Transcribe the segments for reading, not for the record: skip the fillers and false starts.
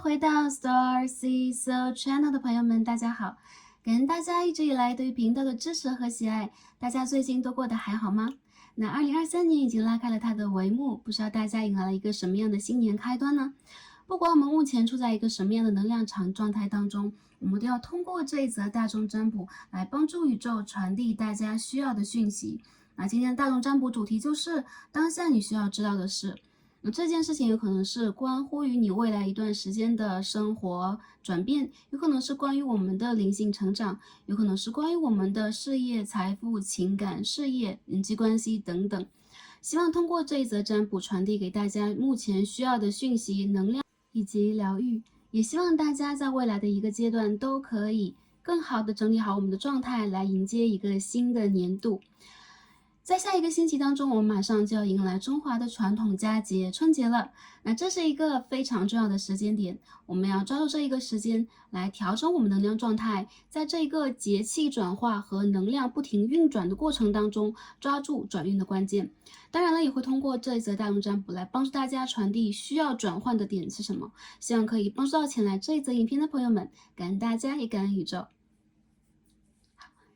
回到 Star C So Channel 的朋友们，大家好！感恩大家一直以来对于频道的支持和喜爱，大家最近都过得还好吗？那2023年已经拉开了它的帷幕，不知道大家迎来了一个什么样的新年开端呢？不管我们目前处在一个什么样的能量场状态当中，我们都要通过这一则大众占卜来帮助宇宙传递大家需要的讯息。那今天的大众占卜主题就是当下你需要知道的事。这件事情有可能是关乎于你未来一段时间的生活转变，有可能是关于我们的灵性成长，有可能是关于我们的事业、财富、情感、事业、人际关系等等。希望通过这一则占卜传递给大家目前需要的讯息、能量以及疗愈，也希望大家在未来的一个阶段都可以更好的整理好我们的状态，来迎接一个新的年度。在下一个星期当中，我们马上就要迎来中华的传统佳节春节了。那这是一个非常重要的时间点，我们要抓住这一个时间来调整我们能量状态，在这一个节气转化和能量不停运转的过程当中，抓住转运的关键。当然了，也会通过这一则大众占卜来帮助大家传递需要转换的点是什么，希望可以帮助到前来这一则影片的朋友们。感恩大家，也感恩宇宙。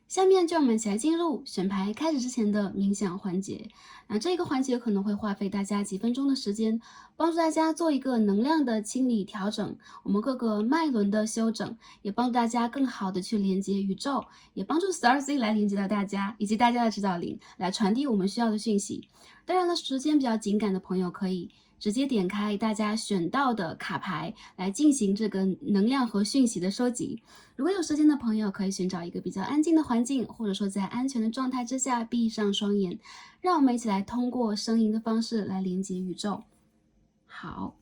下面就让我们一起来进入选牌开始之前的冥想环节。那这个环节可能会花费大家几分钟的时间，帮助大家做一个能量的清理调整，我们各个脉轮的修整，也帮助大家更好的去连接宇宙，也帮助 Star C 来连接到大家以及大家的指导灵，来传递我们需要的讯息。当然了，时间比较紧赶的朋友可以直接点开大家选到的卡牌来进行这个能量和讯息的收集。如果有时间的朋友，可以寻找一个比较安静的环境，或者说在安全的状态之下闭上双眼，让我们一起来通过声音的方式来连接宇宙。好，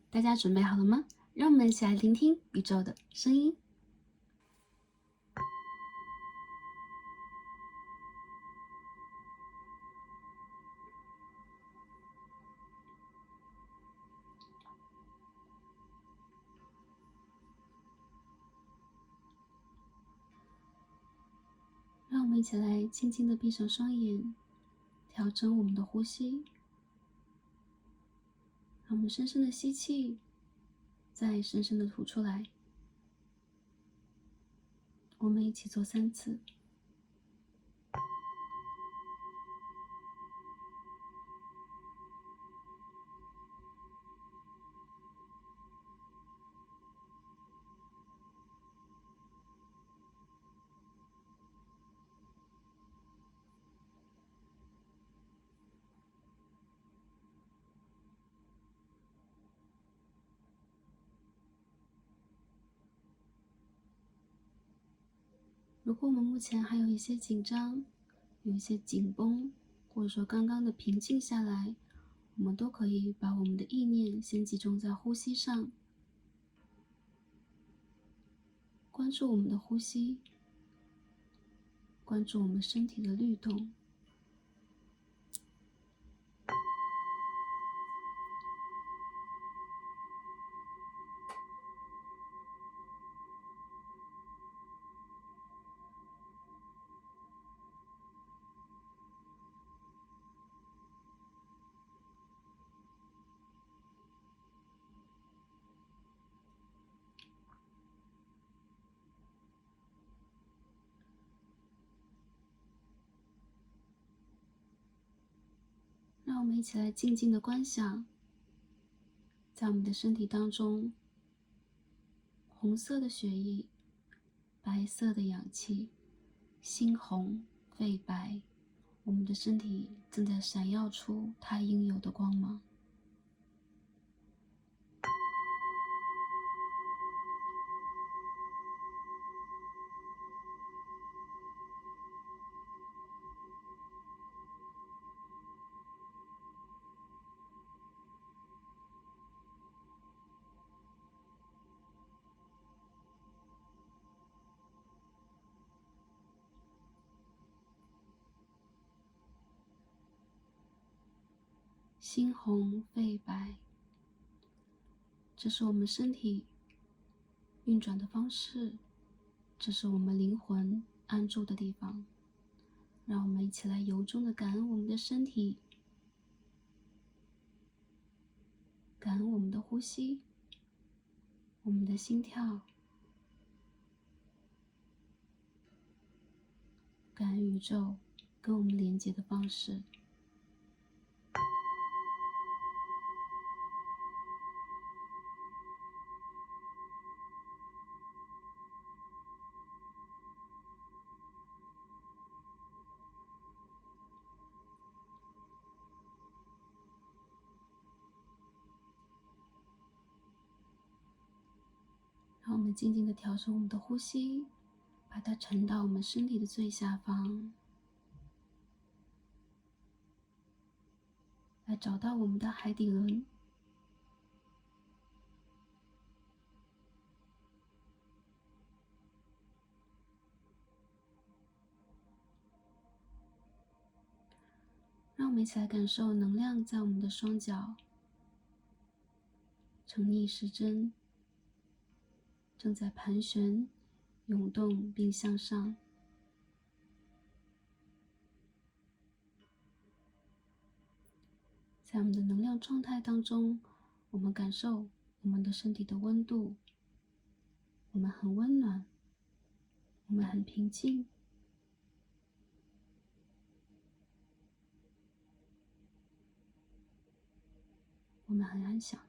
大家准备好了吗？让我们一起来聆听宇宙的声音。让我们一起来轻轻地闭上双眼，调整我们的呼吸。让我们深深的吸气，再深深的吐出来。我们一起做3次。如果我们目前还有一些紧张，有一些紧绷，或者说刚刚的平静下来，我们都可以把我们的意念先集中在呼吸上，关注我们的呼吸，关注我们身体的律动。让我们一起来静静的观想，在我们的身体当中，红色的血液，白色的氧气，猩红、肺白，我们的身体正在闪耀出它应有的光芒。猩红、肺白，这是我们身体运转的方式，这是我们灵魂安住的地方。让我们一起来由衷的感恩我们的身体，感恩我们的呼吸，我们的心跳，感恩宇宙跟我们连接的方式。让我们静静地调整我们的呼吸，把它沉到我们身体的最下方，来找到我们的海底轮。让我们一起来感受能量在我们的双脚呈逆时针，正在盘旋、涌动并向上。在我们的能量状态当中，我们感受我们的身体的温度，我们很温暖，我们很平静，我们很安详。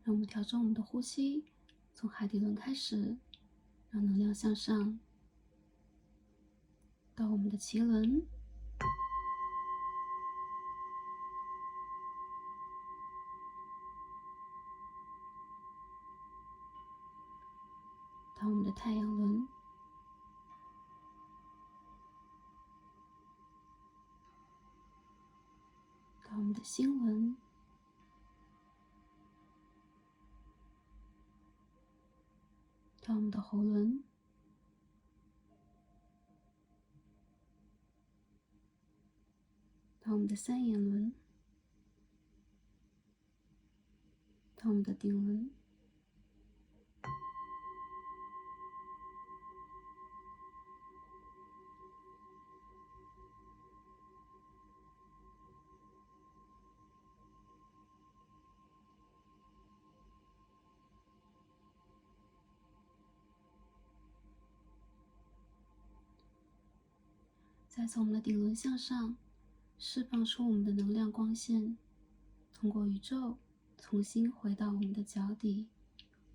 让我们调整我们的呼吸，从海底轮开始，让能量向上，到我们的脐轮，到我们的太阳轮，到我们的心轮，到我们的喉轮，到我们的三眼轮，到我们的顶轮。再从我们的顶轮向上，释放出我们的能量光线，通过宇宙重新回到我们的脚底，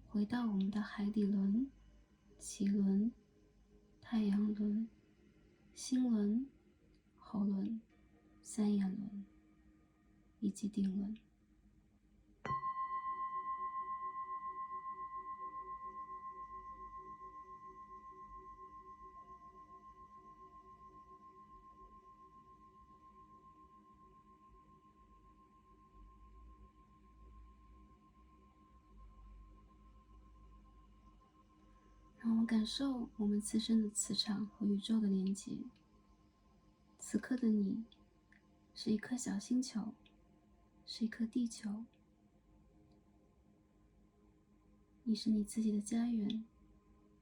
回到我们的海底轮、脐轮、太阳轮、心轮、喉轮、三眼轮以及顶轮。让我们感受我们自身的磁场和宇宙的连接。此刻的你是一颗小星球，是一颗地球。你是你自己的家园，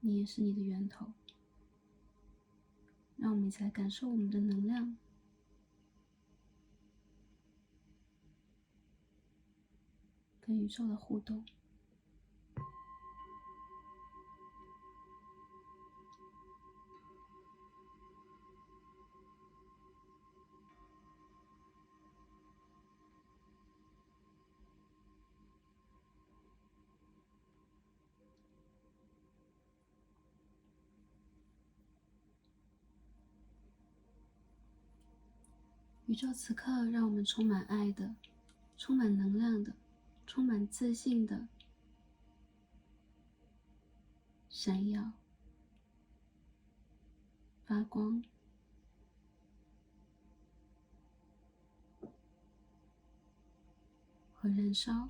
你也是你的源头。让我们一起来感受我们的能量，跟宇宙的互动。宇宙此刻让我们充满爱的，充满能量的，充满自信的，闪耀、发光和燃烧。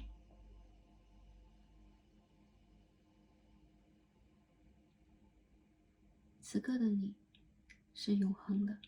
此刻的你是永恒的。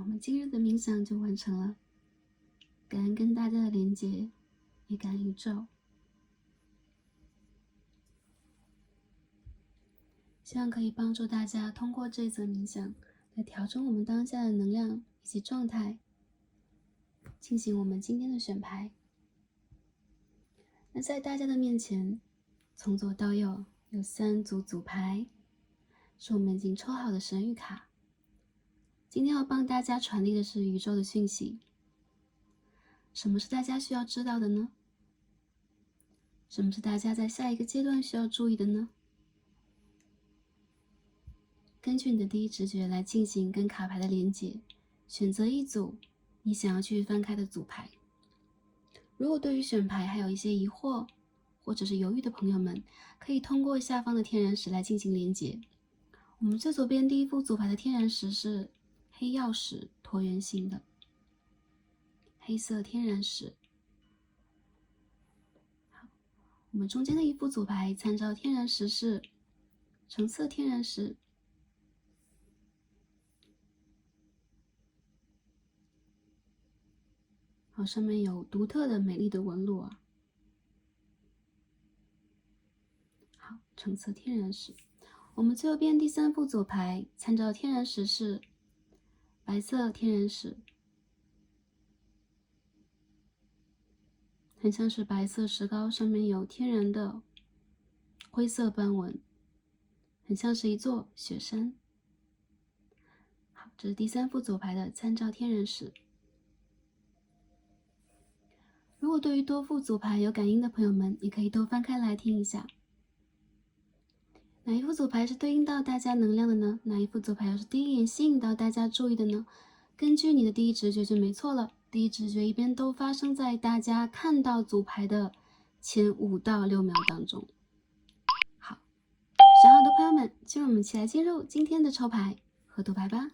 们今日的冥想就完成了，感恩跟大家的连结，也感恩宇宙。希望可以帮助大家通过这则冥想来调整我们当下的能量以及状态，进行我们今天的选牌。那在大家的面前，从左到右有3组组牌，是我们已经抽好的神谕卡。今天要帮大家传递的是宇宙的讯息。什么是大家需要知道的呢？什么是大家在下一个阶段需要注意的呢？根据你的第一直觉来进行跟卡牌的连结，选择一组你想要去翻开的组牌。如果对于选牌还有一些疑惑或者是犹豫的朋友们，可以通过下方的天然石来进行连结。我们最左边第一副组牌的天然石是黑曜石，椭圆形的黑色天然石。好，我们中间的一副组牌参照天然石是橙色天然石。好，上面有独特的美丽的纹路啊。好，橙色天然石。我们最右边第3副组牌参照天然石是白色天然石，很像是白色石膏，上面有天然的灰色斑纹，很像是一座雪山。好，这是第3副组牌的参照天然石。如果对于多副组牌有感应的朋友们，也可以都翻开来听一下。哪一副组牌是对应到大家能量的呢？哪一副组牌又是第一眼吸引到大家注意的呢？根据你的第一直觉就没错了。第一直觉一般都发生在大家看到组牌的前5到6秒当中。好，选好的朋友们，就让我们一起来进入今天的抽牌和读牌吧。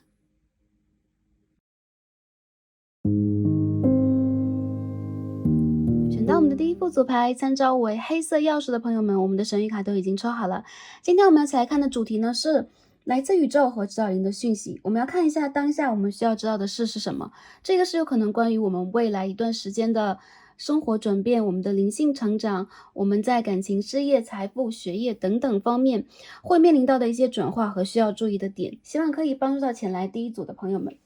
选到我们的第一副组牌，参照为黑色钥匙的朋友们，我们的神谕卡都已经抽好了。今天我们要一起来看的主题呢是来自宇宙和指导灵的讯息。我们要看一下当下我们需要知道的事是什么。这个是有可能关于我们未来一段时间的生活转变，我们的灵性成长，我们在感情、事业、财富、学业等等方面会面临到的一些转化和需要注意的点，希望可以帮助到前来第一组的朋友们。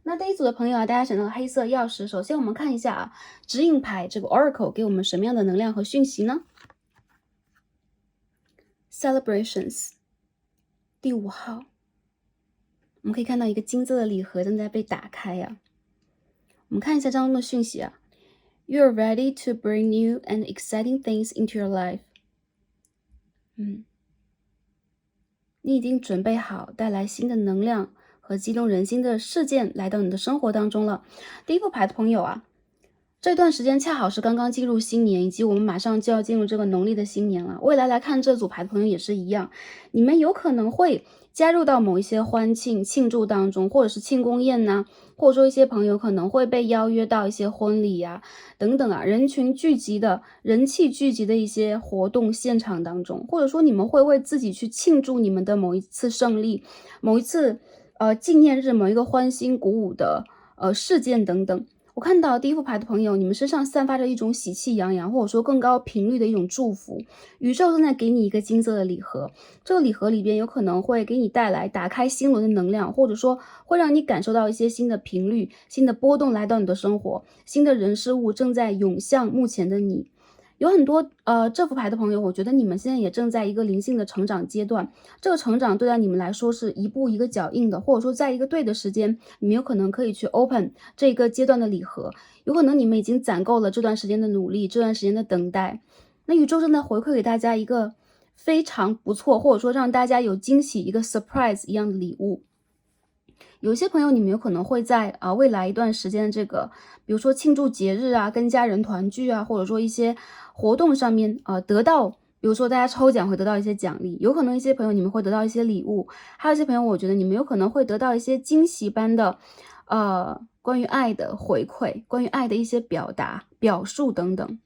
那第一组的朋友啊，大家选到了黑色钥匙。首先我们看一下啊，指引牌这个 Oracle 给我们什么样的能量和讯息呢？ Celebrations 第5号，我们可以看到一个金色的礼盒正在被打开呀。我们看一下当中的讯息啊 You are ready to bring new and exciting things into your life。 你已经准备好带来新的能量和激动人心的事件来到你的生活当中了。第一副牌的朋友啊，这段时间恰好是刚刚进入新年，以及我们马上就要进入这个农历的新年了。未来来看这组牌的朋友也是一样，你们有可能会加入到某一些欢庆庆祝当中，或者是庆功宴呐，或者说一些朋友可能会被邀约到一些婚礼啊等等啊，人群聚集的人气聚集的一些活动现场当中，或者说你们会为自己去庆祝你们的某一次胜利，某一次纪念日，某一个欢欣鼓舞的事件等等。我看到第一副牌的朋友，你们身上散发着一种喜气洋洋，或者说更高频率的一种祝福。宇宙正在给你一个金色的礼盒，这个礼盒里边有可能会给你带来打开新轮的能量，或者说会让你感受到一些新的频率、新的波动来到你的生活，新的人事物正在涌向目前的你。有很多这副牌的朋友，我觉得你们现在也正在一个灵性的成长阶段，这个成长对待你们来说是一步一个脚印的，或者说在一个对的时间，你们有可能可以去 open 这个阶段的礼盒，有可能你们已经攒够了这段时间的努力，这段时间的等待，那宇宙正在回馈给大家一个非常不错，或者说让大家有惊喜，一个 surprise 一样的礼物。有些朋友你们有可能会在未来一段时间的这个比如说庆祝节日啊，跟家人团聚啊，或者说一些活动上面得到比如说大家抽奖会得到一些奖励，有可能一些朋友你们会得到一些礼物，还有一些朋友我觉得你们有可能会得到一些惊喜般的关于爱的回馈，关于爱的一些表达表述等等。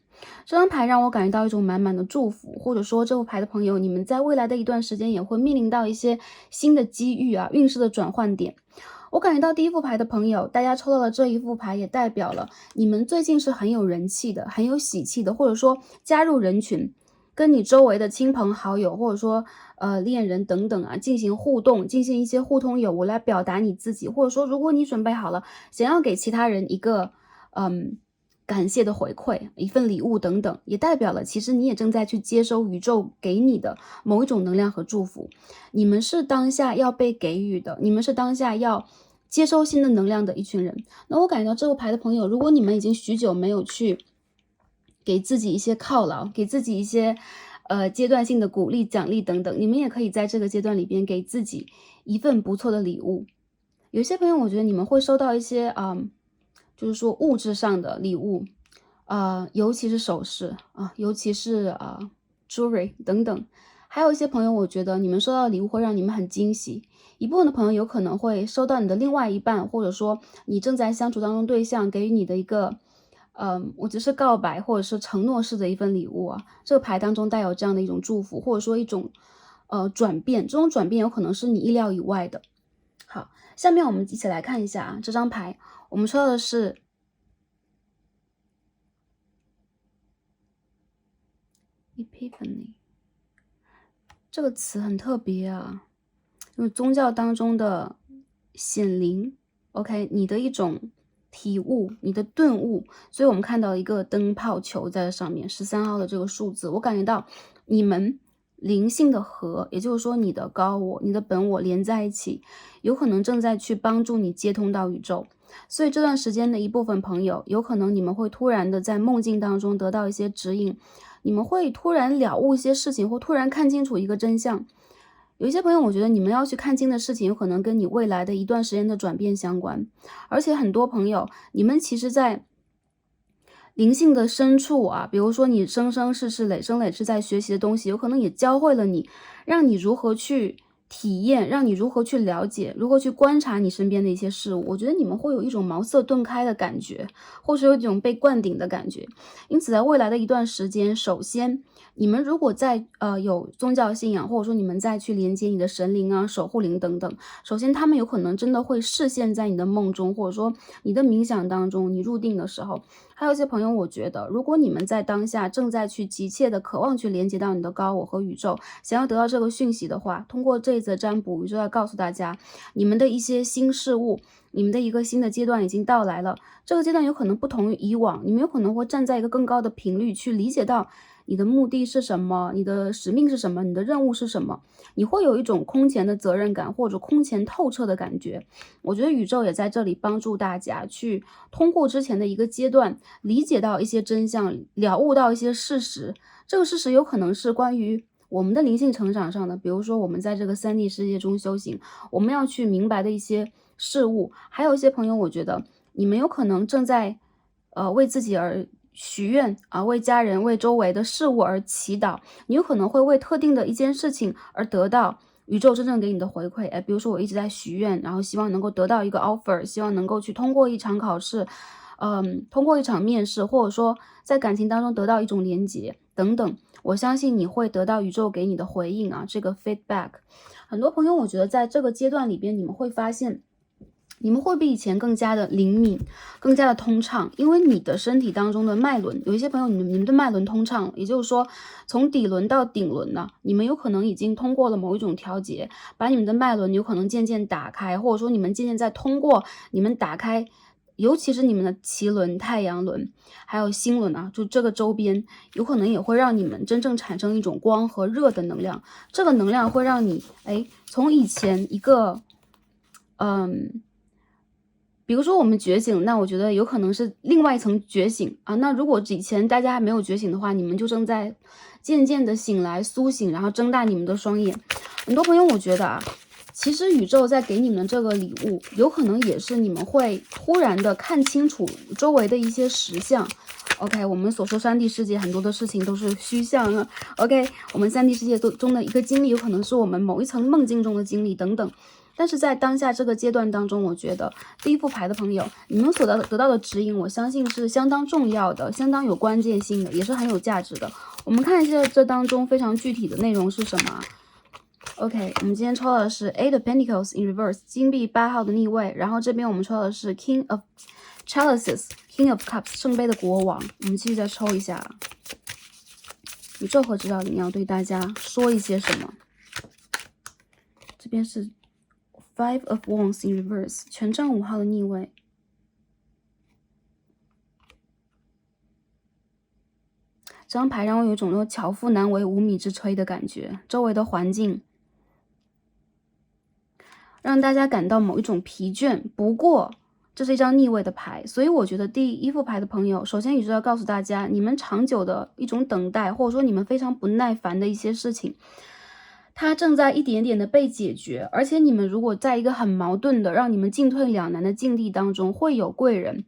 这张牌让我感觉到一种满满的祝福，或者说这副牌的朋友你们在未来的一段时间也会面临到一些新的机遇啊，运势的转换点。我感觉到第一副牌的朋友，大家抽到的这一副牌也代表了你们最近是很有人气的，很有喜气的，或者说加入人群，跟你周围的亲朋好友，或者说恋人等等啊，进行互动，进行一些互通有无来表达你自己，或者说如果你准备好了，想要给其他人一个感谢的回馈，一份礼物等等，也代表了其实你也正在去接收宇宙给你的某一种能量和祝福。你们是当下要被给予的，你们是当下要接收新的能量的一群人。那我感觉到这个牌的朋友，如果你们已经许久没有去给自己一些犒劳，给自己一些阶段性的鼓励、奖励等等，你们也可以在这个阶段里边给自己一份不错的礼物。有些朋友我觉得你们会收到一些就是说物质上的礼物，尤其是首饰啊，尤其是jewelry 等等。还有一些朋友，我觉得你们收到的礼物会让你们很惊喜。一部分的朋友有可能会收到你的另外一半，或者说你正在相处当中对象给予你的一个，我只是告白或者是承诺式的一份礼物啊。这个牌当中带有这样的一种祝福，或者说一种转变。这种转变有可能是你意料以外的。好，下面我们一起来看一下啊，这张牌我们抽到的是 Epiphany。这个词很特别啊，因为宗教当中的显灵 ，OK， 你的一种体悟，你的顿悟，所以我们看到一个灯泡球在上面，13号的这个数字，我感觉到你们灵性的核，也就是说你的高我、你的本我连在一起，有可能正在去帮助你接通到宇宙。所以这段时间的一部分朋友，有可能你们会突然的在梦境当中得到一些指引，你们会突然了悟一些事情，或突然看清楚一个真相。有一些朋友，我觉得你们要去看清的事情，有可能跟你未来的一段时间的转变相关。而且很多朋友，你们其实在灵性的深处啊，比如说你生生世世、累生累世在学习的东西，有可能也教会了你，让你如何去体验，让你如何去了解，如何去观察你身边的一些事物。我觉得你们会有一种茅塞顿开的感觉，或是有一种被灌顶的感觉。因此在未来的一段时间，首先你们如果在有宗教信仰，或者说你们再去连接你的神灵啊、守护灵等等，首先他们有可能真的会视现在你的梦中，或者说你的冥想当中，你入定的时候。还有一些朋友，我觉得如果你们在当下正在去急切的渴望去连接到你的高我和宇宙，想要得到这个讯息的话，通过这一则占卜，宇宙要告诉大家，你们的一些新事物，你们的一个新的阶段已经到来了。这个阶段有可能不同于以往，你们有可能会站在一个更高的频率去理解到你的目的是什么，你的使命是什么，你的任务是什么，你会有一种空前的责任感，或者空前透彻的感觉。我觉得宇宙也在这里帮助大家去通过之前的一个阶段，理解到一些真相，了悟到一些事实。这个事实有可能是关于我们的灵性成长上的，比如说我们在这个3D 世界中修行，我们要去明白的一些事物。还有一些朋友，我觉得你们有可能正在为自己而许愿啊，为家人、为周围的事物而祈祷。你有可能会为特定的一件事情而得到宇宙真正给你的回馈。比如说我一直在许愿，然后希望能够得到一个 offer， 希望能够去通过一场考试，通过一场面试，或者说在感情当中得到一种连结等等。我相信你会得到宇宙给你的回应啊，这个 feedback。很多朋友，我觉得在这个阶段里边，你们会发现，你们会比以前更加的灵敏，更加的通畅，因为你的身体当中的脉轮，有一些朋友你们的脉轮通畅，也就是说从底轮到顶轮呢，你们有可能已经通过了某一种调节，把你们的脉轮有可能渐渐打开，或者说你们渐渐在通过你们打开，尤其是你们的脐轮、太阳轮还有星轮啊，就这个周边有可能也会让你们真正产生一种光和热的能量。这个能量会让你从以前一个比如说我们觉醒，那我觉得有可能是另外一层觉醒啊。那如果以前大家还没有觉醒的话，你们就正在渐渐的醒来、苏醒，然后睁大你们的双眼。很多朋友我觉得啊，其实宇宙在给你们这个礼物，有可能也是你们会突然的看清楚周围的一些实相。OK， 我们所说3D 世界很多的事情都是虚像啊。OK， 我们3D 世界中的一个经历，有可能是我们某一层梦境中的经历等等。但是在当下这个阶段当中，我觉得第一副牌的朋友，你们所得到的指引，我相信是相当重要的，相当有关键性的，也是很有价值的。我们看一下这当中非常具体的内容是什么。OK， 我们今天抽到的是 Eight of Pentacles in Reverse， 金币8号的逆位，然后这边我们抽到的是 King of Chalices， King of Cups， 圣杯的国王。我们继续再抽一下，宇宙和指导灵要对大家说一些什么？这边是 Five of Wands in Reverse， 权杖5号的逆位。这张牌让我有一种巧妇难为无米之炊的感觉，周围的环境让大家感到某一种疲倦。不过这是一张逆位的牌，所以我觉得第一副牌的朋友，首先宇宙要告诉大家，你们长久的一种等待，或者说你们非常不耐烦的一些事情，它正在一点点的被解决。而且你们如果在一个很矛盾的让你们进退两难的境地当中，会有贵人，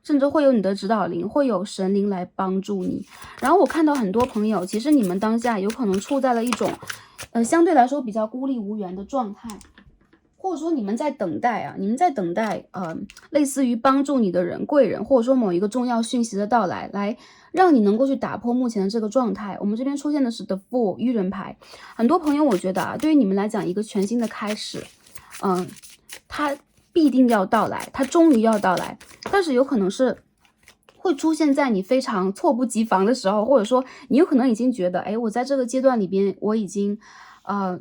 甚至会有你的指导灵，会有神灵来帮助你。然后我看到很多朋友，其实你们当下有可能处在了一种相对来说比较孤立无援的状态，或者说你们在等待啊，你们在等待类似于帮助你的人，贵人，或者说某一个重要讯息的到来，来让你能够去打破目前的这个状态。我们这边出现的是 The Fool 愚人牌，很多朋友我觉得啊，对于你们来讲，一个全新的开始，它必定要到来，它终于要到来，但是有可能是会出现在你非常猝不及防的时候，或者说你有可能已经觉得，哎，我在这个阶段里边，我已经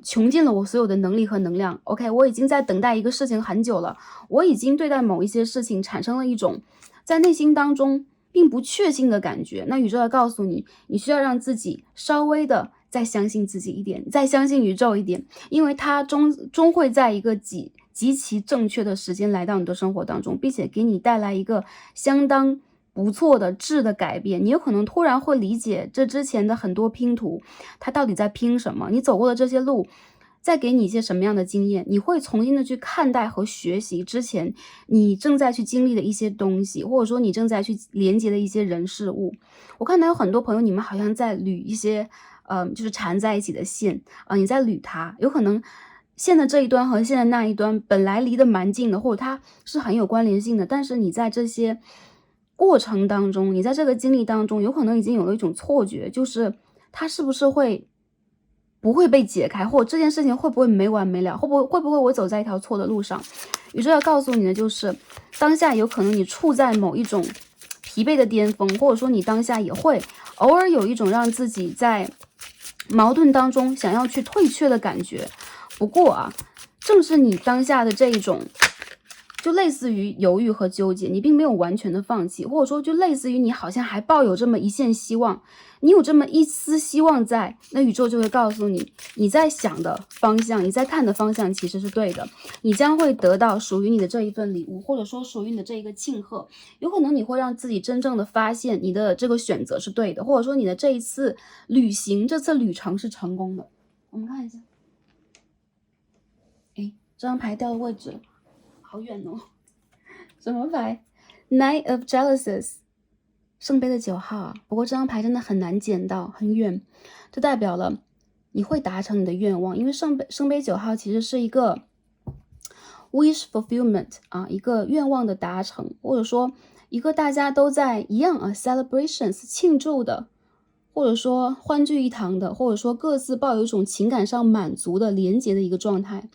穷尽了我所有的能力和能量。OK， 我已经在等待一个事情很久了，我已经对待某一些事情产生了一种在内心当中并不确信的感觉。那宇宙要告诉你，你需要让自己稍微的再相信自己一点，再相信宇宙一点，因为它终会在一个极其正确的时间来到你的生活当中，并且给你带来一个相当不错的质的改变。你有可能突然会理解这之前的很多拼图，它到底在拼什么，你走过的这些路再给你一些什么样的经验，你会重新的去看待和学习之前你正在去经历的一些东西，或者说你正在去连接的一些人事物。我看到有很多朋友，你们好像在捋一些就是缠在一起的线你在捋它，有可能线的这一端和线的那一端本来离得蛮近的，或者它是很有关联性的，但是你在这些过程当中，你在这个经历当中，有可能已经有了一种错觉，就是它是不是不会被解开，或者这件事情会不会没完没了，会不会我走在一条错的路上。宇宙要告诉你的就是，当下有可能你处在某一种疲惫的巅峰，或者说你当下也会偶尔有一种让自己在矛盾当中想要去退却的感觉。不过啊，正是你当下的这一种就类似于犹豫和纠结，你并没有完全的放弃，或者说就类似于你好像还抱有这么一线希望，你有这么一丝希望在，那宇宙就会告诉你，你在想的方向，你在看的方向其实是对的，你将会得到属于你的这一份礼物，或者说属于你的这一个庆贺。有可能你会让自己真正的发现你的这个选择是对的，或者说你的这一次旅行，这次旅程是成功的。我们看一下，哎，这张牌掉的位置好远哦，什么牌 ？Nine of Chalices， 圣杯的9号啊。不过这张牌真的很难捡到，很远，这代表了你会达成你的愿望，因为圣杯9号其实是一个 wish fulfillment 啊，一个愿望的达成，或者说一个大家都在一样celebrations 庆祝的，或者说欢聚一堂的，或者说各自抱有一种情感上满足的连结的一个状态。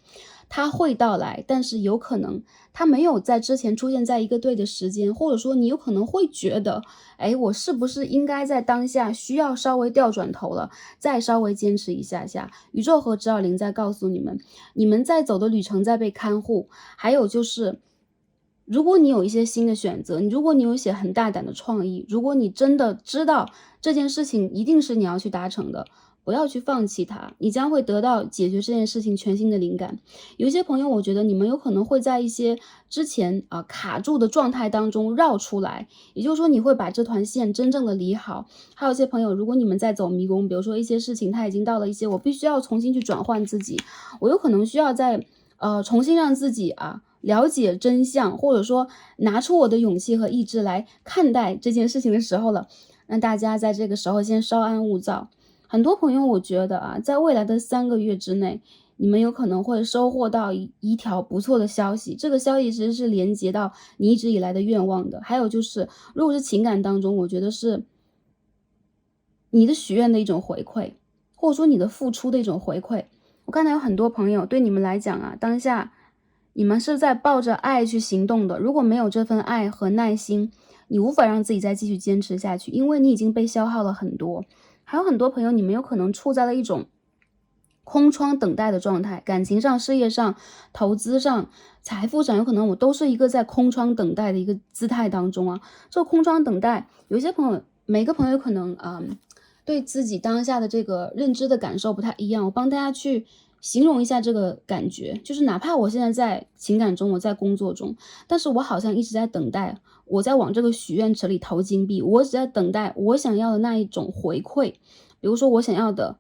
它会到来，但是有可能它没有在之前出现在一个对的时间，或者说你有可能会觉得，哎，我是不是应该在当下需要稍微调转头了，再稍微坚持一下下。宇宙和指导灵在告诉你们，你们在走的旅程在被看护。还有就是如果你有一些新的选择，如果你有一些很大胆的创意，如果你真的知道这件事情一定是你要去达成的，不要去放弃它，你将会得到解决这件事情全新的灵感。有一些朋友，我觉得你们有可能会在一些之前卡住的状态当中绕出来，也就是说你会把这团线真正的理好。还有一些朋友，如果你们在走迷宫，比如说一些事情它已经到了一些我必须要重新去转换自己，我有可能需要再重新让自己了解真相，或者说拿出我的勇气和意志来看待这件事情的时候了，那大家在这个时候先稍安勿躁。很多朋友我觉得在未来的3个月之内，你们有可能会收获到一条不错的消息，这个消息其实是连接到你一直以来的愿望的。还有就是如果是情感当中，我觉得是你的许愿的一种回馈，或者说你的付出的一种回馈。我看到有很多朋友对你们来讲啊，当下你们是在抱着爱去行动的，如果没有这份爱和耐心，你无法让自己再继续坚持下去，因为你已经被消耗了很多。还有很多朋友，你们有可能处在了一种空窗等待的状态，感情上、事业上、投资上、财富上，有可能我都是一个在空窗等待的一个姿态当中啊。这个空窗等待，有些朋友，每个朋友可能对自己当下的这个认知的感受不太一样，我帮大家去形容一下这个感觉，就是哪怕我现在在情感中，我在工作中，但是我好像一直在等待，我在往这个许愿池里投金币，我只在等待我想要的那一种回馈，比如说我想要的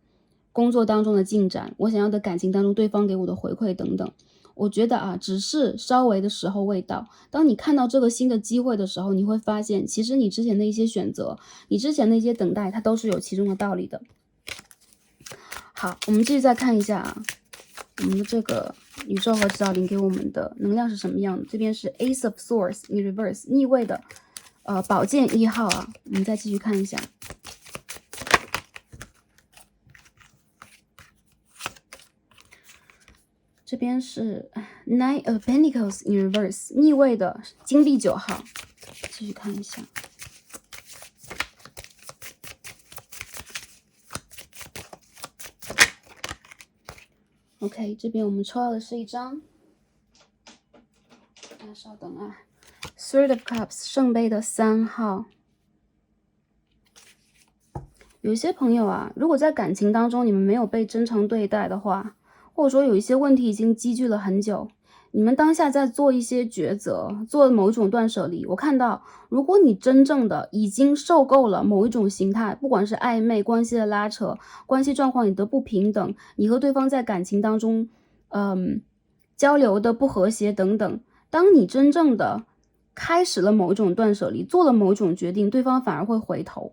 工作当中的进展，我想要的感情当中对方给我的回馈等等。我觉得啊，只是稍微的时候未到。当你看到这个新的机会的时候，你会发现，其实你之前的一些选择，你之前的一些等待，它都是有其中的道理的。好，我们继续再看一下啊，我们的这个宇宙和指导灵给我们的能量是什么样的？这边是 Ace of Swords in Reverse 逆位的，宝剑1号啊，我们再继续看一下。这边是 Nine of Pentacles in Reverse 逆位的金币9号，继续看一下。OK， 这边我们抽到的是一张，稍等啊 ，Third of Cups 圣杯的3号。有些朋友啊，如果在感情当中你们没有被真诚对待的话，或者说有一些问题已经积聚了很久，你们当下在做一些抉择，做某一种断舍离。我看到，如果你真正的已经受够了某一种形态，不管是暧昧关系的拉扯，关系状况里的不平等，你和对方在感情当中，交流的不和谐等等，当你真正的开始了某一种断舍离，做了某一种决定，对方反而会回头。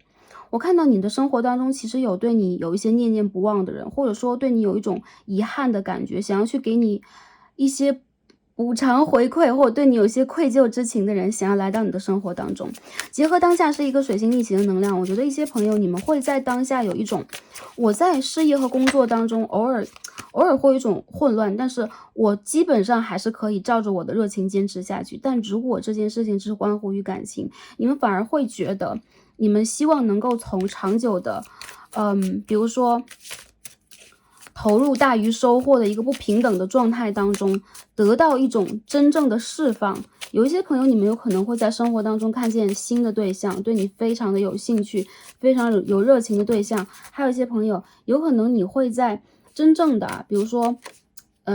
我看到你的生活当中其实有对你有一些念念不忘的人，或者说对你有一种遗憾的感觉，想要去给你一些补偿回馈，或者对你有一些愧疚之情的人，想要来到你的生活当中。结合当下是一个水星逆行的能量，我觉得一些朋友你们会在当下有一种，我在事业和工作当中偶尔会有一种混乱，但是我基本上还是可以照着我的热情坚持下去。但如果这件事情是关乎于感情，你们反而会觉得你们希望能够从长久的比如说投入大于收获的一个不平等的状态当中，得到一种真正的释放。有一些朋友，你们有可能会在生活当中看见新的对象，对你非常的有兴趣，非常有热情的对象。还有一些朋友，有可能你会在真正的，比如说，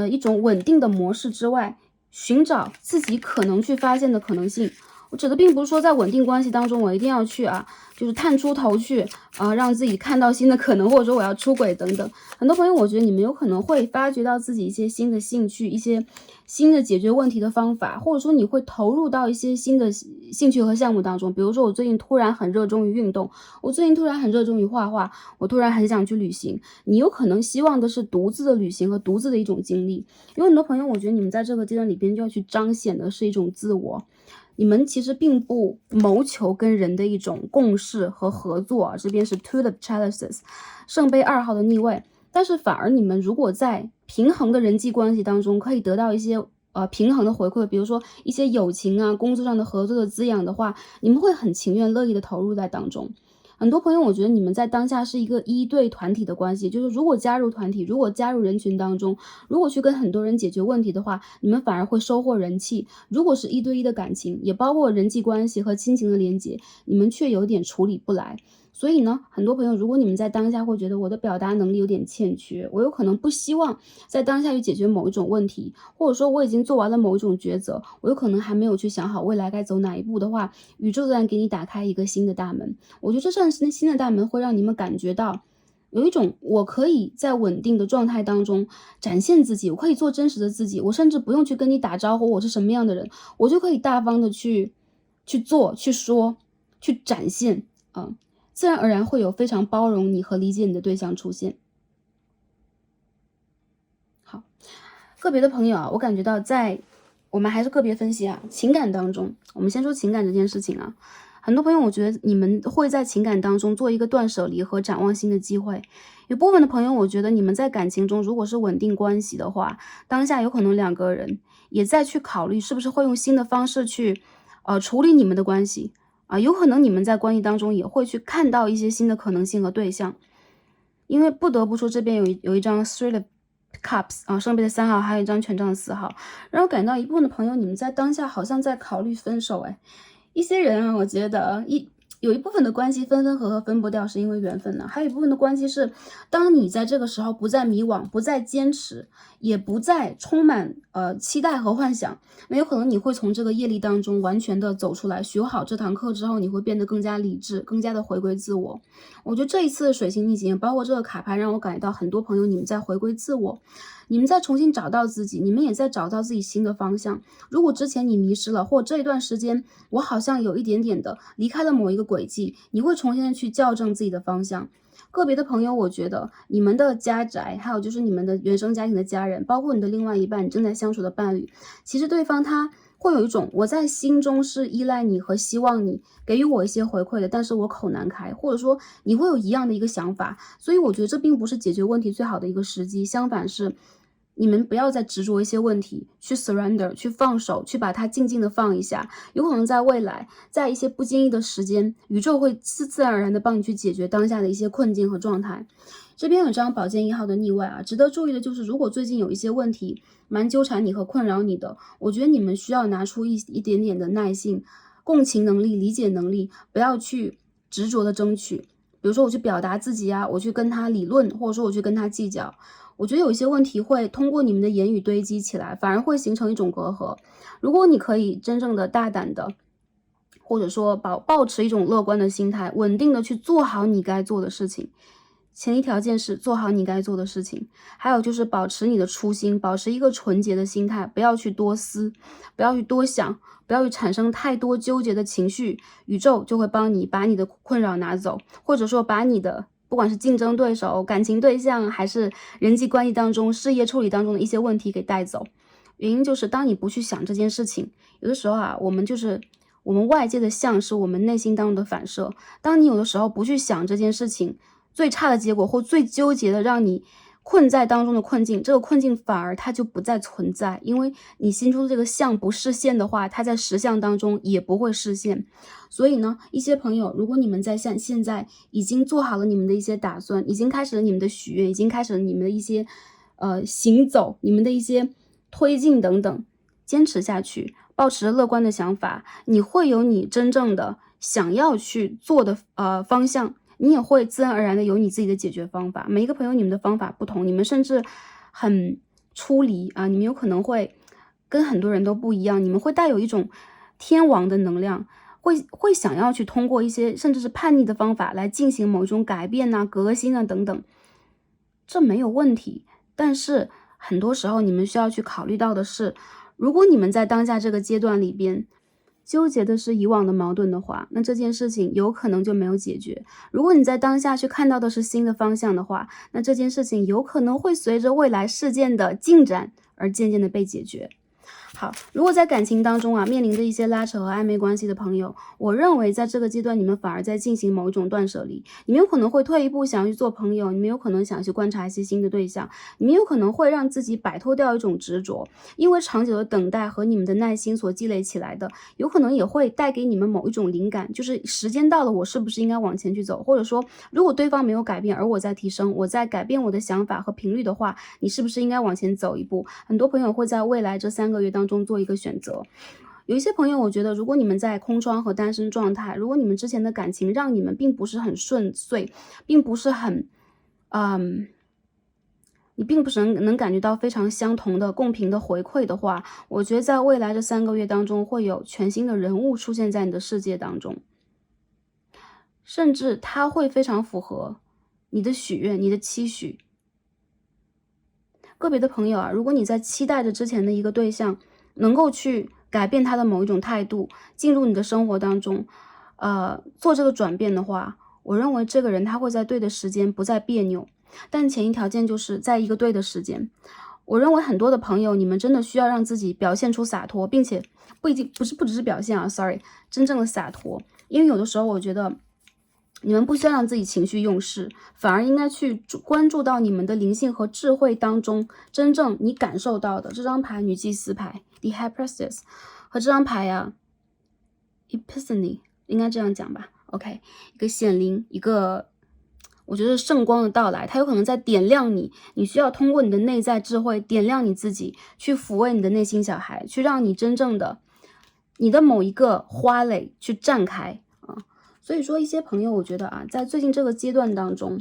一种稳定的模式之外，寻找自己可能去发现的可能性。我指的并不是说在稳定关系当中，我一定要去就是探出头去让自己看到新的可能，或者说我要出轨等等。很多朋友，我觉得你们有可能会发掘到自己一些新的兴趣，一些新的解决问题的方法，或者说你会投入到一些新的兴趣和项目当中。比如说，我最近突然很热衷于运动，我最近突然很热衷于画画，我突然很想去旅行。你有可能希望的是独自的旅行和独自的一种经历。有很多朋友，我觉得你们在这个阶段里边就要去彰显的是一种自我。你们其实并不谋求跟人的一种共识和合作这边是 Two of Chalices 圣杯2号的逆位，但是反而你们如果在平衡的人际关系当中可以得到一些平衡的回馈，比如说一些友情工作上的合作的滋养的话，你们会很情愿乐意的投入在当中。很多朋友，我觉得你们在当下是一个一对团体的关系，就是如果加入团体，如果加入人群当中，如果去跟很多人解决问题的话，你们反而会收获人气。如果是一对一的感情，也包括人际关系和亲情的连接，你们却有点处理不来。所以呢，很多朋友，如果你们在当下会觉得我的表达能力有点欠缺，我有可能不希望在当下去解决某一种问题，或者说我已经做完了某一种抉择，我有可能还没有去想好未来该走哪一步的话，宇宙自然给你打开一个新的大门。我觉得这扇新的大门会让你们感觉到有一种我可以在稳定的状态当中展现自己，我可以做真实的自己，我甚至不用去跟你打招呼我是什么样的人，我就可以大方的去做去说去展现自然而然会有非常包容你和理解你的对象出现。好，个别的朋友我感觉到在我们还是个别分析情感当中，我们先说情感这件事情很多朋友我觉得你们会在情感当中做一个断舍离和展望新的机会。有部分的朋友我觉得你们在感情中如果是稳定关系的话，当下有可能两个人也在去考虑是不是会用新的方式去处理你们的关系有可能你们在关系当中也会去看到一些新的可能性和对象。因为不得不说这边有一张 Three of Cups 圣杯的3号，还有一张权杖的4号，然后感到一部分的朋友你们在当下好像在考虑分手。一些人我觉得有一部分的关系分分合合分不掉是因为缘分呢，还有一部分的关系是当你在这个时候不再迷惘，不再坚持，也不再充满期待和幻想，那有可能你会从这个业力当中完全的走出来，学好这堂课之后你会变得更加理智，更加的回归自我。我觉得这一次的水星逆行包括这个卡牌让我感觉到很多朋友你们在回归自我，你们在重新找到自己，你们也在找到自己新的方向。如果之前你迷失了，或这一段时间我好像有一点点的离开了某一个轨迹，你会重新的去校正自己的方向。个别的朋友我觉得你们的家宅，还有就是你们的原生家庭的家人，包括你的另外一半，你正在相处的伴侣，其实对方他会有一种我在心中是依赖你和希望你给予我一些回馈的，但是我口难开，或者说你会有一样的一个想法，所以我觉得这并不是解决问题最好的一个时机，相反是你们不要再执着一些问题，去 surrender， 去放手，去把它静静的放一下。有可能在未来，在一些不经意的时间，宇宙会自然而然的帮你去解决当下的一些困境和状态。这边有张宝剑1号的逆位值得注意的就是，如果最近有一些问题蛮纠缠你和困扰你的，我觉得你们需要拿出一点点的耐性、共情能力、理解能力，不要去执着的争取。比如说我去表达自己我去跟他理论，或者说我去跟他计较。我觉得有一些问题会通过你们的言语堆积起来，反而会形成一种隔阂。如果你可以真正的大胆的，或者说保持一种乐观的心态，稳定的去做好你该做的事情，前提条件是做好你该做的事情。还有就是保持你的初心，保持一个纯洁的心态，不要去多思，不要去多想，不要去产生太多纠结的情绪，宇宙就会帮你把你的困扰拿走，或者说把你的不管是竞争对手、感情对象，还是人际关系当中、事业处理当中的一些问题给带走。原因就是当你不去想这件事情，有的时候我们外界的像是我们内心当中的反射。当你有的时候不去想这件事情，最差的结果或最纠结的让你困在当中的困境，这个困境反而它就不再存在，因为你心中的这个相不实现的话，它在实相当中也不会实现。所以呢，一些朋友，如果你们在现在已经做好了你们的一些打算，已经开始了你们的许愿，已经开始了你们的一些行走，你们的一些推进等等，坚持下去，抱持乐观的想法，你会有你真正的想要去做的方向。你也会自然而然的有你自己的解决方法。每一个朋友你们的方法不同，你们甚至很出离你们有可能会跟很多人都不一样，你们会带有一种天王的能量，会想要去通过一些甚至是叛逆的方法来进行某一种改变革新等等，这没有问题。但是很多时候你们需要去考虑到的是，如果你们在当下这个阶段里边纠结的是以往的矛盾的话，那这件事情有可能就没有解决。如果你在当下去看到的是新的方向的话，那这件事情有可能会随着未来事件的进展而渐渐的被解决。好，如果在感情当中面临着一些拉扯和暧昧关系的朋友，我认为在这个阶段你们反而在进行某一种断舍离。你们有可能会退一步想要去做朋友，你们有可能想去观察一些新的对象，你们有可能会让自己摆脱掉一种执着，因为长久的等待和你们的耐心所积累起来的，有可能也会带给你们某一种灵感，就是时间到了，我是不是应该往前去走，或者说如果对方没有改变，而我在提升，我在改变我的想法和频率的话，你是不是应该往前走一步。很多朋友会在未来这3个月当中做一个选择。有一些朋友我觉得，如果你们在空窗和单身状态，如果你们之前的感情让你们并不是很顺遂，并不是很你并不是能感觉到非常相同的共频的回馈的话，我觉得在未来这3个月当中会有全新的人物出现在你的世界当中，甚至它会非常符合你的许愿、你的期许。个别的朋友如果你在期待着之前的一个对象能够去改变他的某一种态度，进入你的生活当中做这个转变的话，我认为这个人他会在对的时间不再别扭，但前提条件就是在一个对的时间。我认为很多的朋友，你们真的需要让自己表现出洒脱，并且不只是表现sorry，真正的洒脱。因为有的时候我觉得你们不需要让自己情绪用事，反而应该去关注到你们的灵性和智慧当中真正你感受到的。这张牌女祭司牌 The High Priestess 和这张牌呀 Epiphany 应该这样讲吧 OK， 一个显灵，一个我觉得圣光的到来，它有可能在点亮你，你需要通过你的内在智慧点亮你自己，去抚慰你的内心小孩，去让你真正的你的某一个花蕾去绽开啊。所以说一些朋友我觉得啊，在最近这个阶段当中，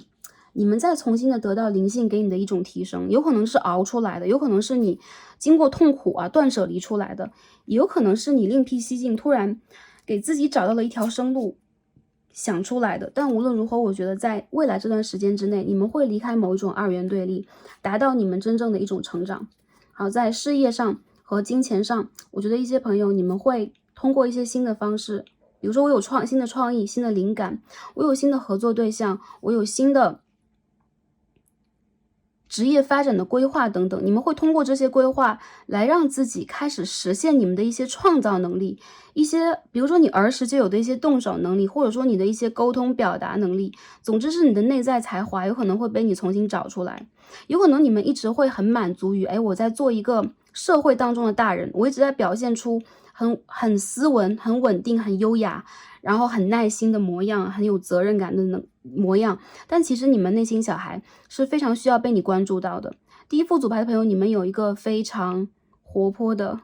你们再重新的得到灵性给你的一种提升，有可能是熬出来的，有可能是你经过痛苦啊断舍离出来的，也有可能是你另辟蹊径，突然给自己找到了一条生路想出来的。但无论如何，我觉得在未来这段时间之内，你们会离开某一种二元对立，达到你们真正的一种成长。好，在事业上和金钱上，我觉得一些朋友你们会通过一些新的方式，比如说我有新的创意、新的灵感，我有新的合作对象，我有新的职业发展的规划等等，你们会通过这些规划来让自己开始实现你们的一些创造能力，一些比如说你儿时就有的一些动手能力，或者说你的一些沟通表达能力，总之是你的内在才华有可能会被你重新找出来。有可能你们一直会很满足于我在做一个社会当中的大人，我一直在表现出很斯文、很稳定、很优雅，然后很耐心的模样，很有责任感的模样，但其实你们内心小孩是非常需要被你关注到的。第一副组牌的朋友，你们有一个非常活泼的，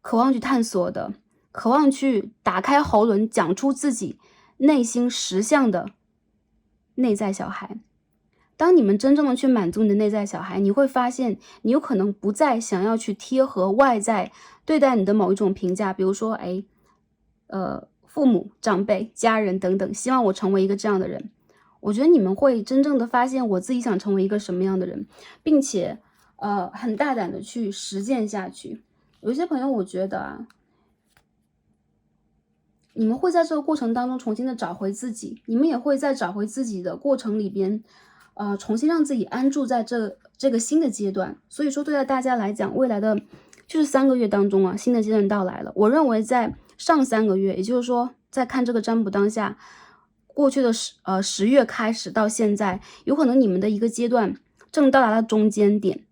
渴望去探索的，渴望去打开喉轮讲出自己内心实相的内在小孩。当你们真正的去满足你的内在小孩，你会发现你有可能不再想要去贴合外在对待你的某一种评价，比如说父母、长辈、家人等等，希望我成为一个这样的人。我觉得你们会真正的发现我自己想成为一个什么样的人，并且很大胆的去实践下去。有一些朋友我觉得啊，你们会在这个过程当中重新的找回自己，你们也会在找回自己的过程里边重新让自己安住在这个新的阶段。所以说对待大家来讲，未来的就是3个月当中啊，新的阶段到来了。我认为在上3个月，也就是说在看这个占卜当下，过去的10月开始到现在，有可能你们的一个阶段正到达了中间点，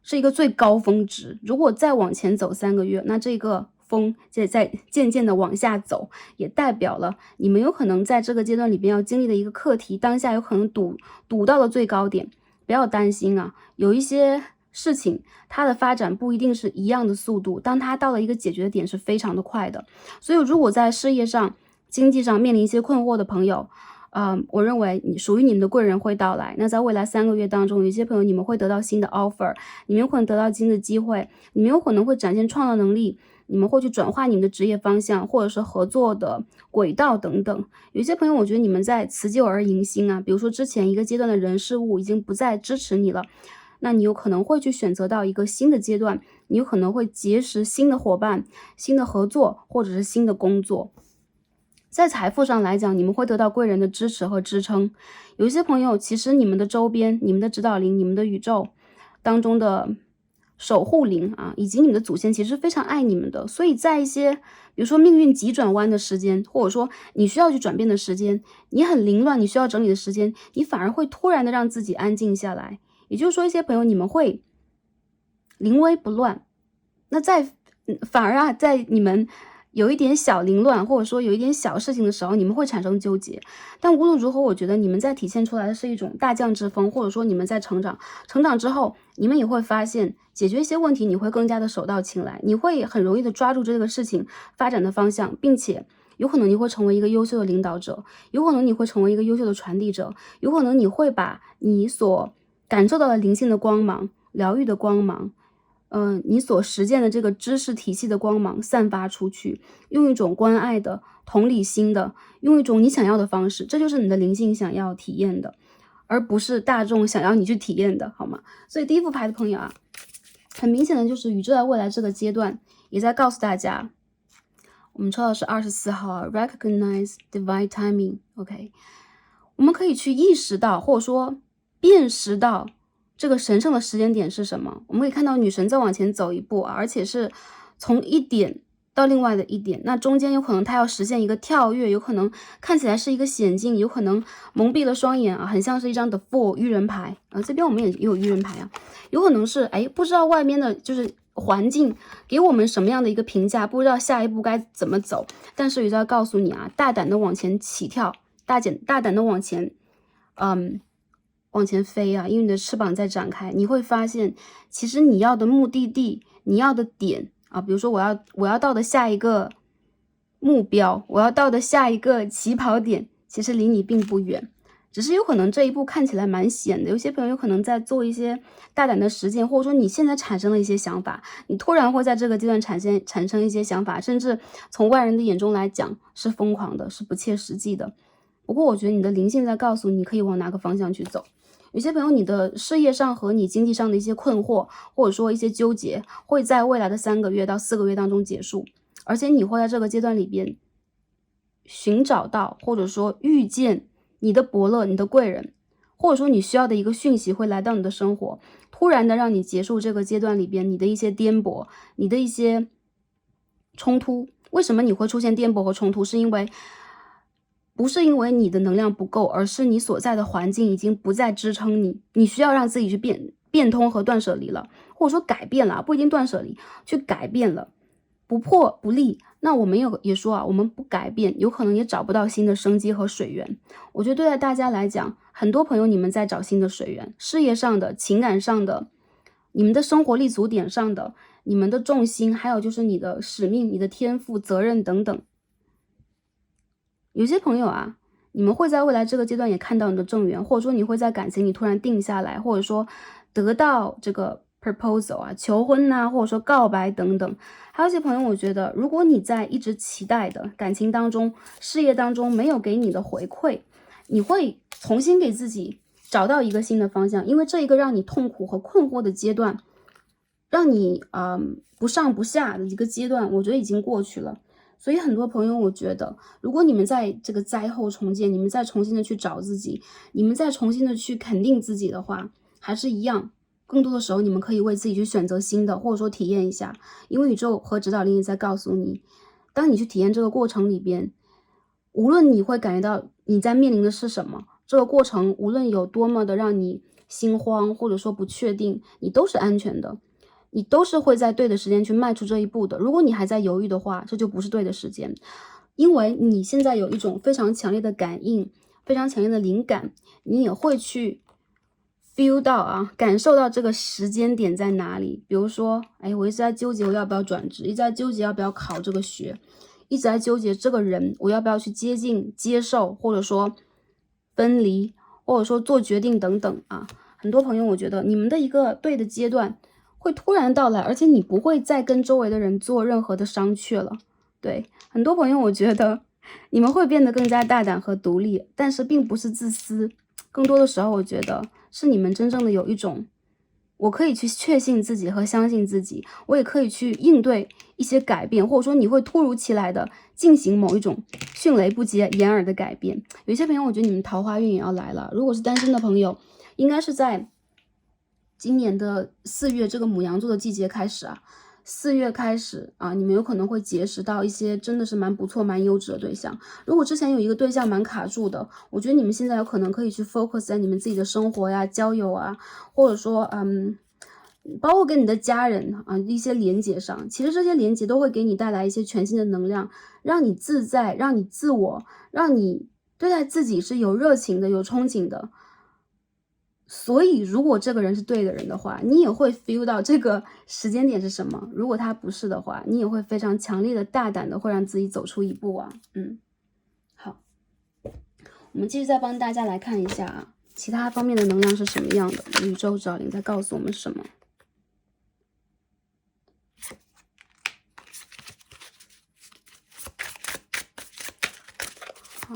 是一个最高峰值。如果再往前走3个月，那这个风在渐渐的往下走，也代表了你们有可能在这个阶段里边要经历的一个课题，当下有可能堵到了最高点。不要担心啊，有一些事情它的发展不一定是一样的速度，当它到了一个解决的点是非常的快的。所以如果在事业上、经济上面临一些困惑的朋友，我认为属于你们的贵人会到来。那在未来3个月当中，有一些朋友你们会得到新的 offer， 你们有可能得到新的机会，你们有可能会展现创造能力，你们会去转化你们的职业方向，或者是合作的轨道等等。有一些朋友我觉得你们在辞旧而迎新啊，比如说之前一个阶段的人事物已经不再支持你了，那你有可能会去选择到一个新的阶段，你有可能会结识新的伙伴、新的合作，或者是新的工作。在财富上来讲，你们会得到贵人的支持和支撑。有一些朋友，其实你们的周边、你们的指导灵、你们的宇宙当中的守护灵啊，以及你们的祖先，其实非常爱你们的。所以在一些比如说命运急转弯的时间，或者说你需要去转变的时间，你很凌乱，你需要整理的时间，你反而会突然的让自己安静下来。也就是说，一些朋友你们会临危不乱，那反而在你们有一点小凌乱，或者说有一点小事情的时候，你们会产生纠结。但无论如何，我觉得你们在体现出来的是一种大将之风，或者说你们在成长之后，你们也会发现解决一些问题，你会更加的手到擒来，你会很容易的抓住这个事情发展的方向，并且有可能你会成为一个优秀的领导者，有可能你会成为一个优秀的传递者，有可能你会把你所感受到的灵性的光芒、疗愈的光芒，你所实践的这个知识体系的光芒散发出去，用一种关爱的、同理心的，用一种你想要的方式，这就是你的灵性想要体验的，而不是大众想要你去体验的，好吗？所以第一副牌的朋友啊，很明显的就是宇宙在未来这个阶段也在告诉大家，我们抽到的是24号啊 ，Recognize Divine Timing，OK，我们可以去意识到，或者说辨识到这个神圣的时间点是什么。我们可以看到女神在往前走一步，而且是从一点到另外的一点，那中间有可能他要实现一个跳跃，有可能看起来是一个险境，有可能蒙蔽了双眼啊，很像是一张的 Fool 愚人牌啊，这边我们也有愚人牌啊，有可能是不知道外面的就是环境给我们什么样的一个评价，不知道下一步该怎么走，但是宇宙要告诉你啊，大胆的往前起跳，大胆的往前飞啊，因为你的翅膀在展开，你会发现其实你要的目的地，你要的点啊，比如说我要到的下一个目标，我要到的下一个起跑点，其实离你并不远，只是有可能这一步看起来蛮险的，有些朋友有可能在做一些大胆的实践，或者说你现在产生了一些想法，你突然会在这个阶段产生一些想法，甚至从外人的眼中来讲是疯狂的，是不切实际的。不过我觉得你的灵性在告诉你可以往哪个方向去走。有些朋友，你的事业上和你经济上的一些困惑，或者说一些纠结，会在未来的3个月到4个月当中结束，而且你会在这个阶段里边寻找到，或者说遇见你的伯乐、你的贵人，或者说你需要的一个讯息会来到你的生活，突然的让你结束这个阶段里边你的一些颠簸，你的一些冲突。为什么你会出现颠簸和冲突？不是因为你的能量不够，而是你所在的环境已经不再支撑你，你需要让自己去变通和断舍离了，或者说改变了，不一定断舍离，去改变了，不破不立。那我们也说啊，我们不改变，有可能也找不到新的生机和水源。我觉得对待大家来讲，很多朋友你们在找新的水源，事业上的、情感上的，你们的生活立足点上的，你们的重心，还有就是你的使命、你的天赋、责任等等。有些朋友啊，你们会在未来这个阶段也看到你的正缘，或者说你会在感情里突然定下来，或者说得到这个 proposal 啊，求婚啊，或者说告白等等。还有一些朋友，我觉得如果你在一直期待的感情当中、事业当中没有给你的回馈，你会重新给自己找到一个新的方向，因为这一个让你痛苦和困惑的阶段，让你不上不下的一个阶段，我觉得已经过去了。所以很多朋友，我觉得如果你们在这个灾后重建，你们再重新的去找自己，你们再重新的去肯定自己的话，还是一样，更多的时候你们可以为自己去选择新的，或者说体验一下，因为宇宙和指导灵也在告诉你，当你去体验这个过程里边，无论你会感觉到你在面临的是什么，这个过程无论有多么的让你心慌，或者说不确定，你都是安全的。你都是会在对的时间去迈出这一步的。如果你还在犹豫的话，这就不是对的时间，因为你现在有一种非常强烈的感应，非常强烈的灵感，你也会去 feel 到啊，感受到这个时间点在哪里。比如说，我一直在纠结我要不要转职，一直在纠结要不要考这个学，一直在纠结这个人我要不要去接近、接受，或者说分离，或者说做决定等等啊。很多朋友，我觉得你们的一个对的阶段会突然到来，而且你不会再跟周围的人做任何的商榷了。对，很多朋友我觉得你们会变得更加大胆和独立，但是并不是自私，更多的时候我觉得是你们真正的有一种，我可以去确信自己和相信自己，我也可以去应对一些改变，或者说你会突如其来的进行某一种迅雷不及掩耳的改变。有一些朋友我觉得你们桃花运也要来了，如果是单身的朋友，应该是在今年的4月这个牡羊座的季节开始啊，4月开始啊，你们有可能会结识到一些真的是蛮不错、蛮优质的对象。如果之前有一个对象蛮卡住的，我觉得你们现在有可能可以去 focus 在你们自己的生活呀、交友啊，或者说包括跟你的家人啊一些连接上。其实这些连接都会给你带来一些全新的能量，让你自在，让你自我，让你对待自己是有热情的、有憧憬的。所以如果这个人是对的人的话，你也会 feel 到这个时间点是什么。如果他不是的话，你也会非常强烈的大胆的会让自己走出一步啊。好，我们继续再帮大家来看一下啊，其他方面的能量是什么样的，宇宙指导灵在告诉我们什么。好，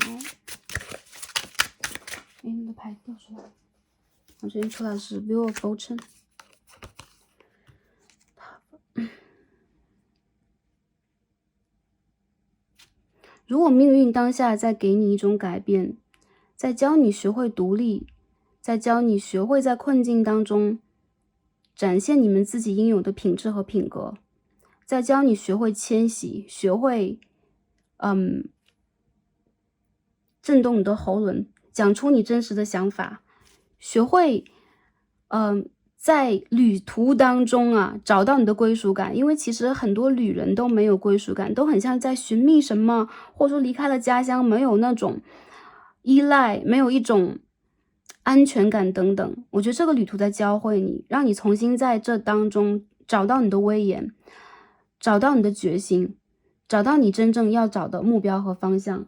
你的牌掉出来了，我这边出来的是 View of Fortune。如果命运当下在给你一种改变，在教你学会独立，在教你学会在困境当中展现你们自己应有的品质和品格，在教你学会迁徙，学会震动你的喉咙，讲出你真实的想法，学会在旅途当中啊找到你的归属感。因为其实很多旅人都没有归属感，都很像在寻觅什么，或者说离开了家乡，没有那种依赖，没有一种安全感等等。我觉得这个旅途在教会你，让你重新在这当中找到你的威严，找到你的决心，找到你真正要找的目标和方向，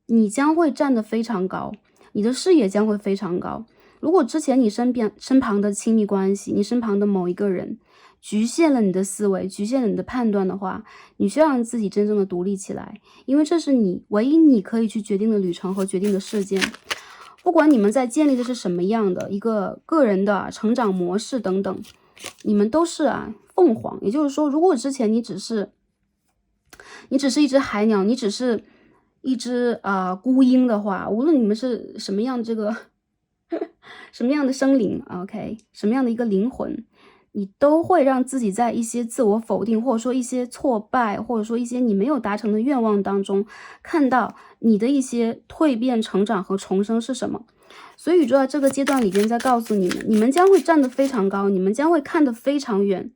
你将会站得非常高，你的视野将会非常高。如果之前你身旁的亲密关系，你身旁的某一个人局限了你的思维，局限了你的判断的话，你需要让自己真正的独立起来，因为这是你唯一你可以去决定的旅程和决定的事件。不管你们在建立的是什么样的一个个人的成长模式等等，你们都是凤凰。也就是说，如果之前你只是一只海鸟，你只是一只孤鹰的话，无论你们是什么样的什么样的生灵 ，OK， 什么样的一个灵魂，你都会让自己在一些自我否定，或者说一些挫败，或者说一些你没有达成的愿望当中，看到你的一些蜕变、成长和重生是什么。所以宇宙在这个阶段里边在告诉你们，你们将会站得非常高，你们将会看得非常远。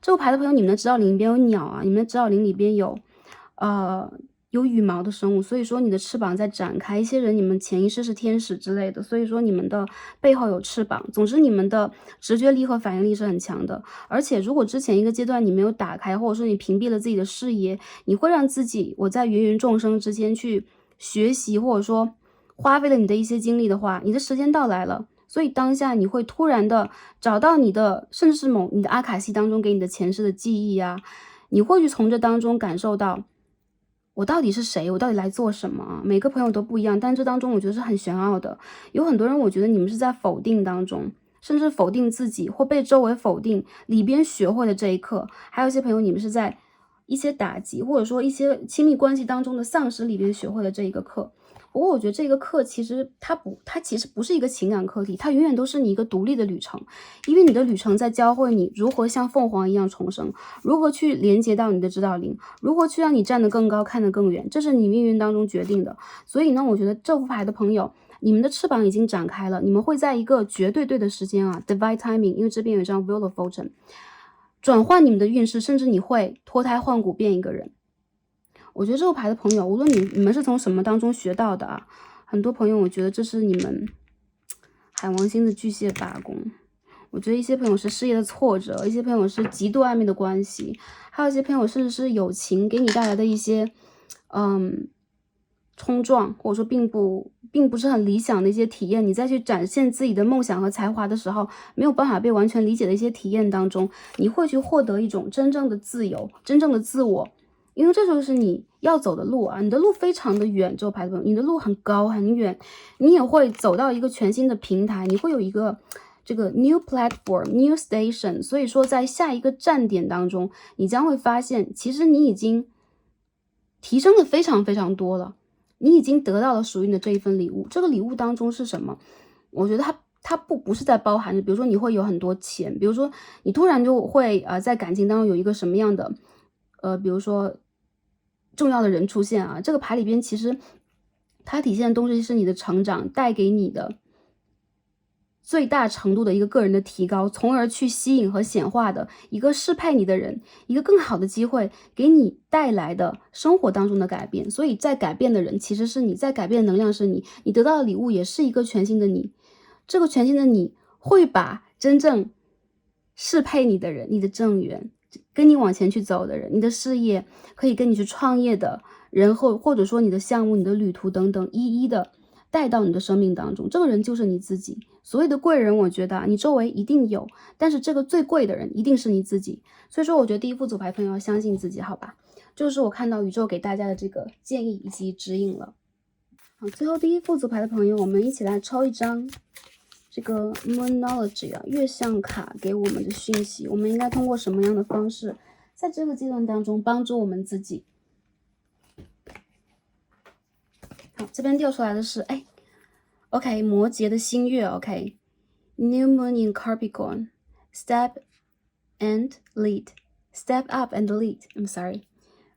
这个牌的朋友，你们的指导灵里边有鸟啊，你们的指导灵里边有羽毛的生物，所以说你的翅膀在展开。一些人你们潜意识是天使之类的，所以说你们的背后有翅膀。总之你们的直觉力和反应力是很强的。而且如果之前一个阶段你没有打开，或者说你屏蔽了自己的视野，你会让自己我在芸芸众生之间去学习，或者说花费了你的一些精力的话，你的时间到来了。所以当下你会突然的找到你的，甚至是你的阿卡西当中给你的前世的记忆啊，你会去从这当中感受到我到底是谁，我到底来做什么啊？每个朋友都不一样，但这当中我觉得是很玄奥的。有很多人我觉得你们是在否定当中，甚至否定自己或被周围否定里边学会的这一刻，还有一些朋友你们是在一些打击或者说一些亲密关系当中的丧失里边学会的这一个课。不过我觉得这个课其实它其实不是一个情感课题，它永远都是你一个独立的旅程，因为你的旅程在教会你如何像凤凰一样重生，如何去连接到你的指导灵，如何去让你站得更高，看得更远，这是你命运当中决定的。所以呢，我觉得这副牌的朋友，你们的翅膀已经展开了，你们会在一个绝对对的时间divine timing， 因为这边有一张 Wheel of Fortune， 转换你们的运势，甚至你会脱胎换骨变一个人。我觉得这个牌的朋友，无论你们是从什么当中学到的很多朋友我觉得这是你们海王星的巨蟹8宫。我觉得一些朋友是事业的挫折，一些朋友是极度暧昧的关系，还有一些朋友甚至是友情给你带来的一些冲撞，或者说并不是很理想的一些体验，你再去展现自己的梦想和才华的时候，没有办法被完全理解的一些体验当中，你会去获得一种真正的自由，真正的自我。因为这就是你要走的路你的路非常的远，这个牌的朋友，你的路很高很远，你也会走到一个全新的平台，你会有一个这个 new platform new station， 所以说在下一个站点当中，你将会发现其实你已经提升的非常非常多了，你已经得到了属于你的这一份礼物。这个礼物当中是什么？我觉得它不是在包含着比如说你会有很多钱，比如说你突然就会在感情当中有一个什么样的比如说重要的人出现这个牌里边其实它体现的东西是你的成长带给你的最大程度的一个个人的提高，从而去吸引和显化的一个适配你的人，一个更好的机会给你带来的生活当中的改变。所以在改变的人其实是你，在改变的能量是你，你得到的礼物也是一个全新的你。这个全新的你会把真正适配你的人，你的正缘，跟你往前去走的人，你的事业可以跟你去创业的人，或者说你的项目、你的旅途等等，一一的带到你的生命当中。这个人就是你自己。所谓的贵人，我觉得你周围一定有，但是这个最贵的人一定是你自己。所以说我觉得第一副组牌朋友要相信自己，好吧？就是我看到宇宙给大家的这个建议以及指引了。好，最后第一副组牌的朋友，我们一起来抽一张这个 Moonology 月相卡给我们的讯息，我们应该通过什么样的方式在这个阶段当中帮助我们自己。好，这边掉出来的是OK 摩羯的新月 OK New Moon in Capricorn Step and Lead Step up and lead. I'm sorry.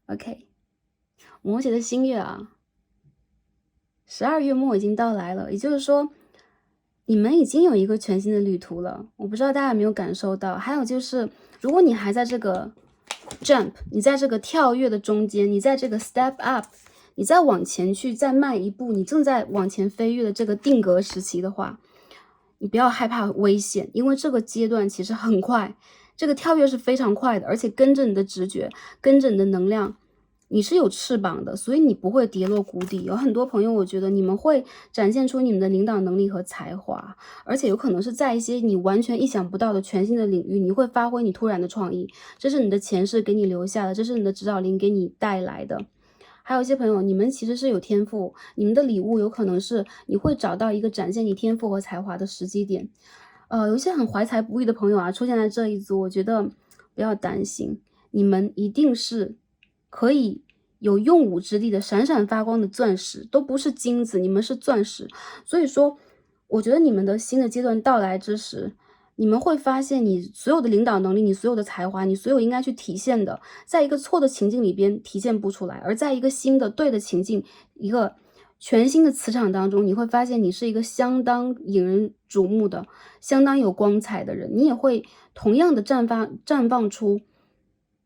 OK， 摩羯的新月啊，12月末已经到来了，也就是说，你们已经有一个全新的旅途了。我不知道大家有没有感受到。还有就是，如果你还在这个 jump， 你在这个跳跃的中间，你在这个 step up， 你再往前去，再迈一步，你正在往前飞跃的这个定格时期的话，你不要害怕危险，因为这个阶段其实很快，这个跳跃是非常快的，而且跟着你的直觉，跟着你的能量，你是有翅膀的，所以你不会跌落谷底。有很多朋友，我觉得你们会展现出你们的领导能力和才华，而且有可能是在一些你完全意想不到的全新的领域，你会发挥你突然的创意，这是你的前世给你留下的，这是你的指导灵给你带来的。还有一些朋友，你们其实是有天赋，你们的礼物有可能是你会找到一个展现你天赋和才华的时机点。有一些很怀才不遇的朋友啊，出现在这一组，我觉得不要担心，你们一定是可以有用武之地的闪闪发光的钻石，都不是金子，你们是钻石。所以说，我觉得你们的新的阶段到来之时，你们会发现你所有的领导能力，你所有的才华，你所有应该去体现的，在一个错的情境里边体现不出来，而在一个新的对的情境，一个全新的磁场当中，你会发现你是一个相当引人瞩目的、相当有光彩的人，你也会同样的绽放出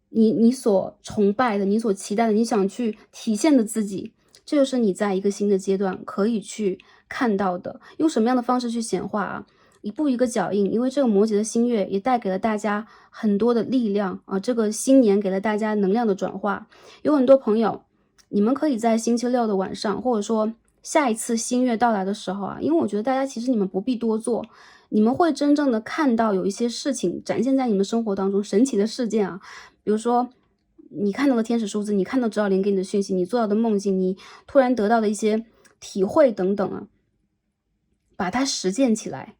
你所崇拜的、你所期待的、你想去体现的自己。这就是你在一个新的阶段可以去看到的，用什么样的方式去显化啊？一步一个脚印，因为这个摩羯的新月也带给了大家很多的力量啊，这个新年给了大家能量的转化。有很多朋友，你们可以在星期六的晚上，或者说下一次新月到来的时候啊，因为我觉得大家其实你们不必多做，你们会真正的看到有一些事情展现在你们生活当中神奇的事件啊，比如说你看到的天使数字，你看到指导灵给你的讯息，你做到的梦境，你突然得到的一些体会等等啊，把它实践起来。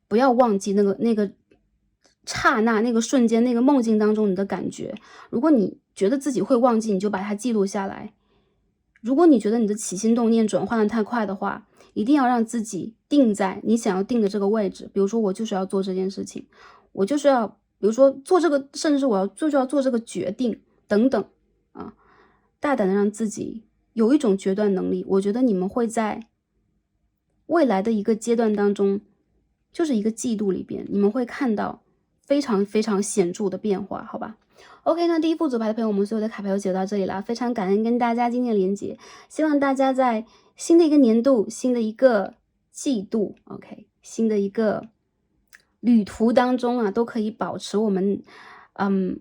不要忘记那个刹那、那个瞬间、那个梦境当中你的感觉。如果你觉得自己会忘记，你就把它记录下来。如果你觉得你的起心动念转换的太快的话，一定要让自己定在你想要定的这个位置。比如说，我就是要做这件事情，我就是要，比如说做这个，甚至是就是要做这个决定等等啊，大胆的让自己有一种决断能力。我觉得你们会在未来的一个阶段当中。就是一个季度里边，你们会看到非常非常显著的变化，好吧 ？OK， 那第一副组牌的朋友，我们所有的卡牌就解到这里了，非常感恩跟大家今天的连接，希望大家在新的一个年度、新的一个季度 ，OK， 新的一个旅途当中啊，都可以保持我们，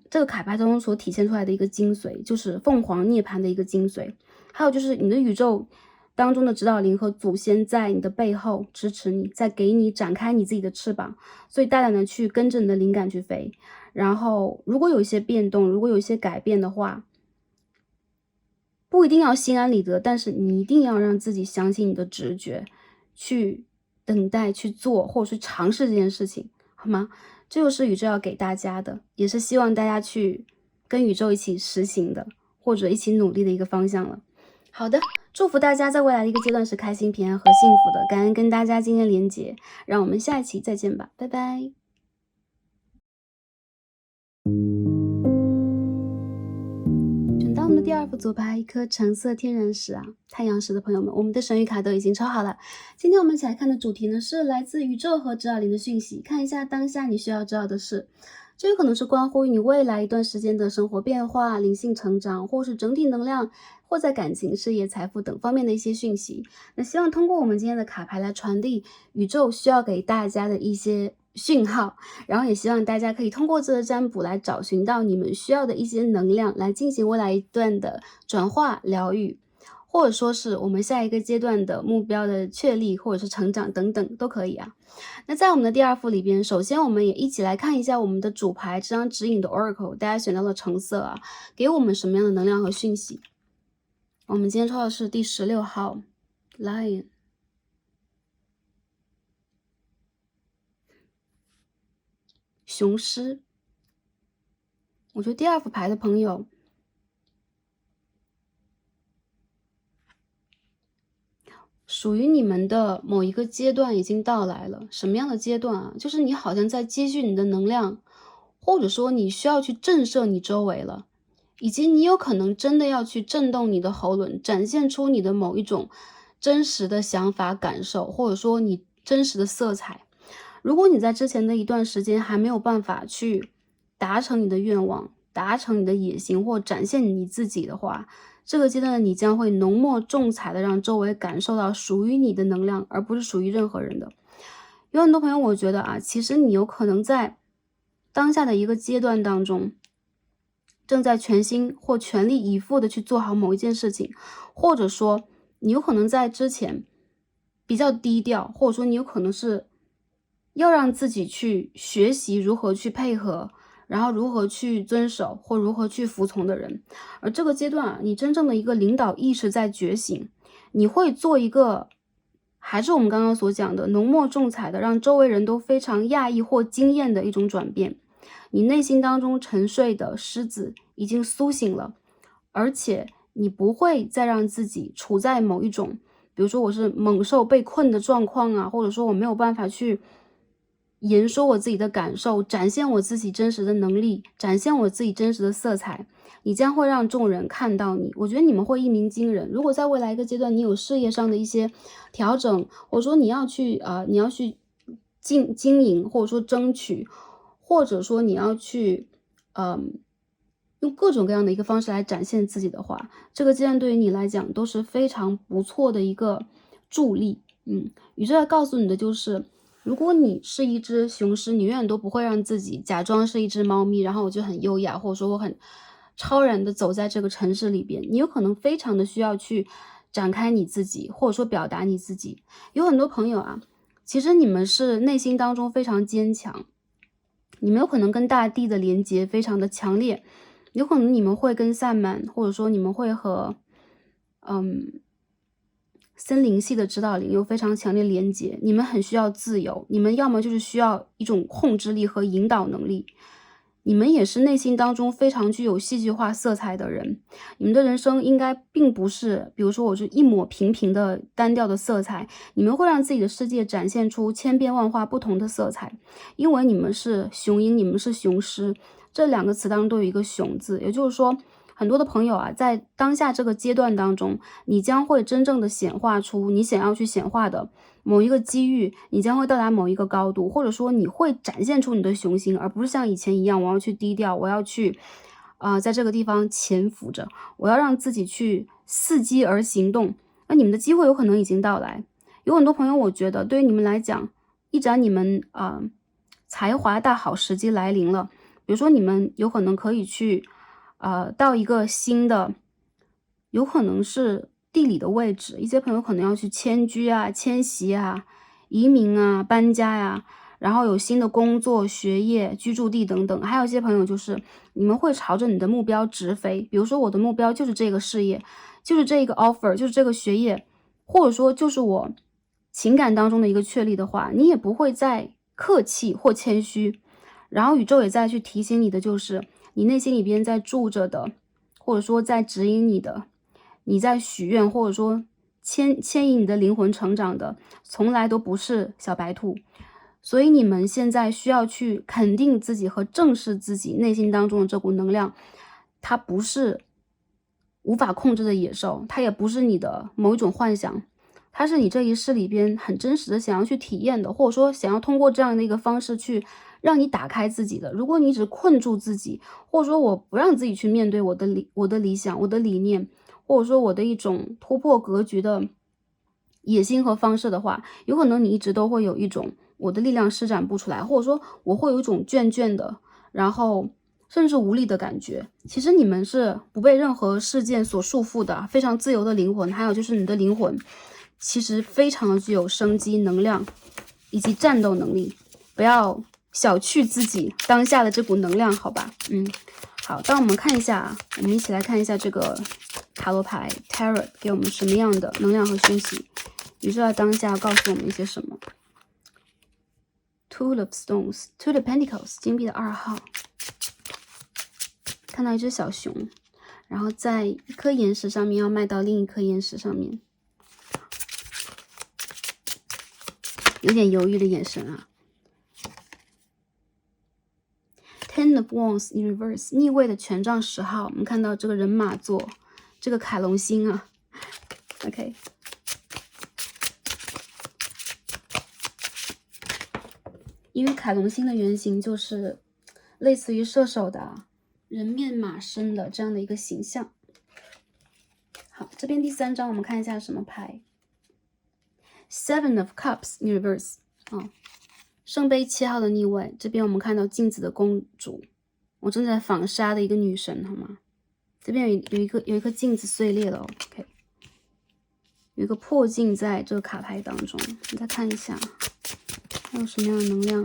这个卡牌当中所体现出来的一个精髓，就是凤凰涅槃的一个精髓，还有就是你的宇宙。当中的指导灵和祖先在你的背后支持你，在给你展开你自己的翅膀，所以大胆的去跟着你的灵感去飞。然后，如果有一些变动，如果有一些改变的话，不一定要心安理得，但是你一定要让自己相信你的直觉，去等待、去做或者去尝试这件事情，好吗？这就是宇宙要给大家的，也是希望大家去跟宇宙一起实行的，或者一起努力的一个方向了。好的。祝福大家在未来的一个阶段是开心、平安和幸福的。感恩跟大家今天连结，让我们下一期再见吧，拜拜。选到我们的第二副组牌，一颗橙色天然石啊，太阳石的朋友们，我们的神谕卡都已经抽好了。今天我们一起来看的主题呢是来自宇宙和指导灵的讯息，看一下当下你需要知道的事。这有可能是关乎于你未来一段时间的生活变化、灵性成长，或是整体能量，或在感情、事业、财富等方面的一些讯息。那希望通过我们今天的卡牌来传递宇宙需要给大家的一些讯号，然后也希望大家可以通过这个占卜来找寻到你们需要的一些能量，来进行未来一段的转化、疗愈。或者说是我们下一个阶段的目标的确立，或者是成长等等都可以啊。那在我们的第二副里边，首先我们也一起来看一下我们的主牌这张指引的 Oracle， 大家选到了橙色啊，给我们什么样的能量和讯息？我们今天抽的是第16号 Lion， 雄狮。我觉得第二副牌的朋友属于你们的某一个阶段已经到来了。什么样的阶段啊？就是你好像在积蓄你的能量，或者说你需要去震慑你周围了，以及你有可能真的要去震动你的喉咙，展现出你的某一种真实的想法感受，或者说你真实的色彩。如果你在之前的一段时间还没有办法去达成你的愿望，达成你的野心或展现你自己的话，这个阶段的你将会浓墨重彩的让周围感受到属于你的能量，而不是属于任何人的。有很多朋友我觉得啊，其实你有可能在当下的一个阶段当中，正在全心或全力以赴的去做好某一件事情，或者说你有可能在之前比较低调，或者说你有可能是要让自己去学习如何去配合，然后如何去遵守或如何去服从的人。而这个阶段啊，你真正的一个领导意识在觉醒，你会做一个还是我们刚刚所讲的浓墨重彩的，让周围人都非常讶异或惊艳的一种转变。你内心当中沉睡的狮子已经苏醒了，而且你不会再让自己处在某一种，比如说我是猛兽被困的状况啊，或者说我没有办法去言说我自己的感受，展现我自己真实的能力，展现我自己真实的色彩，你将会让众人看到你。我觉得你们会一鸣惊人。如果在未来一个阶段，你有事业上的一些调整，或者说你要去经营，或者说争取，或者说你要去用各种各样的一个方式来展现自己的话，这个阶段对于你来讲都是非常不错的一个助力。宇宙要告诉你的就是，如果你是一只雄狮，你永远都不会让自己假装是一只猫咪，然后我就很优雅，或者说我很超然的走在这个城市里边。你有可能非常的需要去展开你自己，或者说表达你自己。有很多朋友啊，其实你们是内心当中非常坚强，你们有可能跟大地的连接非常的强烈，有可能你们会跟萨满，或者说你们会和森林系的指导灵有非常强烈连接，你们很需要自由，你们要么就是需要一种控制力和引导能力，你们也是内心当中非常具有戏剧化色彩的人，你们的人生应该并不是，比如说我是一抹平平的单调的色彩，你们会让自己的世界展现出千变万化不同的色彩，因为你们是雄鹰，你们是雄狮，这两个词当中都有一个雄字，也就是说，很多的朋友啊，在当下这个阶段当中，你将会真正的显化出你想要去显化的某一个机遇，你将会到达某一个高度，或者说你会展现出你的雄心，而不是像以前一样，我要去低调，我要去在这个地方潜伏着，我要让自己去伺机而行动。那你们的机会有可能已经到来。有很多朋友，我觉得对于你们来讲，一展你们才华大好时机来临了。比如说，你们有可能可以去到一个新的，有可能是地理的位置，一些朋友可能要去迁居啊、迁徙啊、移民啊、搬家呀，然后有新的工作、学业、居住地等等。还有一些朋友就是你们会朝着你的目标直飞，比如说我的目标就是这个事业，就是这个 offer，就是这个学业，或者说就是我情感当中的一个确立的话，你也不会再客气或谦虚。然后宇宙也在去提醒你的就是，你内心里边在住着的，或者说在指引你的，你在许愿，或者说牵引你的灵魂成长的，从来都不是小白兔。所以你们现在需要去肯定自己和正视自己内心当中的这股能量，它不是无法控制的野兽，它也不是你的某一种幻想，它是你这一世里边很真实的想要去体验的，或者说想要通过这样的一个方式去让你打开自己的。如果你只困住自己，或者说我不让自己去面对我的理想、我的理念，或者说我的一种突破格局的野心和方式的话，有可能你一直都会有一种我的力量施展不出来，或者说我会有一种倦倦的，然后甚至无力的感觉。其实你们是不被任何事件所束缚的，非常自由的灵魂。还有就是你的灵魂其实非常的具有生机、能量以及战斗能力，不要小觑自己当下的这股能量，好吧？好，当我们看一下啊，我们一起来看一下这个塔罗牌 Tarot 给我们什么样的能量和讯息。宇宙在当下告诉我们一些什么 ？Two of Stones, Two of Pentacles， 金币的2号，看到一只小熊，然后在一颗岩石上面要迈到另一颗岩石上面，有点犹豫的眼神啊。Ten of Wands in reverse 逆位的权杖10号，我们看到这个人马座，这个凯龙星啊 ，OK。因为凯龙星的原型就是类似于射手的人面马身的这样的一个形象。好，这边第3张我们看一下什么牌 ？Seven of Cups in reverse 啊，圣杯7号的逆位。这边我们看到镜子的公主，我正在纺纱的一个女神，好吗？这边有一颗镜子碎裂了 ，OK， 有一个破镜在这个卡牌当中。你再看一下。还有什么样的能量？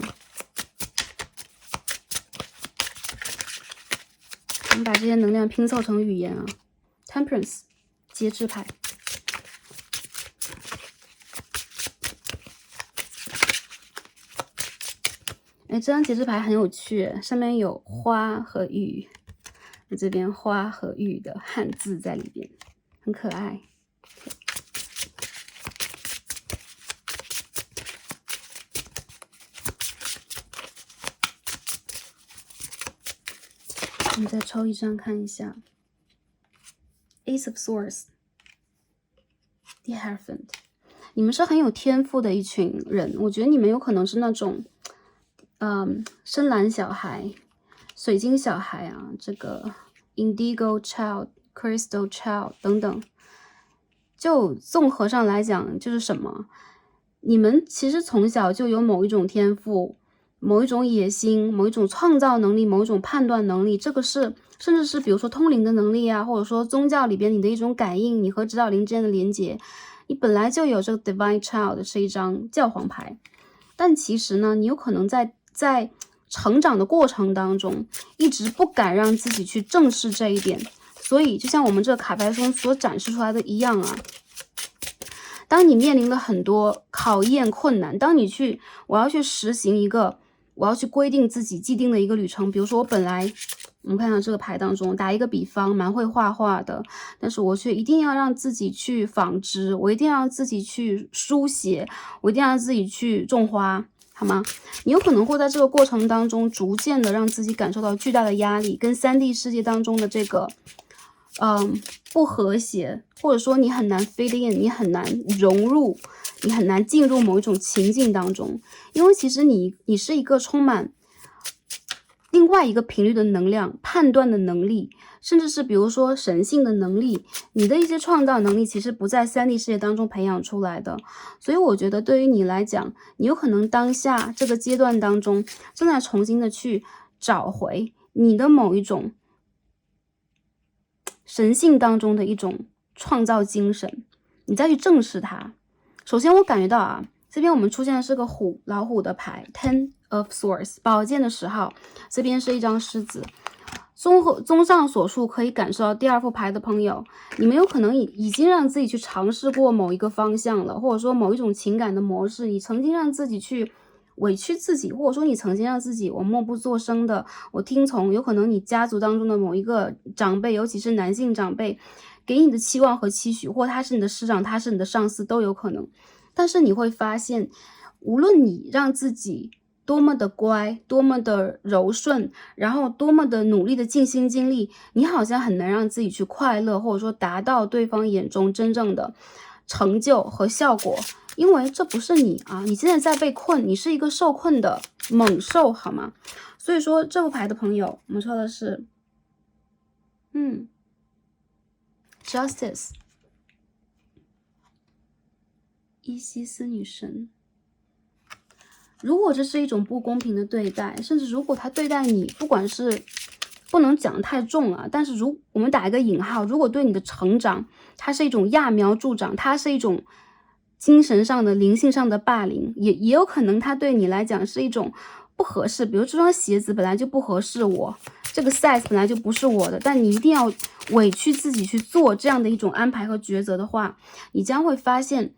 我们把这些能量拼凑成语言啊。Temperance 节制牌。哎，这张节制牌很有趣，上面有花和玉，这边花和玉的汉字在里边，很可爱。我们再抽一张看一下 ，Ace of Swords， The Hierophant。你们是很有天赋的一群人，我觉得你们有可能是那种，深蓝小孩、水晶小孩啊，这个 Indigo Child、Crystal Child 等等。就综合上来讲，就是什么？你们其实从小就有某一种天赋。某一种野心，某一种创造能力，某一种判断能力，这个是甚至是比如说通灵的能力啊，或者说宗教里边你的一种感应，你和指导灵之间的连接，你本来就有这个 Divine Child 是一张教皇牌，但其实呢，你有可能在成长的过程当中，一直不敢让自己去正视这一点，所以就像我们这个卡牌中所展示出来的一样啊。当你面临了很多考验困难，当你我要去实行一个，我要去规定自己既定的一个旅程，比如说我本来我们看到这个牌当中，打一个比方，蛮会画画的，但是我却一定要让自己去纺织，我一定要让自己去书写，我一定要让自己去种花，好吗？你有可能会在这个过程当中逐渐的让自己感受到巨大的压力，跟3D 世界当中的这个不和谐，或者说你很难 fit in， 你很难融入，你很难进入某一种情境当中，因为其实你是一个充满另外一个频率的能量，判断的能力，甚至是比如说神性的能力，你的一些创造能力其实不在3D 世界当中培养出来的，所以我觉得对于你来讲，你有可能当下这个阶段当中正在重新的去找回你的某一种神性当中的一种创造精神，你再去正视它。首先我感觉到啊，这边我们出现的是个老虎的牌 Ten of Swords， 宝剑的10号，这边是一张狮子。综上所述，可以感受到第2副牌的朋友，你们有可能已经让自己去尝试过某一个方向了，或者说某一种情感的模式，你曾经让自己去委屈自己，或者说你曾经让自己我默不作声的，我听从，有可能你家族当中的某一个长辈，尤其是男性长辈给你的期望和期许，或他是你的师长，他是你的上司都有可能。但是你会发现，无论你让自己多么的乖，多么的柔顺，然后多么的努力的尽心尽力，你好像很难让自己去快乐，或者说达到对方眼中真正的成就和效果，因为这不是你啊，你现在在被困，你是一个受困的猛兽，好吗？所以说这副牌的朋友，我们说的是Justice， 伊西斯女神。如果这是一种不公平的对待，甚至如果他对待你，不管是不能讲太重啊，但是我们打一个引号，如果对你的成长，它是一种揠苗助长，它是一种精神上的、灵性上的霸凌，也有可能它对你来讲是一种不合适。比如这双鞋子本来就不合适我，这个 size 本来就不是我的，但你一定要委屈自己去做这样的一种安排和抉择的话，你将会发现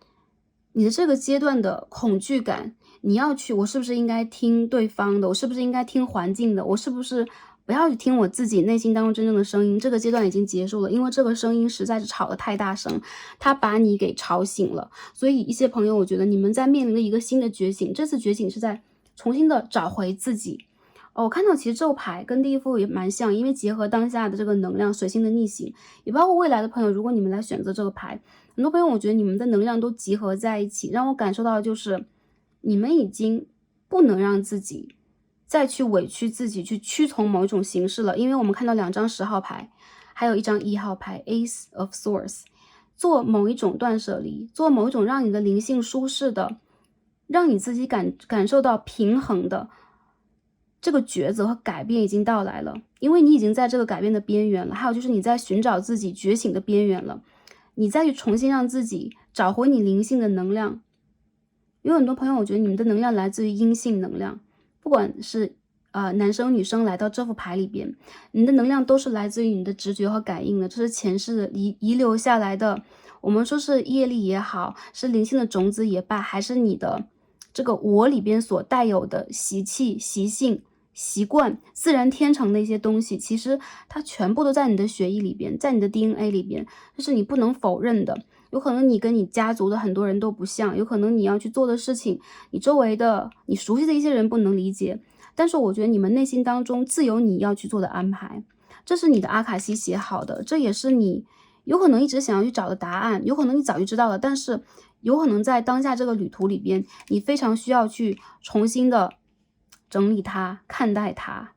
你的这个阶段的恐惧感。你要去，我是不是应该听对方的？我是不是应该听环境的？我是不是不要去听我自己内心当中真正的声音？这个阶段已经结束了，因为这个声音实在是吵得太大声，它把你给吵醒了。所以一些朋友，我觉得你们在面临的一个新的觉醒，这次觉醒是在重新的找回自己，我看到其实这牌跟第一副也蛮像，因为结合当下的这个能量，水星的逆行，也包括未来的朋友，如果你们来选择这个牌，很多朋友我觉得你们的能量都集合在一起，让我感受到的就是你们已经不能让自己再去委屈自己，去屈从某一种形式了。因为我们看到2张10号牌，还有1张1号牌 Ace of Swords， 做某一种断舍离，做某一种让你的灵性舒适的，让你自己感受到平衡的这个抉择和改变已经到来了，因为你已经在这个改变的边缘了，还有就是你在寻找自己觉醒的边缘了，你再去重新让自己找回你灵性的能量。有很多朋友我觉得你们的能量来自于阴性能量，不管是男生女生来到这副牌里边，你的能量都是来自于你的直觉和感应的，这是前世的遗留下来的，我们说是业力也好，是灵性的种子也罢，还是你的这个我里边所带有的习气、习性、习惯、自然天成的一些东西，其实它全部都在你的血液里边，在你的 DNA 里边，这是你不能否认的。有可能你跟你家族的很多人都不像，有可能你要去做的事情，你周围的你熟悉的一些人不能理解，但是我觉得你们内心当中自有你要去做的安排，这是你的阿卡西写好的，这也是你有可能一直想要去找的答案，有可能你早就知道了，但是有可能在当下这个旅途里边，你非常需要去重新的整理它，看待它，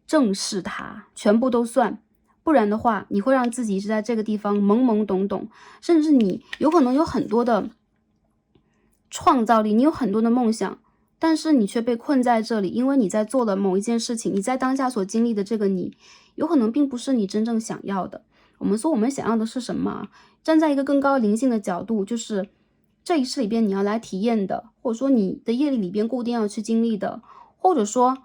正视它，全部都算。不然的话，你会让自己一直在这个地方懵懵懂懂，甚至你有可能有很多的创造力，你有很多的梦想，但是你却被困在这里，因为你在做的某一件事情，你在当下所经历的这个你，有可能并不是你真正想要的。我们说我们想要的是什么？站在一个更高灵性的角度，就是这一世里边你要来体验的，或者说你的业力里边固定要去经历的，或者说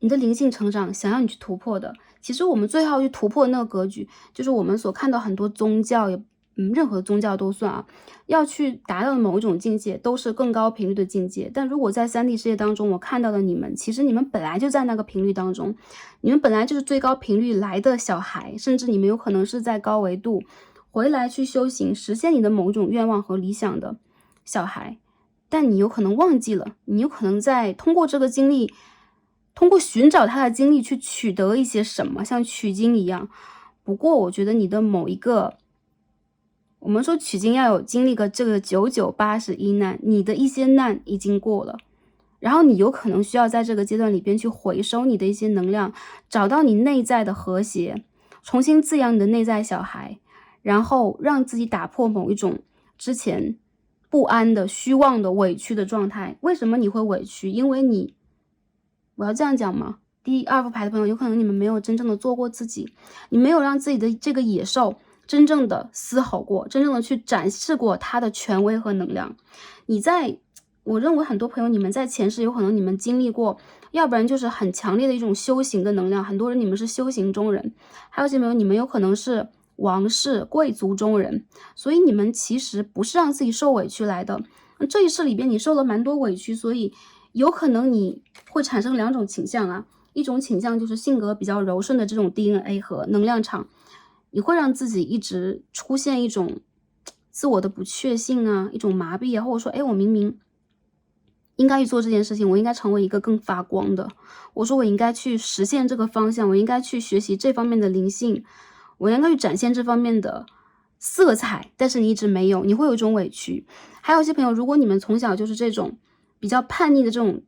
你的灵性成长想要你去突破的，其实我们最后去突破那个格局，就是我们所看到很多宗教也任何宗教都算啊，要去达到的某一种境界都是更高频率的境界。但如果在3D 世界当中，我看到的你们，其实你们本来就在那个频率当中，你们本来就是最高频率来的小孩，甚至你们有可能是在高维度回来去修行，实现你的某种愿望和理想的小孩，但你有可能忘记了，你有可能在通过这个经历，通过寻找他的经历去取得一些什么，像取经一样。不过我觉得你的某一个，我们说取经要有经历个这个9981难，你的一些难已经过了，然后你有可能需要在这个阶段里边去回收你的一些能量，找到你内在的和谐，重新滋养你的内在小孩，然后让自己打破某一种之前不安的、虚妄的、委屈的状态。为什么你会委屈？因为我要这样讲吗？第2副牌的朋友，有可能你们没有真正的做过自己，你没有让自己的这个野兽真正的嘶吼过，真正的去展示过它的权威和能量。我认为很多朋友，你们在前世有可能你们经历过，要不然就是很强烈的一种修行的能量，很多人你们是修行中人，还有些朋友你们有可能是王室贵族中人，所以你们其实不是让自己受委屈来的。这一世里边你受了蛮多委屈，所以有可能你会产生2种倾向啊，一种倾向就是性格比较柔顺的这种 DNA 和能量场，你会让自己一直出现一种自我的不确信啊，一种麻痹啊，或者说我明明应该去做这件事情，我应该成为一个更发光的，我说我应该去实现这个方向，我应该去学习这方面的灵性，我应该去展现这方面的色彩，但是你一直没有，你会有一种委屈。还有一些朋友，如果你们从小就是这种比较叛逆的这种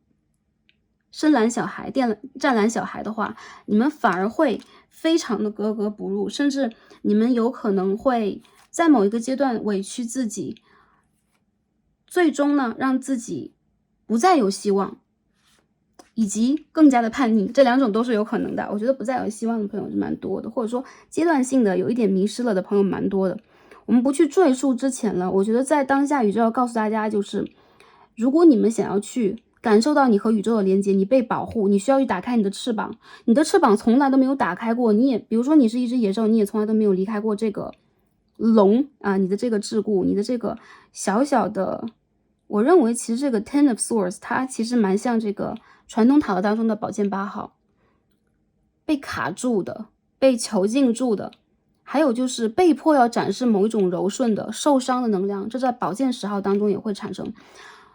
深蓝小孩、湛蓝小孩的话，你们反而会非常的格格不入，甚至你们有可能会在某一个阶段委屈自己，最终呢让自己不再有希望，以及更加的叛逆，这2种都是有可能的。我觉得不再有希望的朋友是蛮多的，或者说阶段性的有一点迷失了的朋友蛮多的。我们不去赘述之前了，我觉得在当下宇宙要告诉大家，就是如果你们想要去感受到你和宇宙的连接，你被保护，你需要去打开你的翅膀，你的翅膀从来都没有打开过，比如说你是一只野兽，你也从来都没有离开过这个笼啊，你的这个桎梏，你的这个小小的，我认为其实这个 Ten of Swords 它其实蛮像这个传统塔罗当中的宝剑8号，被卡住的，被囚禁住的，还有就是被迫要展示某一种柔顺的受伤的能量，这在宝剑10号当中也会产生。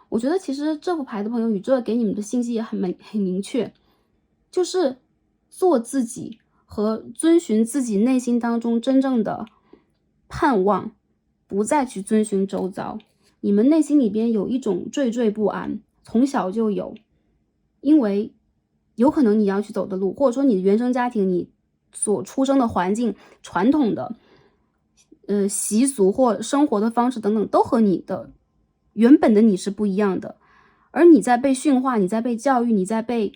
我觉得其实这副牌的朋友，宇宙给你们的信息也很明确，就是做自己和遵循自己内心当中真正的盼望，不再去遵循周遭。你们内心里边有一种惴惴不安，从小就有，因为有可能你要去走的路，或者说你的原生家庭，你所出生的环境、传统的习俗或生活的方式等等，都和你的原本的你是不一样的。而你在被驯化，你在被教育，你在被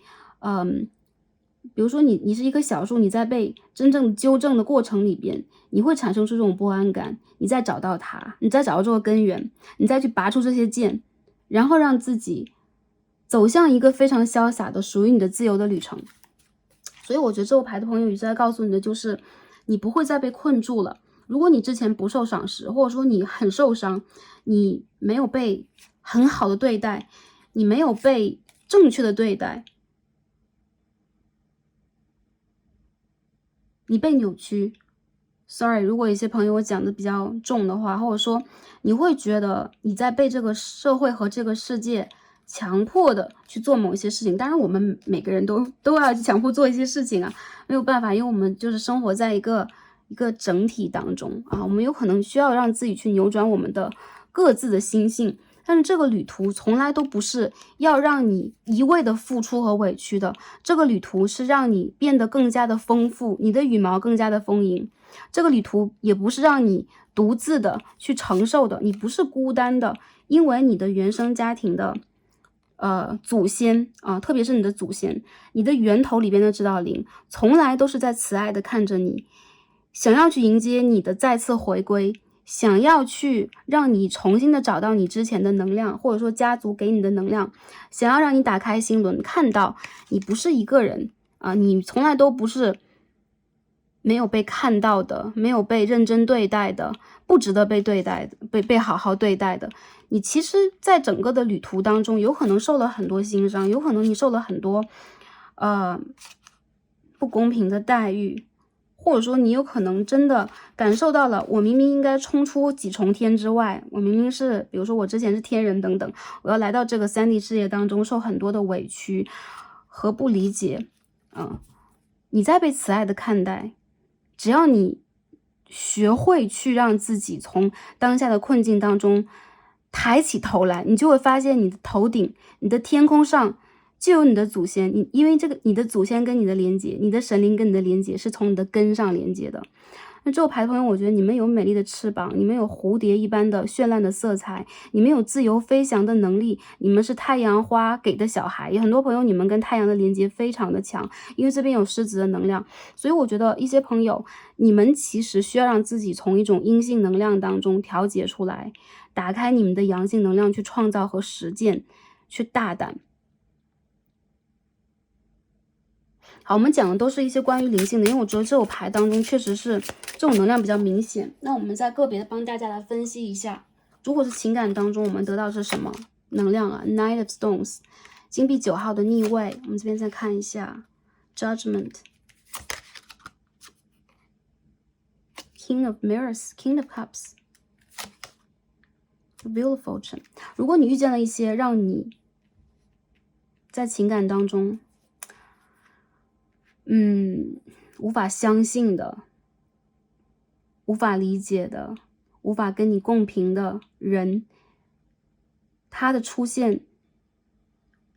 比如说你是一棵小树，你在被真正纠正的过程里边，你会产生出这种不安感，你再找到它，你再找到这个根源，你再去拔出这些剑，然后让自己走向一个非常潇洒的属于你的自由的旅程。所以我觉得这个牌的朋友，宇宙在告诉你的就是，你不会再被困住了。如果你之前不受赏识，或者说你很受伤，你没有被很好的对待，你没有被正确的对待，你被扭曲。Sorry， 如果有些朋友我讲的比较重的话，或者说你会觉得你在被这个社会和这个世界强迫的去做某一些事情。当然我们每个人都要去强迫做一些事情啊，没有办法，因为我们就是生活在一个整体当中啊，我们有可能需要让自己去扭转我们的各自的心性。但是这个旅途从来都不是要让你一味的付出和委屈的，这个旅途是让你变得更加的丰富，你的羽毛更加的丰盈。这个旅途也不是让你独自的去承受的，你不是孤单的，因为你的原生家庭的祖先啊，特别是你的祖先，你的源头里边的指导灵，从来都是在慈爱的看着你，想要去迎接你的再次回归，想要去让你重新的找到你之前的能量，或者说家族给你的能量，想要让你打开心轮，看到你不是一个人啊，你从来都不是没有被看到的，没有被认真对待的，不值得被对待的，被好好对待的。你其实在整个的旅途当中，有可能受了很多心伤，有可能你受了很多不公平的待遇，或者说你有可能真的感受到了，我明明应该冲出几重天之外，我明明是比如说我之前是天人等等，我要来到这个3D 世界当中受很多的委屈和不理解你在被慈爱的看待，只要你学会去让自己从当下的困境当中抬起头来，你就会发现你的头顶，你的天空上就有你的祖先。因为这个你的祖先跟你的连接，你的神灵跟你的连接是从你的根上连接的。那这个牌的朋友，我觉得你们有美丽的翅膀，你们有蝴蝶一般的绚烂的色彩，你们有自由飞翔的能力，你们是太阳花给的小孩。有很多朋友你们跟太阳的连接非常的强，因为这边有狮子的能量，所以我觉得一些朋友，你们其实需要让自己从一种阴性能量当中调节出来，打开你们的阳性能量去创造和实践，去大胆。好，我们讲的都是一些关于灵性的，因为我觉得这种牌当中确实是这种能量比较明显。那我们再个别的帮大家来分析一下，如果是情感当中，我们得到的是什么能量啊 ？Knight of Stones， 金币9号的逆位，我们这边再看一下 Judgment， King of Mirrors， King of Cups，Wheel of Fortune。如果你遇见了一些让你在情感当中无法相信的，无法理解的，无法跟你共频的人，他的出现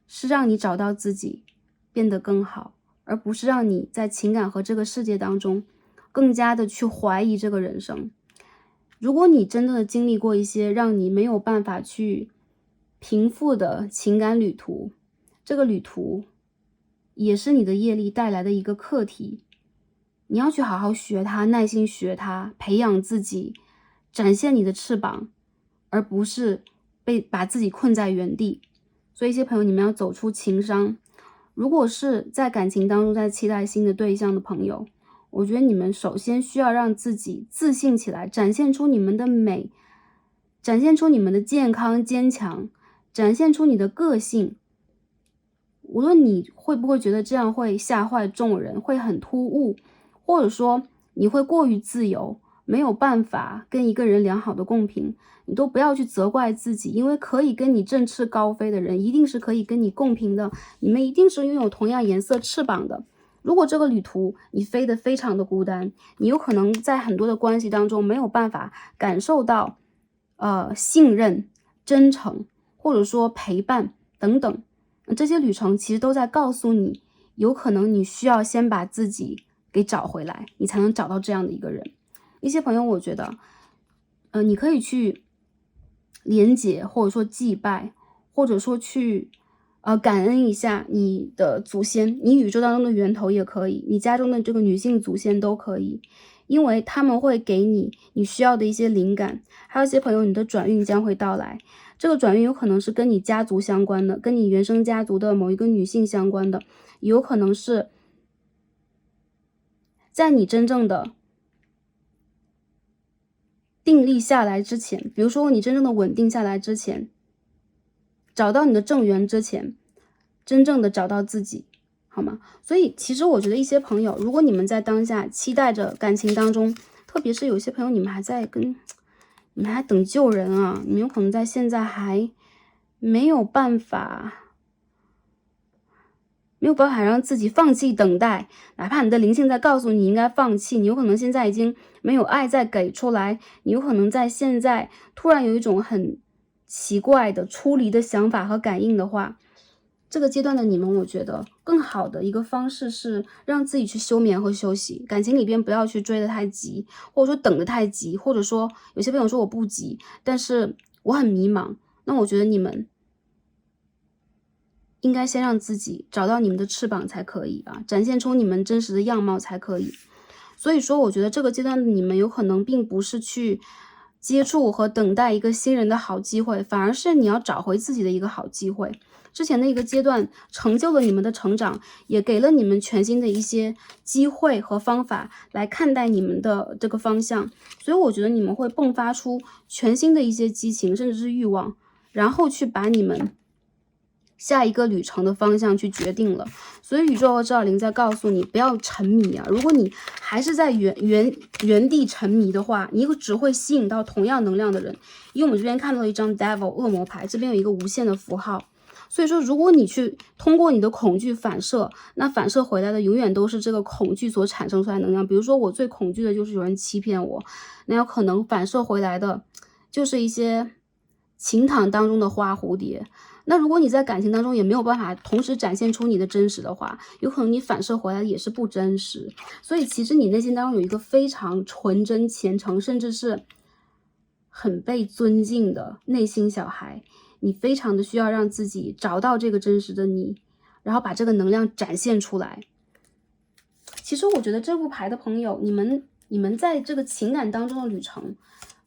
是让你找到自己，变得更好，而不是让你在情感和这个世界当中更加的去怀疑这个人生。如果你真的经历过一些让你没有办法去平复的情感旅途，这个旅途也是你的业力带来的一个课题，你要去好好学它，耐心学它，培养自己，展现你的翅膀，而不是把自己困在原地。所以一些朋友，你们要走出情伤。如果是在感情当中在期待新的对象的朋友，我觉得你们首先需要让自己自信起来，展现出你们的美，展现出你们的健康坚强，展现出你的个性。无论你会不会觉得这样会吓坏众人，会很突兀，或者说你会过于自由，没有办法跟一个人良好的共频，你都不要去责怪自己，因为可以跟你振翅高飞的人，一定是可以跟你共频的，你们一定是拥有同样颜色翅膀的。如果这个旅途你飞得非常的孤单，你有可能在很多的关系当中没有办法感受到信任、真诚，或者说陪伴等等，这些旅程其实都在告诉你，有可能你需要先把自己给找回来，你才能找到这样的一个人。一些朋友我觉得你可以去连结，或者说祭拜，或者说去感恩一下你的祖先，你宇宙当中的源头也可以，你家中的这个女性祖先都可以，因为他们会给你需要的一些灵感。还有一些朋友，你的转运将会到来，这个转运有可能是跟你家族相关的，跟你原生家族的某一个女性相关的，也有可能是在你真正的定力下来之前，比如说你真正的稳定下来之前，找到你的正缘之前，真正的找到自己，好吗？所以其实我觉得一些朋友，如果你们在当下期待着感情当中，特别是有些朋友你们还等救人啊，你们有可能在现在还没有办法让自己放弃等待，哪怕你的灵性在告诉你应该放弃，你有可能现在已经没有爱再给出来，你有可能在现在突然有一种很奇怪的出离的想法和感应的话，这个阶段的你们，我觉得更好的一个方式是让自己去休眠和休息，感情里边不要去追得太急，或者说等得太急，或者说有些朋友说我不急，但是我很迷茫，那我觉得你们应该先让自己找到你们的翅膀才可以啊，展现出你们真实的样貌才可以。所以说我觉得这个阶段的你们有可能并不是去接触和等待一个新人的好机会，反而是你要找回自己的一个好机会。之前的一个阶段成就了你们的成长，也给了你们全新的一些机会和方法来看待你们的这个方向，所以我觉得你们会迸发出全新的一些激情，甚至是欲望，然后去把你们下一个旅程的方向去决定了。所以宇宙和指导灵在告诉你不要沉迷啊，如果你还是在原地沉迷的话，你只会吸引到同样能量的人。因为我们这边看到了一张 Devil 恶魔牌，这边有一个无限的符号，所以说如果你去通过你的恐惧反射，那反射回来的永远都是这个恐惧所产生出来的能量。比如说我最恐惧的就是有人欺骗我，那有可能反射回来的就是一些情场当中的花蝴蝶。那如果你在感情当中也没有办法同时展现出你的真实的话，有可能你反射回来也是不真实。所以其实你内心当中有一个非常纯真虔诚，甚至是很被尊敬的内心小孩，你非常的需要让自己找到这个真实的你，然后把这个能量展现出来。其实我觉得这副牌的朋友，你们在这个情感当中的旅程，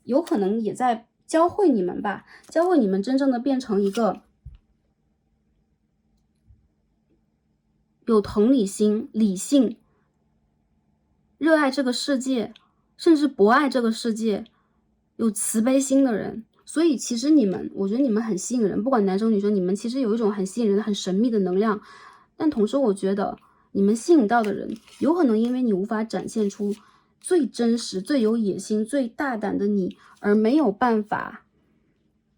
有可能也在教会你们吧，教会你们真正的变成一个有同理心、理性、热爱这个世界，甚至博爱这个世界，有慈悲心的人。所以其实我觉得你们很吸引人，不管男生女生，你们其实有一种很吸引人的、很神秘的能量。但同时我觉得你们吸引到的人，有可能因为你无法展现出最真实、最有野心、最大胆的你，而没有办法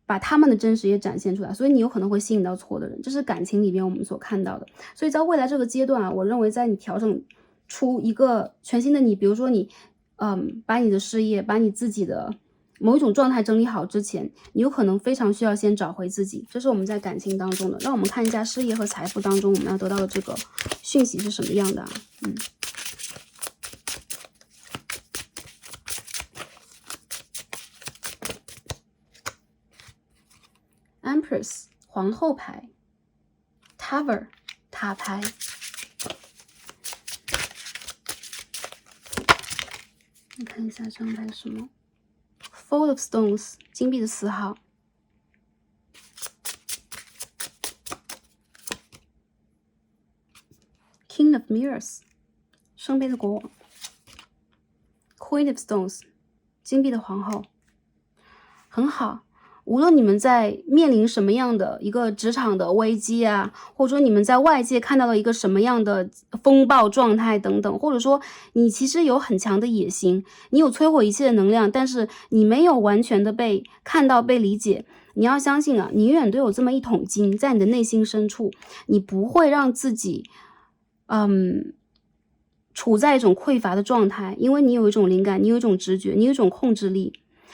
把他们的真实也展现出来，所以你有可能会吸引到错的人，这是感情里边我们所看到的。所以在未来这个阶段啊，我认为在你调整出一个全新的你，比如说你把你的事业，把你自己的某一种状态整理好之前，你有可能非常需要先找回自己，这是我们在感情当中的。让我们看一下事业和财富当中我们要得到的这个讯息是什么样的啊。Empress 皇后牌 Tower 塔牌，你看一下这张牌是什么 Four of Stones 金币的4号， King of Mirrors 圣杯的国王， Queen of Stones 金币的皇后。很好，无论你们在面临什么样的一个职场的危机啊，或者说你们在外界看到了一个什么样的风暴状态等等，或者说你其实有很强的野心，你有摧毁一切的能量，但是你没有完全的被看到、被理解。你要相信啊，你永远都有这么一桶金在你的内心深处，你不会让自己处在一种匮乏的状态，因为你有一种灵感，你有一种直觉，你有一种控制力。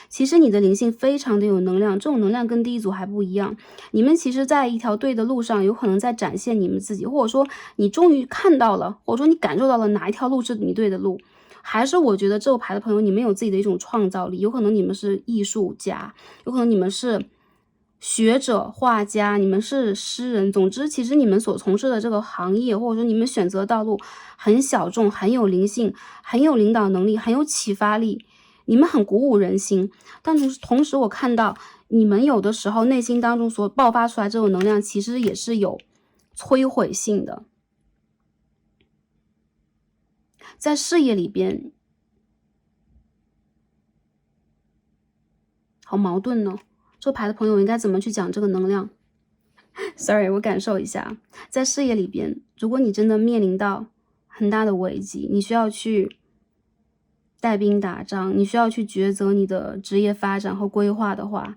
其实你的灵性非常的有能量，这种能量跟第一组还不一样。你们其实在一条对的路上，有可能在展现你们自己，或者说你终于看到了，或者说你感受到了哪一条路是你对的路。还是我觉得这个牌的朋友，你们有自己的一种创造力，有可能你们是艺术家，有可能你们是学者、画家，你们是诗人。总之，其实你们所从事的这个行业，或者说你们选择的道路很小众，很有灵性，很有领导能力，很有启发力。你们很鼓舞人心，但同时我看到你们有的时候内心当中所爆发出来这种能量，其实也是有摧毁性的。在事业里边，好矛盾呢。这牌的朋友应该怎么去讲这个能量？Sorry， 我感受一下，在事业里边，如果你真的面临到很大的危机，你需要去带兵打仗，你需要去抉择你的职业发展和规划的话，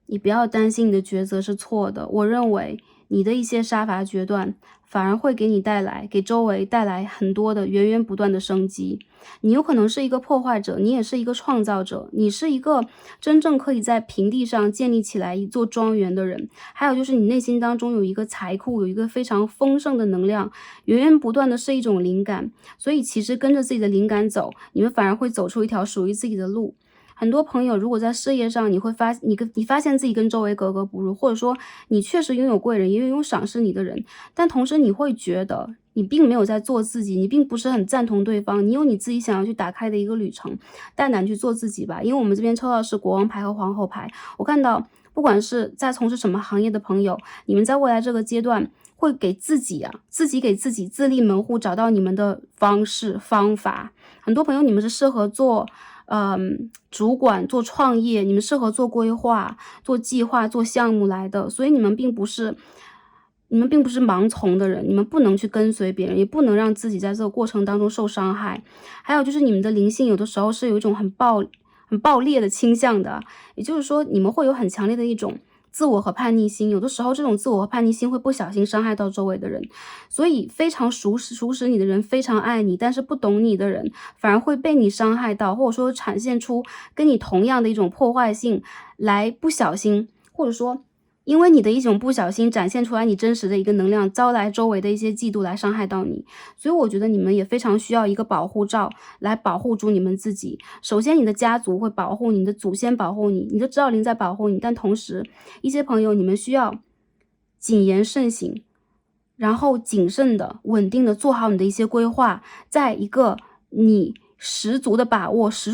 你不要担心你的抉择是错的。我认为你的一些杀伐决断反而会给周围带来很多的源源不断的生机。你有可能是一个破坏者，你也是一个创造者，你是一个真正可以在平地上建立起来一座庄园的人。还有就是你内心当中有一个财库，有一个非常丰盛的能量，源源不断的是一种灵感。所以其实跟着自己的灵感走，你们反而会走出一条属于自己的路。很多朋友如果在事业上你发现自己跟周围格格不入，或者说你确实拥有贵人，也拥有赏识你的人，但同时你会觉得你并没有在做自己，你并不是很赞同对方，你有你自己想要去打开的一个旅程，大胆去做自己吧。因为我们这边抽到的是国王牌和皇后牌，我看到不管是在从事什么行业的朋友，你们在未来这个阶段会给自己给自己自立门户，找到你们的方式方法。很多朋友你们是适合做主管，做创业，你们适合做规划、做计划、做项目来的，所以你们并不是盲从的人，你们不能去跟随别人，也不能让自己在这个过程当中受伤害。还有就是你们的灵性有的时候是有一种很爆裂的倾向的，也就是说你们会有很强烈的一种自我和叛逆心，有的时候这种自我和叛逆心会不小心伤害到周围的人，所以非常熟识你的人非常爱你，但是不懂你的人反而会被你伤害到，或者说展现出跟你同样的一种破坏性，来不小心，或者说因为你的一种不小心展现出来你真实的一个能量，招来周围的一些嫉妒来伤害到你。所以我觉得你们也非常需要一个保护罩来保护住你们自己。首先你的家族会保护你，你的祖先保护你，你的指导灵在保护你，但同时一些朋友你们需要谨言慎行，然后谨慎的稳定的做好你的一些规划，在一个你十足的把握十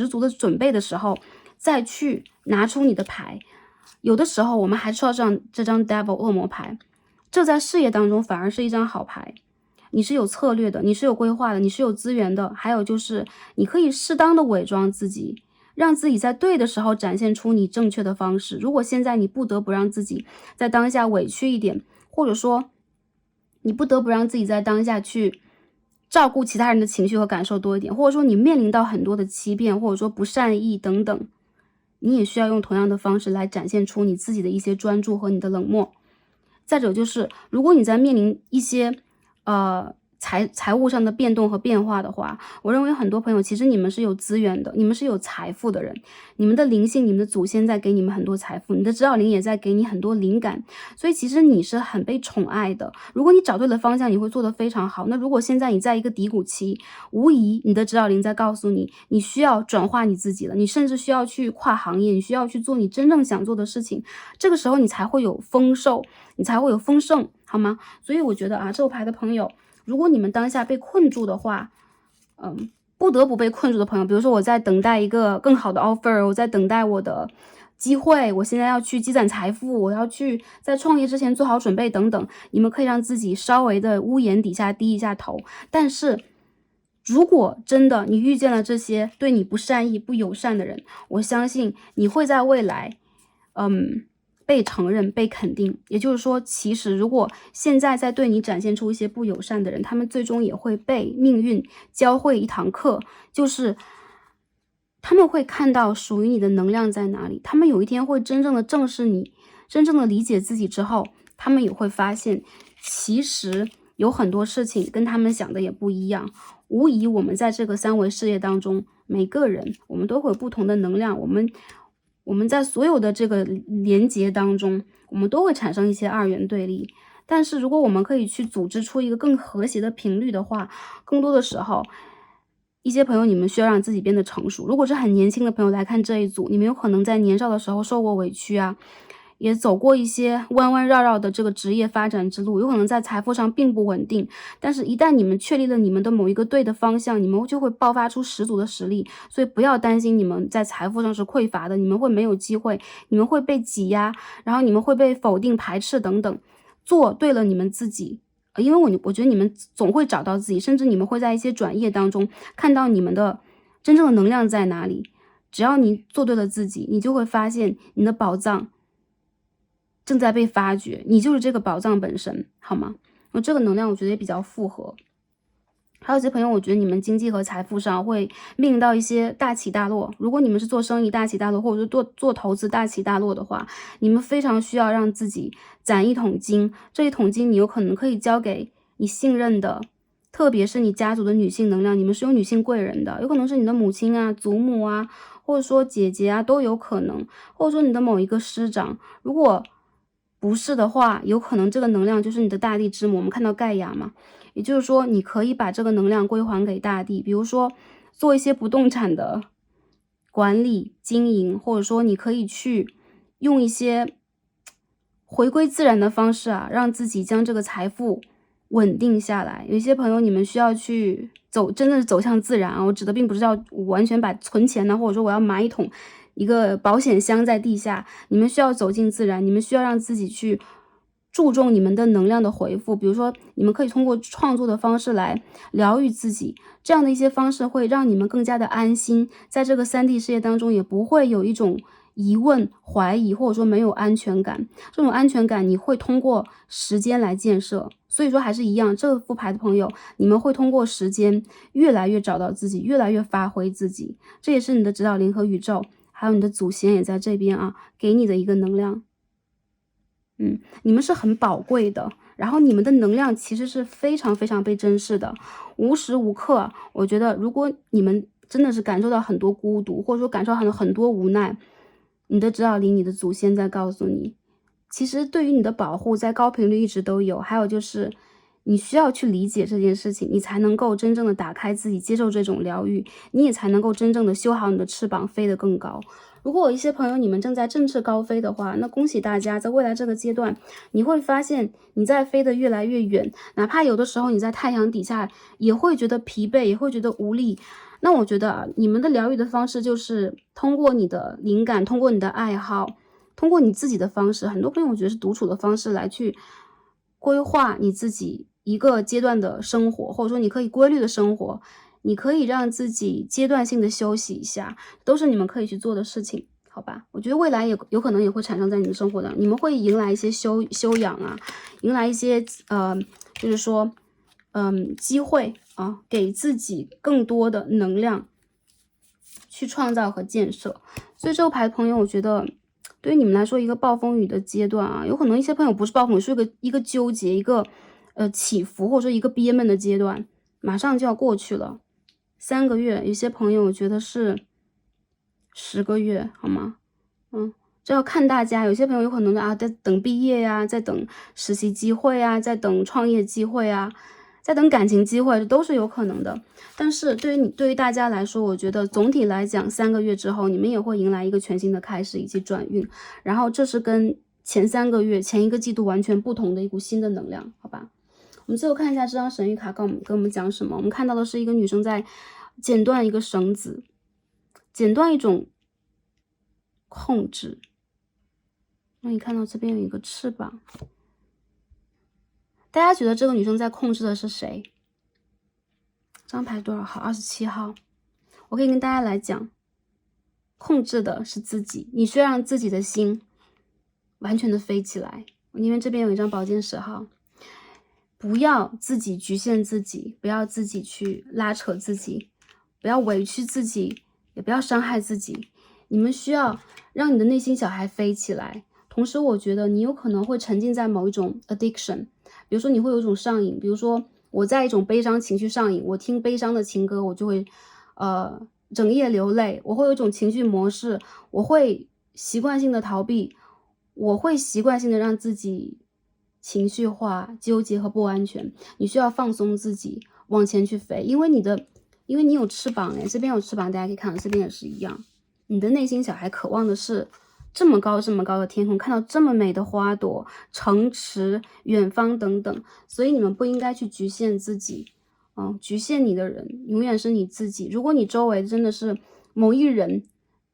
足的准备的时候，再去拿出你的牌。有的时候我们还抽到这张 Devil 恶魔牌，这在事业当中反而是一张好牌。你是有策略的，你是有规划的，你是有资源的，还有就是你可以适当的伪装自己，让自己在对的时候展现出你正确的方式。如果现在你不得不让自己在当下委屈一点，或者说你不得不让自己在当下去照顾其他人的情绪和感受多一点，或者说你面临到很多的欺骗，或者说不善意等等，你也需要用同样的方式来展现出你自己的一些专注和你的冷漠。再者就是如果你在面临一些财务上的变动和变化的话，我认为很多朋友其实你们是有资源的，你们是有财富的人，你们的灵性，你们的祖先在给你们很多财富，你的指导灵也在给你很多灵感，所以其实你是很被宠爱的。如果你找对了方向，你会做得非常好。那如果现在你在一个低谷期，无疑你的指导灵在告诉你，你需要转化你自己了，你甚至需要去跨行业，你需要去做你真正想做的事情，这个时候你才会有丰收，你才会有丰盛，好吗？所以我觉得这个牌的朋友，如果你们当下被困住的话，不得不被困住的朋友，比如说我在等待一个更好的 offer， 我在等待我的机会，我现在要去积攒财富，我要去在创业之前做好准备等等，你们可以让自己稍微的屋檐底下低一下头。但是如果真的你遇见了这些对你不善意不友善的人，我相信你会在未来被承认、被肯定。也就是说，其实如果现在在对你展现出一些不友善的人，他们最终也会被命运教会一堂课，就是他们会看到属于你的能量在哪里，他们有一天会真正的正视你，真正的理解自己之后，他们也会发现，其实有很多事情跟他们想的也不一样。无疑我们在这个三维事业当中，每个人我们都会有不同的能量，我们在所有的这个连结当中，我们都会产生一些二元对立。但是如果我们可以去组织出一个更和谐的频率的话，更多的时候，一些朋友你们需要让自己变得成熟。如果是很年轻的朋友来看这一组，你们有可能在年少的时候受过委屈啊，也走过一些弯弯绕绕的这个职业发展之路，有可能在财富上并不稳定，但是一旦你们确立了你们的某一个对的方向，你们就会爆发出十足的实力。所以不要担心你们在财富上是匮乏的，你们会没有机会，你们会被挤压，然后你们会被否定、排斥等等。做对了你们自己，因为我觉得你们总会找到自己，甚至你们会在一些转业当中看到你们的真正的能量在哪里。只要你做对了自己，你就会发现你的宝藏正在被发掘，你就是这个宝藏本身，好吗？这个能量我觉得也比较复合。还有些朋友，我觉得你们经济和财富上会面临到一些大起大落。如果你们是做生意大起大落，或者是做投资大起大落的话，你们非常需要让自己攒一桶金。这一桶金你有可能可以交给你信任的，特别是你家族的女性能量，你们是有女性贵人的，有可能是你的母亲啊、祖母啊，或者说姐姐啊都有可能，或者说你的某一个师长。如果不是的话，有可能这个能量就是你的大地之母。我们看到盖亚嘛，也就是说你可以把这个能量归还给大地，比如说做一些不动产的管理经营，或者说你可以去用一些回归自然的方式啊，让自己将这个财富稳定下来。有一些朋友你们需要去真正走向自然啊，我指的并不是要完全把存钱呢，或者说我要买一个保险箱在地下，你们需要走进自然，你们需要让自己去注重你们的能量的回复。比如说你们可以通过创作的方式来疗愈自己，这样的一些方式会让你们更加的安心，在这个3D 世界当中也不会有一种疑问、怀疑，或者说没有安全感。这种安全感你会通过时间来建设。所以说还是一样，这个副牌的朋友，你们会通过时间越来越找到自己，越来越发挥自己。这也是你的指导灵和宇宙还有你的祖先也在这边啊，给你的一个能量。你们是很宝贵的，然后你们的能量其实是非常非常被珍视的。无时无刻，我觉得如果你们真的是感受到很多孤独，或者说感受到很多无奈，你的指导灵、你的祖先在告诉你，其实对于你的保护在高频率一直都有。还有就是你需要去理解这件事情，你才能够真正的打开自己，接受这种疗愈，你也才能够真正的修好你的翅膀，飞得更高。如果有一些朋友你们正在振翅高飞的话，那恭喜大家，在未来这个阶段，你会发现你在飞得越来越远，哪怕有的时候你在太阳底下也会觉得疲惫，也会觉得无力。那我觉得啊，你们的疗愈的方式就是通过你的灵感，通过你的爱好，通过你自己的方式，很多朋友我觉得是独处的方式来去规划你自己一个阶段的生活，或者说你可以规律的生活，你可以让自己阶段性的休息一下，都是你们可以去做的事情，好吧？我觉得未来也有可能也会产生在你们生活当中，你们会迎来一些修养啊，迎来一些就是说机会啊，给自己更多的能量去创造和建设。所以这个牌的朋友，我觉得对于你们来说，一个暴风雨的阶段啊，有可能一些朋友不是暴风雨，是一个纠结，一个起伏，或者说一个憋闷的阶段，马上就要过去了。3个月，有些朋友我觉得是10个月，好吗？这要看大家。有些朋友有可能在等毕业呀，在等实习机会啊，在等创业机会啊，在等感情机会，这都是有可能的。但是对于大家来说，我觉得总体来讲，3个月之后，你们也会迎来一个全新的开始以及转运。然后这是跟前3个月、前一个季度完全不同的一股新的能量，好吧？我们最后看一下这张神谕卡跟我们讲什么。我们看到的是一个女生在剪断一个绳子，剪断一种控制。那你看到这边有一个翅膀，大家觉得这个女生在控制的是谁？这张牌多少号？27号。我可以跟大家来讲，控制的是自己，你需要让自己的心完全的飞起来。因为这边有一张宝剑10号，不要自己局限自己，不要自己去拉扯自己，不要委屈自己，也不要伤害自己。你们需要让你的内心小孩飞起来。同时我觉得你有可能会沉浸在某一种 addiction， 比如说你会有一种上瘾，比如说我在一种悲伤情绪上瘾，我听悲伤的情歌，我就会整夜流泪，我会有一种情绪模式，我会习惯性的逃避，我会习惯性的让自己情绪化、纠结和不安全。你需要放松自己，往前去飞，因为你有翅膀，这边有翅膀，大家可以看到这边也是一样。你的内心小孩渴望的是这么高的天空，看到这么美的花朵、城池、远方等等。所以你们不应该去局限自己，局限你的人永远是你自己。如果你周围真的是某一人，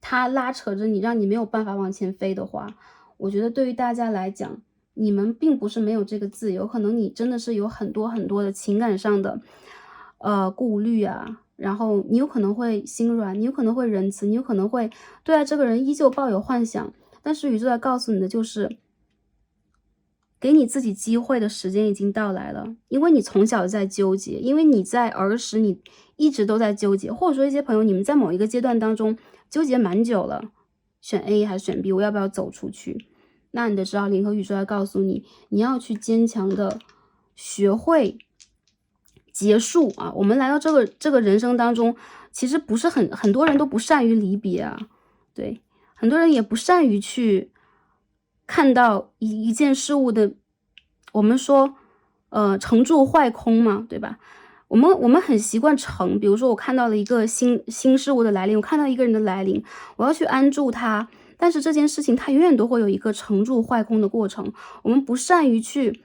他拉扯着你，让你没有办法往前飞的话，我觉得对于大家来讲，你们并不是没有这个自由，可能你真的是有很多的情感上的顾虑啊。然后你有可能会心软，你有可能会仁慈，你有可能会对待这个人依旧抱有幻想，但是宇宙在告诉你的就是给你自己机会的时间已经到来了。因为你从小在纠结，因为你在儿时你一直都在纠结，或者说一些朋友你们在某一个阶段当中纠结蛮久了，选 A 还是选 B， 我要不要走出去。那你的指导灵和宇宙来告诉你，你要去坚强的学会结束啊！我们来到这个人生当中，其实不是很多人都不善于离别啊，对，很多人也不善于去看到一件事物的，我们说成住坏空嘛，对吧？我们很习惯成，比如说我看到了一个新事物的来临，我看到一个人的来临，我要去安住他，但是这件事情它永远都会有一个成住坏空的过程，我们不善于去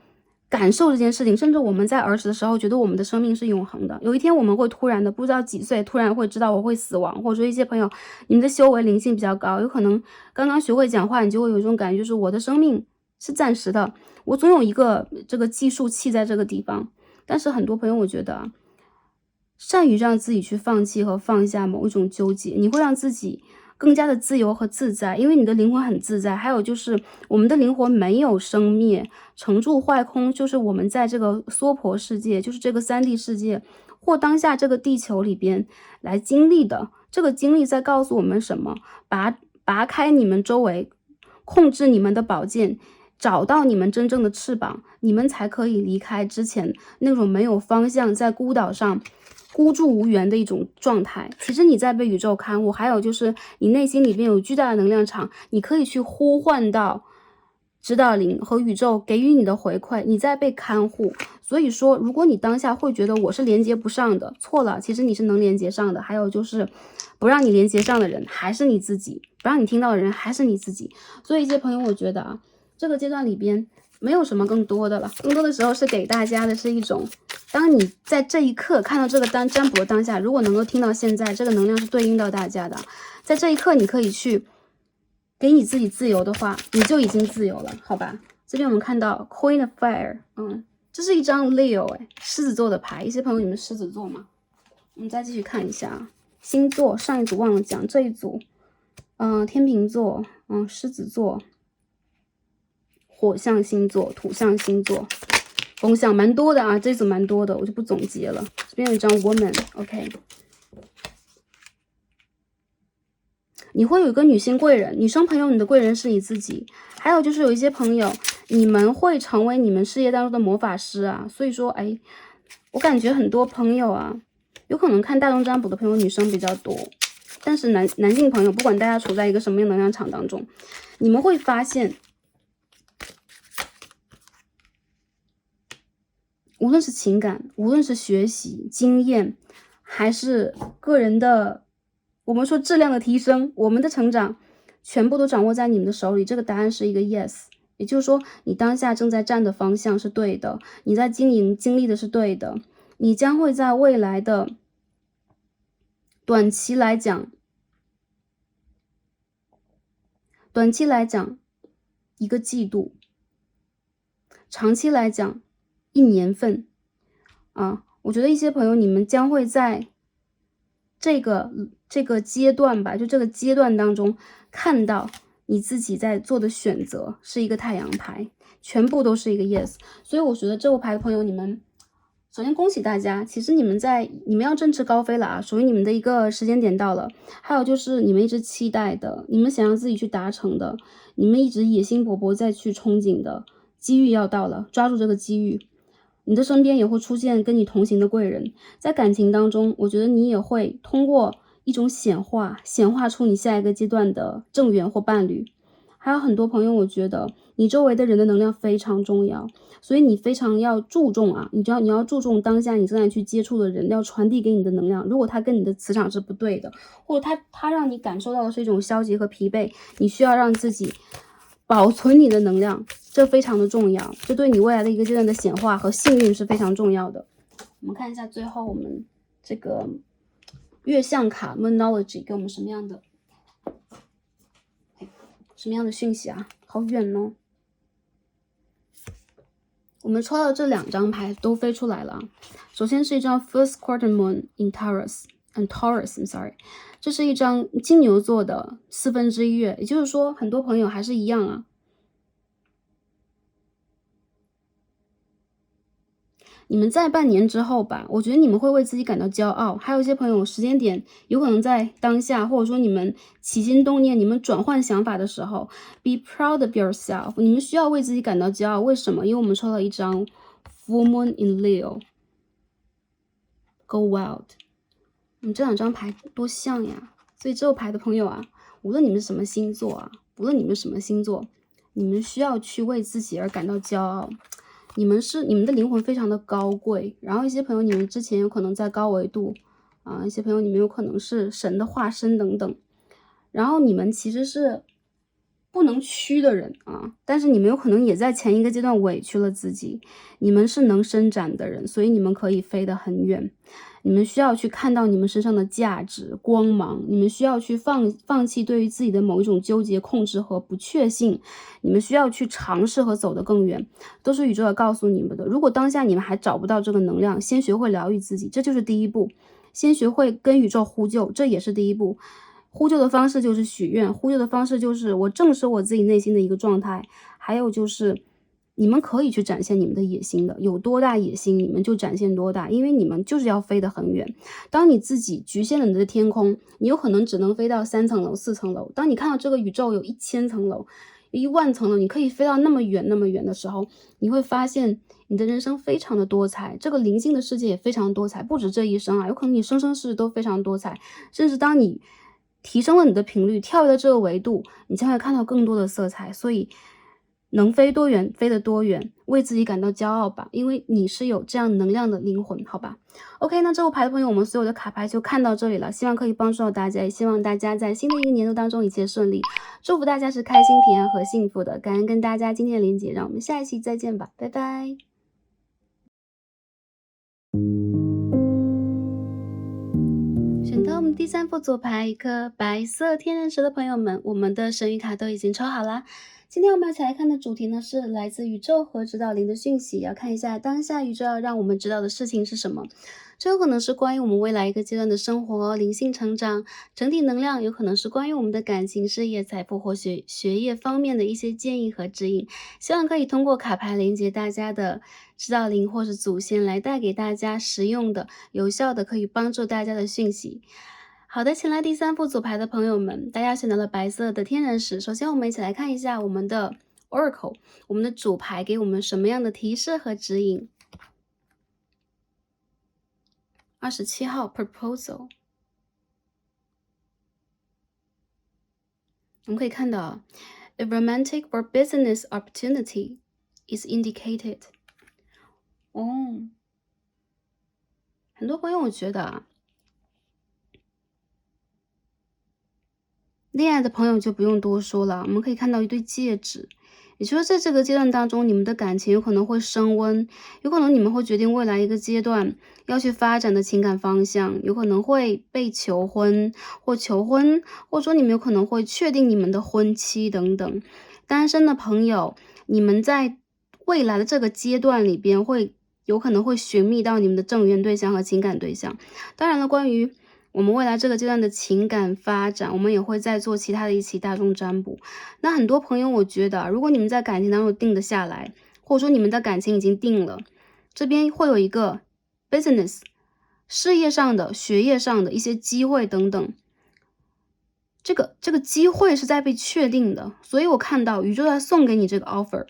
感受这件事情，甚至我们在儿时的时候觉得我们的生命是永恒的，有一天我们会突然的不知道几岁，突然会知道我会死亡。或者说一些朋友你们的修为灵性比较高，有可能刚刚学会讲话，你就会有一种感觉，就是我的生命是暂时的，我总有一个这个计数器在这个地方。但是很多朋友我觉得善于让自己去放弃和放下某一种纠结，你会让自己更加的自由和自在，因为你的灵魂很自在。还有就是我们的灵魂没有生灭，成住坏空，就是我们在这个娑婆世界，就是这个3D 世界或当下这个地球里边来经历的。这个经历在告诉我们什么？拔开你们周围，控制你们的宝剑，找到你们真正的翅膀，你们才可以离开之前那种没有方向，在孤岛上孤注无援的一种状态。其实你在被宇宙看护，还有就是你内心里面有巨大的能量场，你可以去呼唤到指导灵和宇宙给予你的回馈，你在被看护。所以说如果你当下会觉得我是连接不上的，错了，其实你是能连接上的。还有就是不让你连接上的人还是你自己，不让你听到的人还是你自己。所以一些朋友我觉得啊，这个阶段里边没有什么更多的了，更多的时候是给大家的是一种，当你在这一刻看到这个占卜的当下，如果能够听到现在这个能量是对应到大家的，在这一刻你可以去给你自己自由的话，你就已经自由了，好吧？这边我们看到 Queen of Fire， 这是一张 Leo， 狮子座的牌。一些朋友你们狮子座吗？我们再继续看一下星座，上一组忘了讲，这一组天秤座，狮子座，火象星座，土象星座，风象蛮多的啊，这组蛮多的，我就不总结了。这边有一张 Woman，OK，你会有一个女性贵人，女生朋友，你的贵人是你自己。还有就是有一些朋友，你们会成为你们事业当中的魔法师啊。所以说，我感觉很多朋友啊，有可能看大众占卜的朋友女生比较多，但是男性朋友，不管大家处在一个什么样的能量场当中，你们会发现，无论是情感，无论是学习经验，还是个人的我们说质量的提升，我们的成长全部都掌握在你们的手里。这个答案是一个 yes， 也就是说你当下正在站的方向是对的，你在经历的是对的，你将会在未来的短期来讲一个季度，长期来讲1年份啊。我觉得一些朋友你们将会在这个阶段吧，就这个阶段当中看到你自己在做的选择是一个太阳牌，全部都是一个 yes。所以我觉得这副牌的朋友，你们首先恭喜大家，其实你们要振翅高飞了啊，属于你们的一个时间点到了。还有就是你们一直期待的，你们想让自己去达成的，你们一直野心勃勃再去憧憬的机遇要到了，抓住这个机遇。你的身边也会出现跟你同行的贵人，在感情当中，我觉得你也会通过一种显化出你下一个阶段的正缘或伴侣。还有很多朋友，我觉得你周围的人的能量非常重要，所以你非常要注重啊，你要注重当下你正在去接触的人要传递给你的能量。如果他跟你的磁场是不对的，或者他让你感受到的是一种消极和疲惫，你需要让自己保存你的能量，这非常的重要，这对你未来的一个阶段的显化和幸运是非常重要的。我们看一下最后我们这个月相卡 Moonology 给我们什么样的讯息啊？好远哦。我们抽到这2张牌都飞出来了。首先是一张 First Quarter Moon in Taurus， 这是一张金牛座的1/4月，也就是说很多朋友还是一样啊，你们在半年之后吧，我觉得你们会为自己感到骄傲。还有一些朋友时间点有可能在当下，或者说你们起心动念，你们转换想法的时候 be proud of yourself， 你们需要为自己感到骄傲。为什么？因为我们抽到一张 Full Moon in Leo Go Wild， 这2张牌多像呀。所以这副牌的朋友啊，无论你们什么星座，你们需要去为自己而感到骄傲。你们的灵魂非常的高贵，然后一些朋友你们之前有可能在高维度啊，一些朋友你们有可能是神的化身等等，然后你们其实是不能屈的人啊，但是你们有可能也在前一个阶段委屈了自己，你们是能伸展的人，所以你们可以飞得很远。你们需要去看到你们身上的价值光芒，你们需要去放弃对于自己的某一种纠结控制和不确信，你们需要去尝试和走得更远，都是宇宙要告诉你们的。如果当下你们还找不到这个能量，先学会疗愈自己，这就是第一步。先学会跟宇宙呼救，这也是第一步。呼救的方式就是许愿，呼救的方式就是我正视我自己内心的一个状态，还有就是你们可以去展现你们的野心的，有多大野心你们就展现多大，因为你们就是要飞得很远。当你自己局限了你的天空，你有可能只能飞到3层楼、4层楼。当你看到这个宇宙有1000层楼、10000层楼，你可以飞到那么远的时候，你会发现你的人生非常的多彩，这个灵性的世界也非常多彩，不止这一生啊，有可能你生生世世都非常多彩，甚至当你提升了你的频率，跳跃到这个维度，你将会看到更多的色彩。所以能飞多远飞得多远，为自己感到骄傲吧，因为你是有这样能量的灵魂，好吧 OK， 那这副牌的朋友，我们所有的卡牌就看到这里了，希望可以帮助到大家，也希望大家在新的一个年度当中一切顺利，祝福大家是开心平安和幸福的。感恩跟大家今天的连接，让我们下一期再见吧，拜拜。选到我们第3副左牌一颗白色天然石的朋友们，我们的神谕卡都已经抽好啦。今天我们要一起来看的主题呢，是来自宇宙和指导灵的讯息，要看一下当下宇宙要让我们知道的事情是什么。这有可能是关于我们未来一个阶段的生活、灵性成长、整体能量，有可能是关于我们的感情、事业、财富或学业方面的一些建议和指引。希望可以通过卡牌连接大家的指导灵或是祖先，来带给大家实用的、有效的、可以帮助大家的讯息。好的，请来第3副组牌的朋友们，大家选择了白色的天然石。首先我们一起来看一下我们的 Oracle， 我们的主牌给我们什么样的提示和指引。27号 Proposal， 我们可以看到 A romantic or business opportunity is indicated。 很多朋友我觉得啊，恋爱的朋友就不用多说了，我们可以看到一对戒指，也就是在这个阶段当中，你们的感情有可能会升温，有可能你们会决定未来一个阶段要去发展的情感方向，有可能会被求婚，或者说你们有可能会确定你们的婚期等等。单身的朋友，你们在未来的这个阶段里边有可能会寻觅到你们的正缘对象和情感对象。当然了，关于我们未来这个阶段的情感发展，我们也会再做其他的一期大众占卜。那很多朋友我觉得如果你们在感情当中定得下来，或者说你们的感情已经定了，这边会有一个 business 事业上的、学业上的一些机会等等，这个机会是在被确定的，所以我看到宇宙在送给你这个 offer，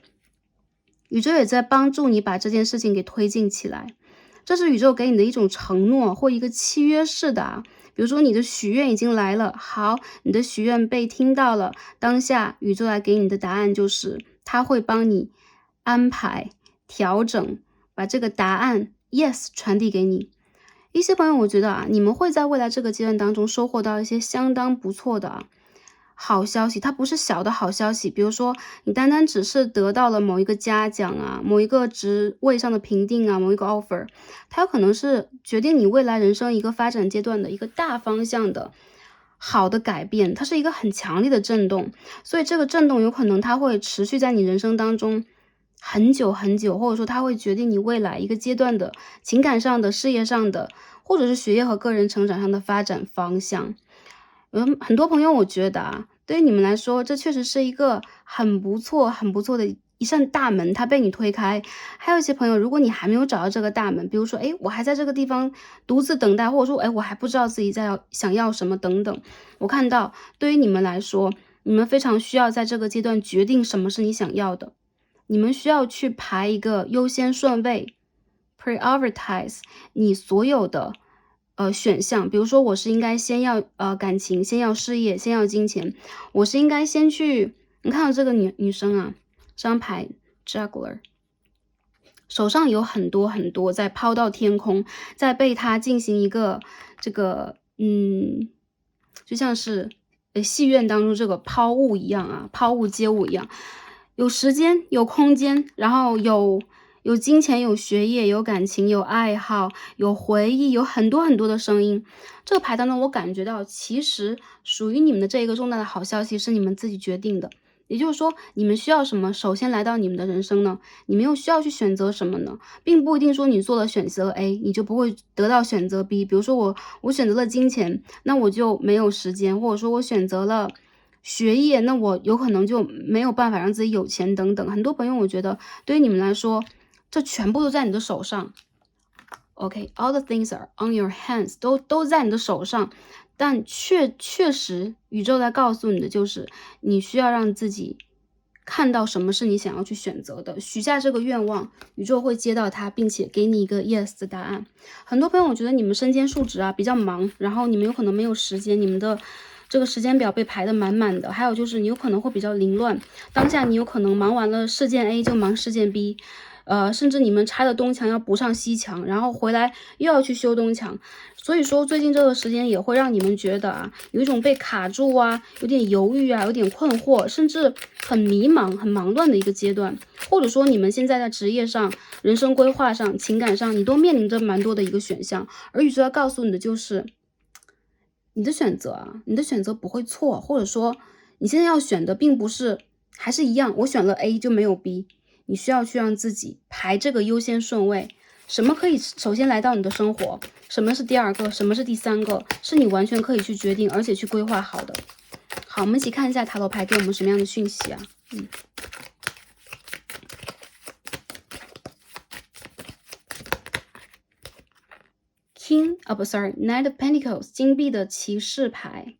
宇宙也在帮助你把这件事情给推进起来，这是宇宙给你的一种承诺或一个契约式的比如说你的许愿已经来了，好，你的许愿被听到了，当下宇宙来给你的答案就是他会帮你安排调整，把这个答案 yes 传递给你。一些朋友我觉得你们会在未来这个阶段当中收获到一些相当不错的好消息，它不是小的好消息，比如说你单单只是得到了某一个嘉奖某一个职位上的评定某一个 offer， 它有可能是决定你未来人生一个发展阶段的一个大方向的好的改变，它是一个很强烈的震动，所以这个震动有可能它会持续在你人生当中很久很久，或者说它会决定你未来一个阶段的情感上的、事业上的，或者是学业和个人成长上的发展方向。很多朋友我觉得对于你们来说，这确实是一个很不错的一扇大门，它被你推开。还有一些朋友，如果你还没有找到这个大门，比如说我还在这个地方独自等待，或者说我还不知道自己想要什么等等，我看到对于你们来说，你们非常需要在这个阶段决定什么是你想要的，你们需要去排一个优先顺位 prioritize 你所有的选项，比如说我是应该先要感情，先要事业，先要金钱，我是应该先去，你看到这个女生这张牌 juggler， 手上有很多很多在抛到天空，在被她进行一个这个就像是戏院当中这个抛物一样抛物接物一样，有时间有空间，然后有金钱，有学业，有感情，有爱好，有回忆，有很多很多的声音。这个牌当中我感觉到其实属于你们的这一个重大的好消息是你们自己决定的，也就是说你们需要什么首先来到你们的人生呢？你们又需要去选择什么呢？并不一定说你做了选择 A 你就不会得到选择 B， 比如说我选择了金钱，那我就没有时间，或者说我选择了学业，那我有可能就没有办法让自己有钱等等。很多朋友我觉得对于你们来说这全部都在你的手上 OK all the things are on your hands， 都在你的手上，但确实宇宙在告诉你的就是你需要让自己看到什么是你想要去选择的，许下这个愿望，宇宙会接到它，并且给你一个 yes 的答案。很多朋友我觉得你们身兼数职比较忙，然后你们有可能没有时间，你们的这个时间表被排得满满的，还有就是你有可能会比较凌乱，当下你有可能忙完了事件 A 就忙事件 B，甚至你们拆了东墙要补上西墙，然后回来又要去修东墙，所以说最近这个时间也会让你们觉得有一种被卡住有点犹豫有点困惑，甚至很迷茫很忙乱的一个阶段，或者说你们现在在职业上、人生规划上、情感上，你都面临着蛮多的一个选项，而宇宙要告诉你的就是你的选择不会错，或者说你现在要选的并不是还是一样，我选了 A 就没有 B， 你需要去让自己排这个优先顺位，什么可以首先来到你的生活，什么是第二个，什么是第三个，是你完全可以去决定而且去规划好的。好，我们一起看一下塔罗牌给我们什么样的讯息King of sorry Knight of Pentacles 金币的骑士牌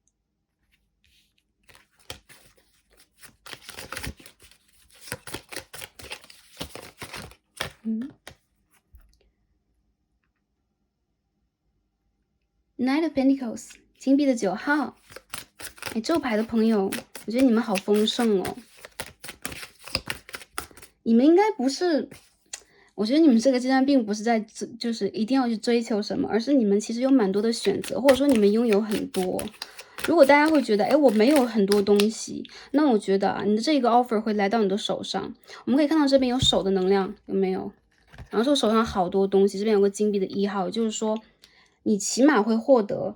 Knight of Pentacles 金币的9号这个牌的朋友我觉得你们好丰盛你们应该不是，我觉得你们这个阶段并不是在就是一定要去追求什么，而是你们其实有蛮多的选择，或者说你们拥有很多。如果大家会觉得我没有很多东西，那我觉得你的这个 offer 会来到你的手上。我们可以看到这边有手的能量，有没有？然后这个手上好多东西，这边有个金币的1号，就是说你起码会获得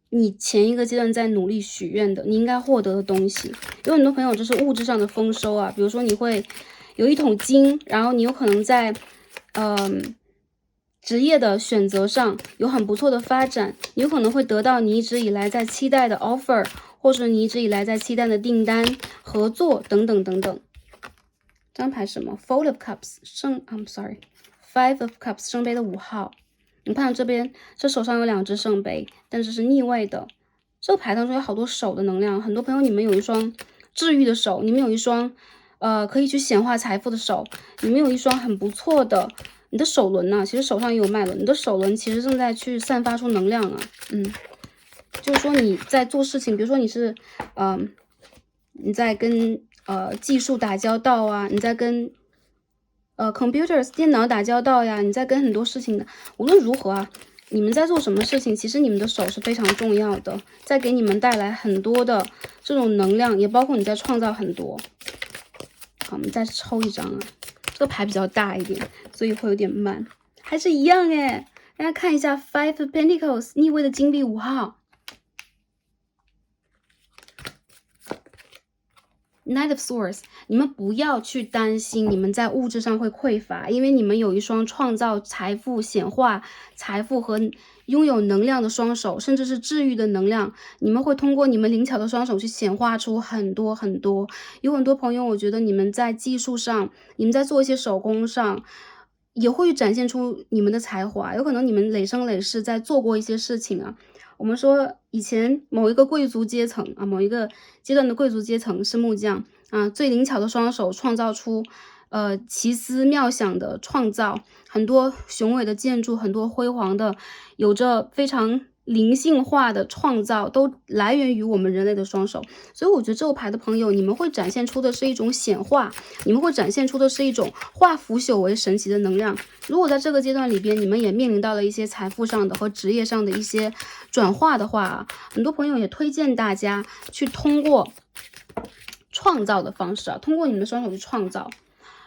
你前一个阶段在努力许愿的你应该获得的东西。有很多朋友就是物质上的丰收比如说你会有一桶金，然后你有可能在职业的选择上有很不错的发展，有可能会得到你一直以来在期待的 offer， 或是你一直以来在期待的订单、合作等等等等。这张牌什么 ？Four of Cups， Five of Cups， 圣杯的5号。你看这边，这手上有2只圣杯，但是是逆位的。这个牌当中有好多手的能量，很多朋友你们有一双治愈的手，你们有一双可以去显化财富的手，你们有一双很不错的。你的手轮呢，其实手上也有脉轮，你的手轮其实正在去散发出能量啊，就是说你在做事情，比如说你是你在跟技术打交道啊，你在跟computers 电脑打交道呀，你在跟很多事情的，无论如何啊，你们在做什么事情，其实你们的手是非常重要的，在给你们带来很多的这种能量，也包括你在创造很多。好，我们再抽一张啊。这个牌比较大一点，所以会有点慢，还是一样诶。大家看一下 Five of Pentacles 逆位的金币5号 Knight of Swords， 你们不要去担心你们在物质上会匮乏，因为你们有一双创造财富、显化财富和拥有能量的双手，甚至是治愈的能量，你们会通过你们灵巧的双手去显化出很多很多。有很多朋友，我觉得你们在技术上，你们在做一些手工上，也会展现出你们的才华。有可能你们累生累世在做过一些事情啊。我们说以前某一个贵族阶层啊，某一个阶段的贵族阶层是木匠啊，最灵巧的双手创造出奇思妙想的创造，很多雄伟的建筑，很多辉煌的，有着非常灵性化的创造，都来源于我们人类的双手。所以我觉得这个牌的朋友，你们会展现出的是一种显化，你们会展现出的是一种化腐朽为神奇的能量。如果在这个阶段里边，你们也面临到了一些财富上的和职业上的一些转化的话，很多朋友也推荐大家去通过创造的方式啊，通过你们的双手去创造。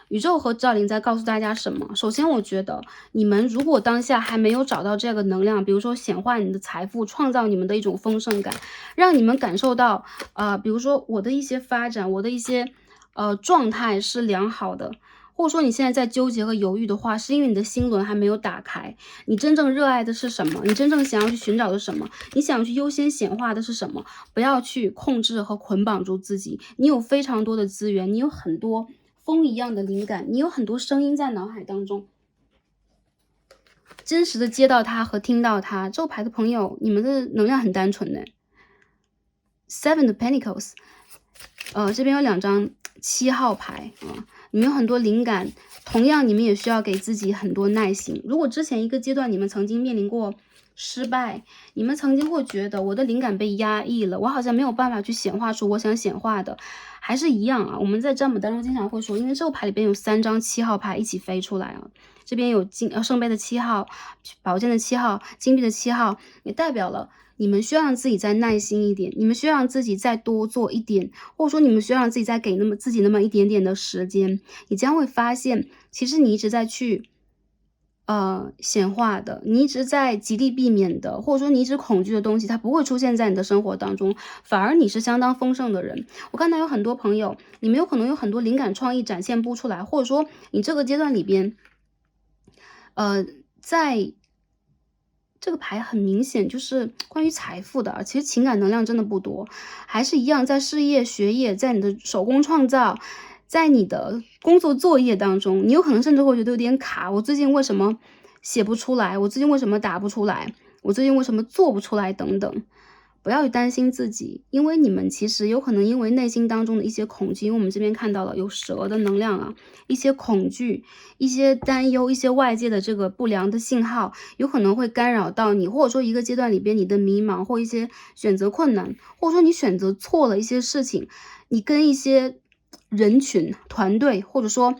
宇宙和指导灵在告诉大家什么？首先，我觉得你们如果当下还没有找到这个能量，比如说显化你的财富，创造你们的一种丰盛感，让你们感受到比如说我的一些发展，我的一些状态是良好的，或者说你现在在纠结和犹豫的话，是因为你的心轮还没有打开，你真正热爱的是什么？你真正想要去寻找的什么？你想要去优先显化的是什么？不要去控制和捆绑住自己。你有非常多的资源，你有很多风一样的灵感，你有很多声音在脑海当中，真实的接到它和听到它。这个牌的朋友，你们的能量很单纯的。Seven of Pentacles， 这边有2张7号牌啊，你们有很多灵感，同样你们也需要给自己很多耐心。如果之前一个阶段你们曾经面临过失败，你们曾经会觉得我的灵感被压抑了，我好像没有办法去显化出我想显化的，还是一样啊。我们在占卜当中经常会说，因为这个牌里边有3张7号牌一起飞出来啊，这边有圣杯的7号、宝剑的7号、金币的7号，也代表了你们需要让自己再耐心一点，你们需要让自己再多做一点，或者说你们需要让自己再给自己那么一点点的时间，你将会发现，其实你一直在去显化的，你一直在极力避免的，或者说你一直恐惧的东西，它不会出现在你的生活当中，反而你是相当丰盛的人。我看到有很多朋友，你们有可能有很多灵感创意展现不出来，或者说你这个阶段里边，在这个牌很明显就是关于财富的，其实情感能量真的不多，还是一样在事业、学业，在你的手工创造，在你的工作作业当中，你有可能甚至会觉得有点卡，我最近为什么写不出来？我最近为什么打不出来？我最近为什么做不出来？等等。不要去担心自己，因为你们其实有可能因为内心当中的一些恐惧，因为我们这边看到了有蛇的能量啊，一些恐惧、一些担忧、一些外界的这个不良的信号，有可能会干扰到你，或者说一个阶段里边你的迷茫或一些选择困难，或者说你选择错了一些事情，你跟一些人群、团队，或者说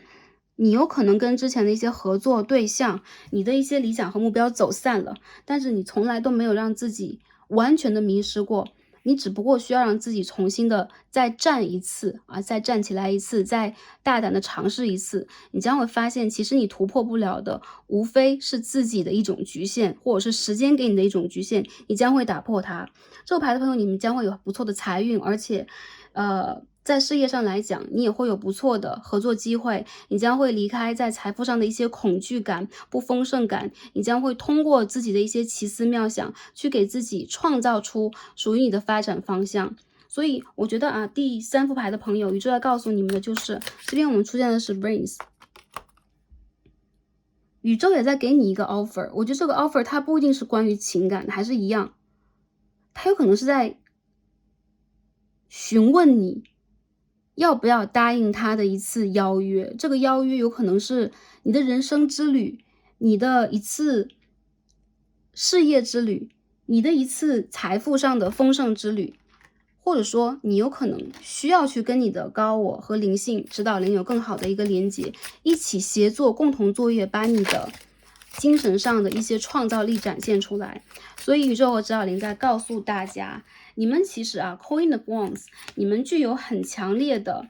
你有可能跟之前的一些合作对象，你的一些理想和目标走散了，但是你从来都没有让自己完全的迷失过，你只不过需要让自己重新的再站一次啊，再站起来一次，再大胆的尝试一次，你将会发现，其实你突破不了的，无非是自己的一种局限，或者是时间给你的一种局限，你将会打破它。这个牌的朋友，你们将会有不错的财运，而且在事业上来讲，你也会有不错的合作机会，你将会离开在财富上的一些恐惧感、不丰盛感，你将会通过自己的一些奇思妙想，去给自己创造出属于你的发展方向。所以我觉得啊，第3副牌的朋友，宇宙要告诉你们的就是，这边我们出现的是 Brains， 宇宙也在给你一个 offer， 我觉得这个 offer 它不一定是关于情感的，还是一样，它有可能是在询问你要不要答应他的一次邀约。这个邀约有可能是你的人生之旅，你的一次事业之旅，你的一次财富上的丰盛之旅，或者说你有可能需要去跟你的高我和灵性指导灵有更好的一个连接，一起协作共同作业，把你的精神上的一些创造力展现出来。所以宇宙和指导灵在告诉大家，你们其实啊 Queen of Wands， 你们具有很强烈的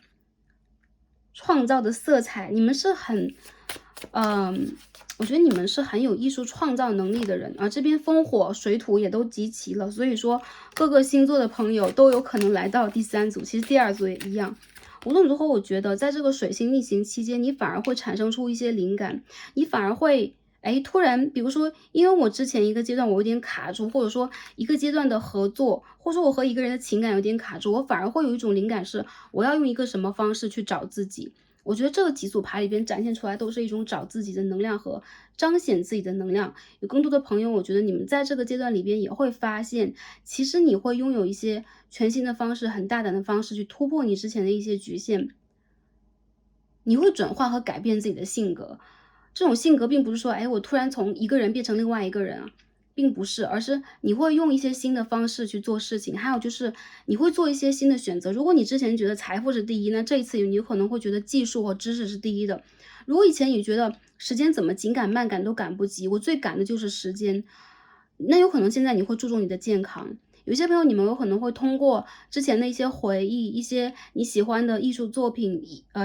创造的色彩，你们是很我觉得你们是很有艺术创造能力的人啊。这边风火水土也都集齐了，所以说各个星座的朋友都有可能来到第3组，其实第2组也一样。无论如何，我觉得在这个水星逆行期间，你反而会产生出一些灵感，你反而会突然，比如说，因为我之前一个阶段我有点卡住，或者说一个阶段的合作，或者说我和一个人的情感有点卡住，我反而会有一种灵感是，我要用一个什么方式去找自己。我觉得这几组牌里边展现出来都是一种找自己的能量和彰显自己的能量。有更多的朋友，我觉得你们在这个阶段里边也会发现，其实你会拥有一些全新的方式，很大胆的方式去突破你之前的一些局限。你会转化和改变自己的性格。这种性格并不是说，我突然从一个人变成另外一个人啊，并不是，而是你会用一些新的方式去做事情，还有就是你会做一些新的选择。如果你之前觉得财富是第一，那这一次你有可能会觉得技术和知识是第一的。如果以前你觉得时间怎么紧赶慢赶都赶不及，我最赶的就是时间，那有可能现在你会注重你的健康。有些朋友，你们有可能会通过之前的一些回忆，一些你喜欢的艺术作品、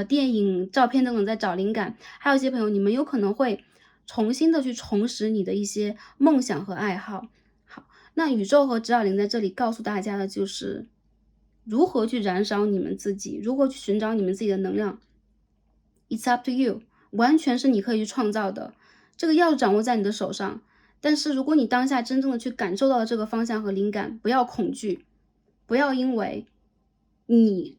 电影、照片等等在找灵感。还有一些朋友，你们有可能会重新的去重拾你的一些梦想和爱好。好，那宇宙和指导灵在这里告诉大家的就是如何去燃烧你们自己，如何去寻找你们自己的能量。It's up to you， 完全是你可以去创造的，这个钥匙掌握在你的手上。但是如果你当下真正的去感受到了这个方向和灵感，不要恐惧，不要因为你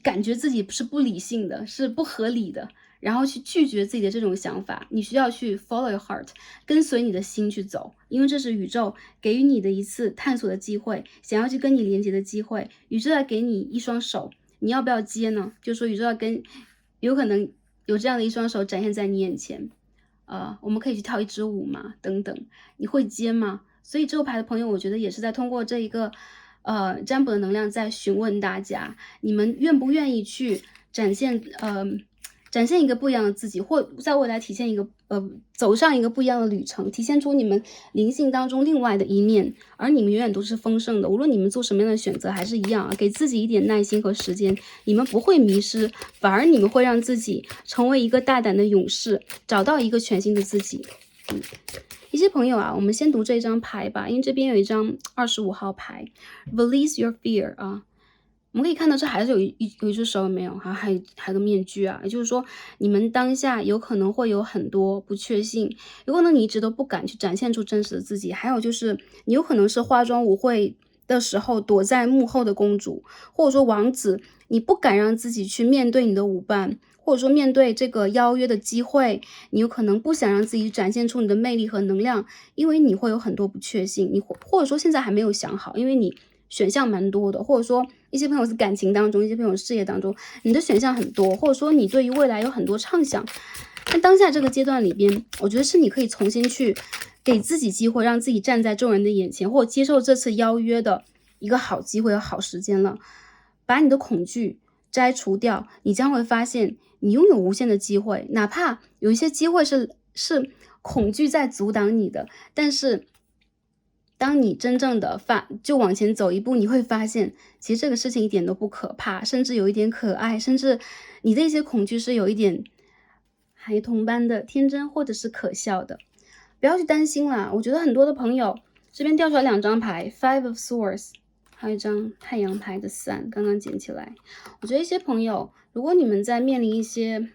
感觉自己是不理性的，是不合理的，然后去拒绝自己的这种想法。你需要去 follow your heart， 跟随你的心去走，因为这是宇宙给予你的一次探索的机会，想要去跟你连接的机会。宇宙要给你一双手，你要不要接呢？就是说宇宙要有可能有这样的一双手展现在你眼前。我们可以去跳一支舞嘛，等等，你会接吗？所以这个牌的朋友，我觉得也是在通过这一个占卜的能量在询问大家，你们愿不愿意去展现一个不一样的自己，或在未来体现一个走上一个不一样的旅程，体现出你们灵性当中另外的一面，而你们永远都是丰盛的。无论你们做什么样的选择，还是一样啊，给自己一点耐心和时间，你们不会迷失，反而你们会让自己成为一个大胆的勇士，找到一个全新的自己。一些朋友啊，我们先读这一张牌吧，因为这边有一张25号牌 ，Release your fear 啊。我们可以看到，这孩子有一只手没有？还有个面具啊，也就是说，你们当下有可能会有很多不确信，有可能你一直都不敢去展现出真实的自己。还有就是，你有可能是化妆舞会的时候躲在幕后的公主，或者说王子，你不敢让自己去面对你的舞伴，或者说面对这个邀约的机会，你有可能不想让自己展现出你的魅力和能量，因为你会有很多不确信，或者说现在还没有想好，因为你选项蛮多的，或者说一些朋友是感情当中，一些朋友是事业当中，你的选项很多，或者说你对于未来有很多畅想。但当下这个阶段里边，我觉得是你可以重新去给自己机会，让自己站在众人的眼前，或者接受这次邀约的一个好机会和好时间了。把你的恐惧摘除掉，你将会发现你拥有无限的机会，哪怕有一些机会是恐惧在阻挡你的，但是当你真正的就往前走一步，你会发现其实这个事情一点都不可怕，甚至有一点可爱，甚至你的一些恐惧是有一点孩童般的天真或者是可笑的。不要去担心啦，我觉得很多的朋友这边掉出来2张牌 Five of Swords，还有一张太阳牌的伞，刚刚捡起来。我觉得一些朋友，如果你们在面临一些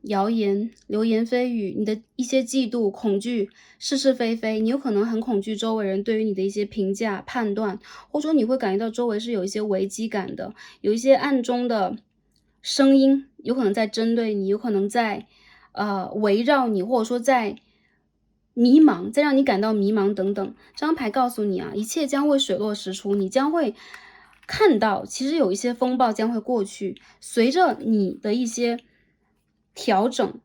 谣言、流言蜚语，你的一些嫉妒、恐惧、是是非非，你有可能很恐惧周围人对于你的一些评价、判断，或者说你会感觉到周围是有一些危机感的，有一些暗中的声音，有可能在针对你，有可能在围绕你，或者说在迷茫，再让你感到迷茫等等。这张牌告诉你啊，一切将会水落石出，你将会看到，其实有一些风暴将会过去，随着你的一些调整，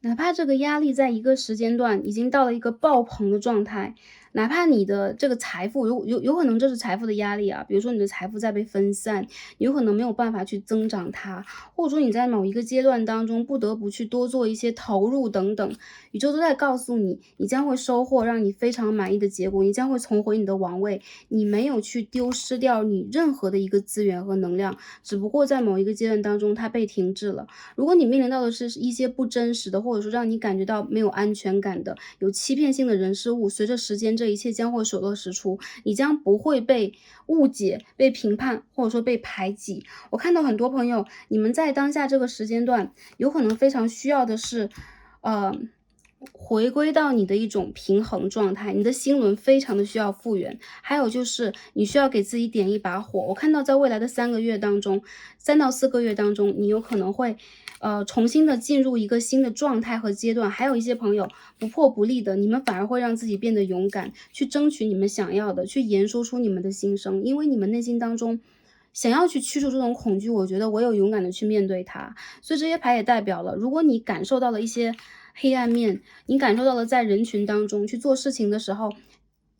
哪怕这个压力在一个时间段已经到了一个爆棚的状态，哪怕你的这个财富有可能这是财富的压力啊，比如说你的财富在被分散，有可能没有办法去增长它，或者说你在某一个阶段当中不得不去多做一些投入等等，宇宙都在告诉你，你将会收获让你非常满意的结果，你将会重回你的王位，你没有去丢失掉你任何的一个资源和能量，只不过在某一个阶段当中它被停滞了。如果你面临到的是一些不真实的，或者说让你感觉到没有安全感的，有欺骗性的人事物，随着时间这一切将会水落石出，你将不会被误解、被评判，或者说被排挤。我看到很多朋友，你们在当下这个时间段，有可能非常需要的是，回归到你的一种平衡状态，你的心轮非常的需要复原。还有就是你需要给自己点一把火。我看到在未来的3个月当中，3到4个月当中，你有可能会重新的进入一个新的状态和阶段。还有一些朋友不破不立的，你们反而会让自己变得勇敢，去争取你们想要的，去言说出你们的心声，因为你们内心当中想要去驱除这种恐惧，我觉得唯有勇敢的去面对它。所以这些牌也代表了，如果你感受到了一些黑暗面，你感受到了在人群当中去做事情的时候，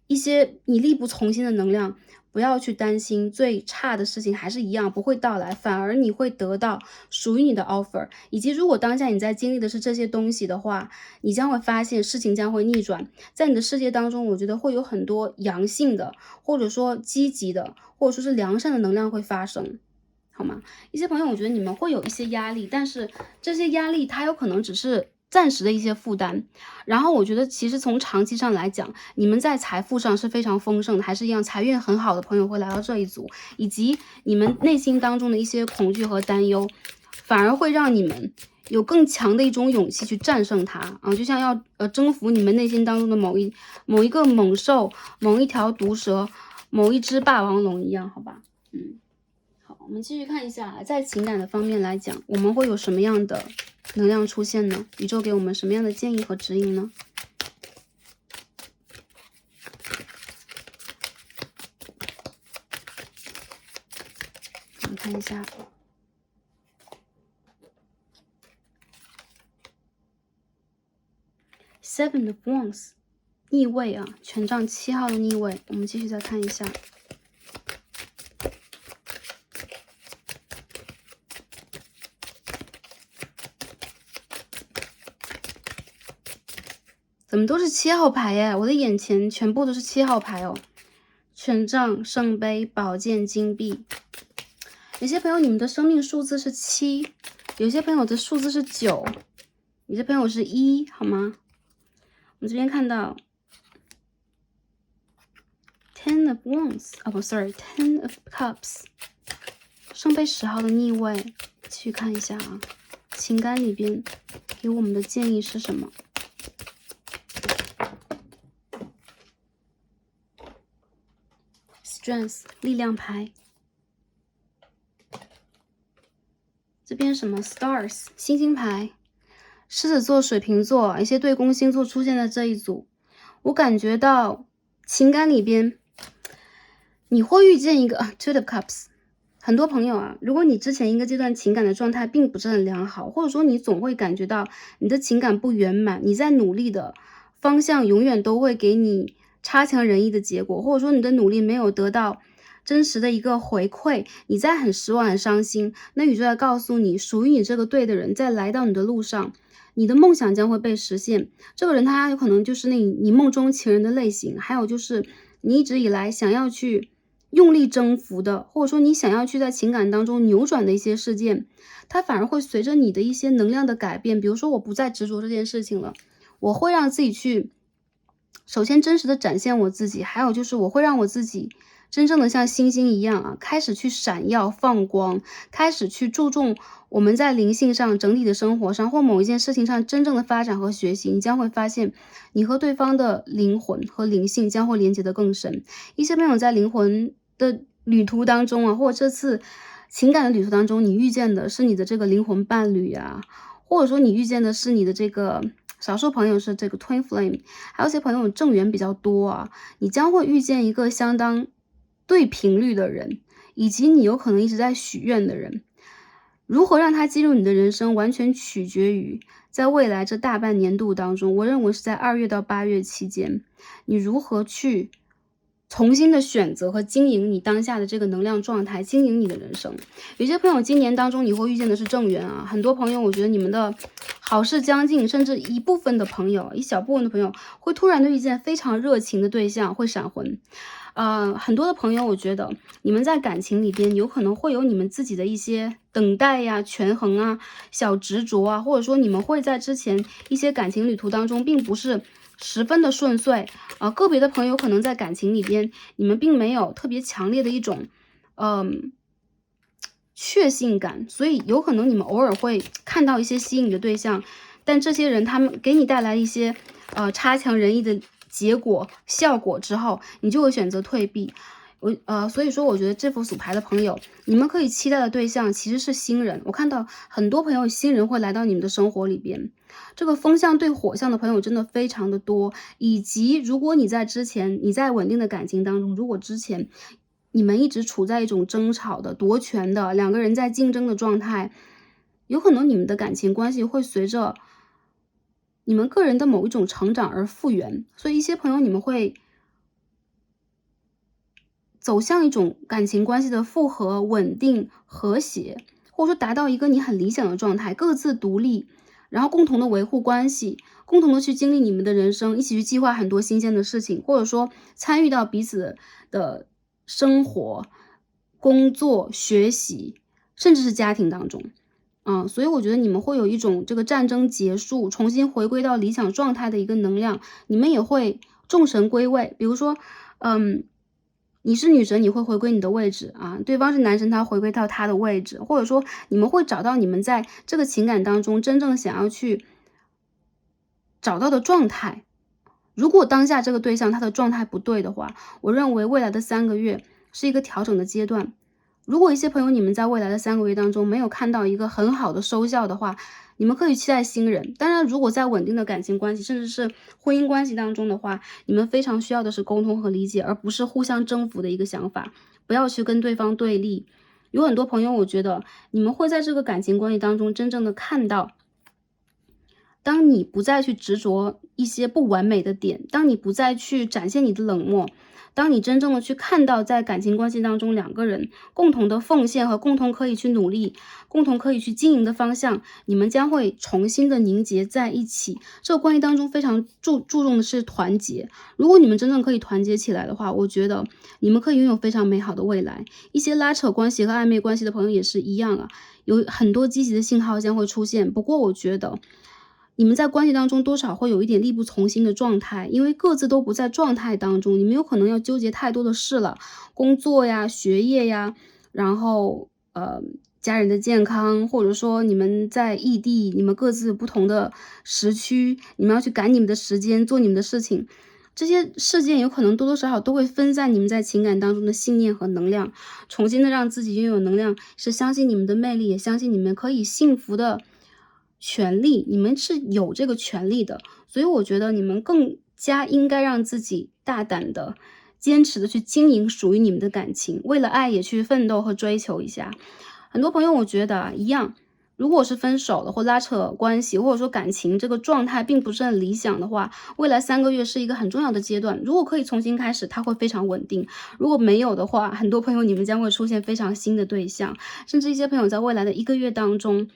一些你力不从心的能量，不要去担心，最差的事情还是一样不会到来，反而你会得到属于你的 offer。以及如果当下你在经历的是这些东西的话，你将会发现事情将会逆转，在你的世界当中，我觉得会有很多阳性的，或者说积极的，或者说是良善的能量会发生。好吗？一些朋友，我觉得你们会有一些压力，但是这些压力它有可能只是暂时的一些负担。然后我觉得其实从长期上来讲，你们在财富上是非常丰盛的，还是一样财运很好的朋友会来到这一组，以及你们内心当中的一些恐惧和担忧，反而会让你们有更强的一种勇气去战胜它啊，就像要征服你们内心当中的某一个猛兽、某一条毒蛇、某一只霸王龙一样，好吧？好，我们继续看一下，在情感的方面来讲，我们会有什么样的能量出现呢？宇宙给我们什么样的建议和指引呢？我们看一下。Seven of Wands 逆位啊，权杖7号的逆位，我们继续再看一下。怎么都是7号牌耶？我的眼前全部都是7号牌哦。权杖、圣杯、宝剑、金币。有些朋友你们的生命数字是7，有些朋友的数字是9，有些朋友是1，好吗？我们这边看到 Ten of Wands， 哦不 ，sorry，Ten of Cups， 圣杯10号的逆位。继续看一下啊，情感里边给我们的建议是什么？Strength 力量牌，这边什么 Stars 星星牌，狮子座、水瓶座，一些对宫星座出现在这一组。我感觉到情感里边你会遇见一个Two of Cups。很多朋友啊，如果你之前一个阶段情感的状态并不是很良好，或者说你总会感觉到你的情感不圆满，你在努力的方向永远都会给你差强人意的结果，或者说你的努力没有得到真实的一个回馈，你在很失望、很伤心，那宇宙在告诉你，属于你这个对的人在来到你的路上，你的梦想将会被实现。这个人他有可能就是你梦中情人的类型，还有就是你一直以来想要去用力征服的，或者说你想要去在情感当中扭转的一些事件，它反而会随着你的一些能量的改变，比如说我不再执着这件事情了，我会让自己去首先真实的展现我自己，还有就是我会让我自己真正的像星星一样啊，开始去闪耀放光，开始去注重我们在灵性上整体的生活上或某一件事情上真正的发展和学习，你将会发现你和对方的灵魂和灵性将会连接得更深。一些朋友在灵魂的旅途当中啊，或者这次情感的旅途当中，你遇见的是你的这个灵魂伴侣啊，或者说你遇见的是你的这个少数朋友是这个 twin flame， 还有一些朋友正缘比较多啊，你将会遇见一个相当对频率的人，以及你有可能一直在许愿的人。如何让他进入你的人生，完全取决于在未来这大半年度当中，我认为是在2月到8月期间，你如何去重新的选择和经营你当下的这个能量状态，经营你的人生。有些朋友今年当中你会遇见的是正缘啊，很多朋友我觉得你们的好事将近，甚至一部分的朋友，一小部分的朋友会突然的遇见非常热情的对象，会闪婚。很多的朋友我觉得你们在感情里边有可能会有你们自己的一些等待呀、权衡啊、小执着啊，或者说你们会在之前一些感情旅途当中并不是十分的顺遂，个别的朋友可能在感情里边你们并没有特别强烈的一种确信感，所以有可能你们偶尔会看到一些吸引的对象，但这些人他们给你带来一些差强人意的结果效果之后，你就会选择退避。所以说我觉得这副组牌的朋友，你们可以期待的对象其实是新人。我看到很多朋友新人会来到你们的生活里边，这个风象对火象的朋友真的非常的多，以及如果你在之前你在稳定的感情当中，如果之前你们一直处在一种争吵的夺权的两个人在竞争的状态，有可能你们的感情关系会随着你们个人的某一种成长而复原。所以一些朋友你们会走向一种感情关系的复合、稳定、和谐，或者说达到一个你很理想的状态，各自独立，然后共同的维护关系，共同的去经历你们的人生，一起去计划很多新鲜的事情，或者说参与到彼此的生活、工作、学习，甚至是家庭当中。所以我觉得你们会有一种这个战争结束，重新回归到理想状态的一个能量，你们也会众神归位。比如说，你是女神，你会回归你的位置啊，对方是男神，他回归到他的位置，或者说你们会找到你们在这个情感当中真正想要去找到的状态。如果当下这个对象他的状态不对的话，我认为未来的3个月是一个调整的阶段。如果一些朋友你们在未来的3个月当中没有看到一个很好的收效的话，你们可以期待新人。当然，如果在稳定的感情关系，甚至是婚姻关系当中的话，你们非常需要的是沟通和理解，而不是互相征服的一个想法。不要去跟对方对立。有很多朋友，我觉得你们会在这个感情关系当中真正的看到，当你不再去执着一些不完美的点，当你不再去展现你的冷漠，当你真正的去看到在感情关系当中两个人共同的奉献和共同可以去努力，共同可以去经营的方向，你们将会重新的凝结在一起。这个关系当中非常注重的是团结，如果你们真正可以团结起来的话，我觉得你们可以拥有非常美好的未来。一些拉扯关系和暧昧关系的朋友也是一样啊，有很多积极的信号将会出现。不过我觉得你们在关系当中多少会有一点力不从心的状态，因为各自都不在状态当中，你们有可能要纠结太多的事了，工作呀、学业呀，然后家人的健康，或者说你们在异地，你们各自不同的时区，你们要去赶你们的时间，做你们的事情，这些事件有可能多多少少都会分散你们在情感当中的信念和能量，重新的让自己拥有能量，是相信你们的魅力，也相信你们可以幸福的权利，你们是有这个权利的。所以我觉得你们更加应该让自己大胆的坚持的去经营属于你们的感情，为了爱也去奋斗和追求一下。很多朋友我觉得一样，如果是分手了或拉扯关系，或者说感情这个状态并不是很理想的话，未来3个月是一个很重要的阶段。如果可以重新开始，它会非常稳定；如果没有的话，很多朋友你们将会出现非常新的对象，甚至一些朋友在未来的1个月当中，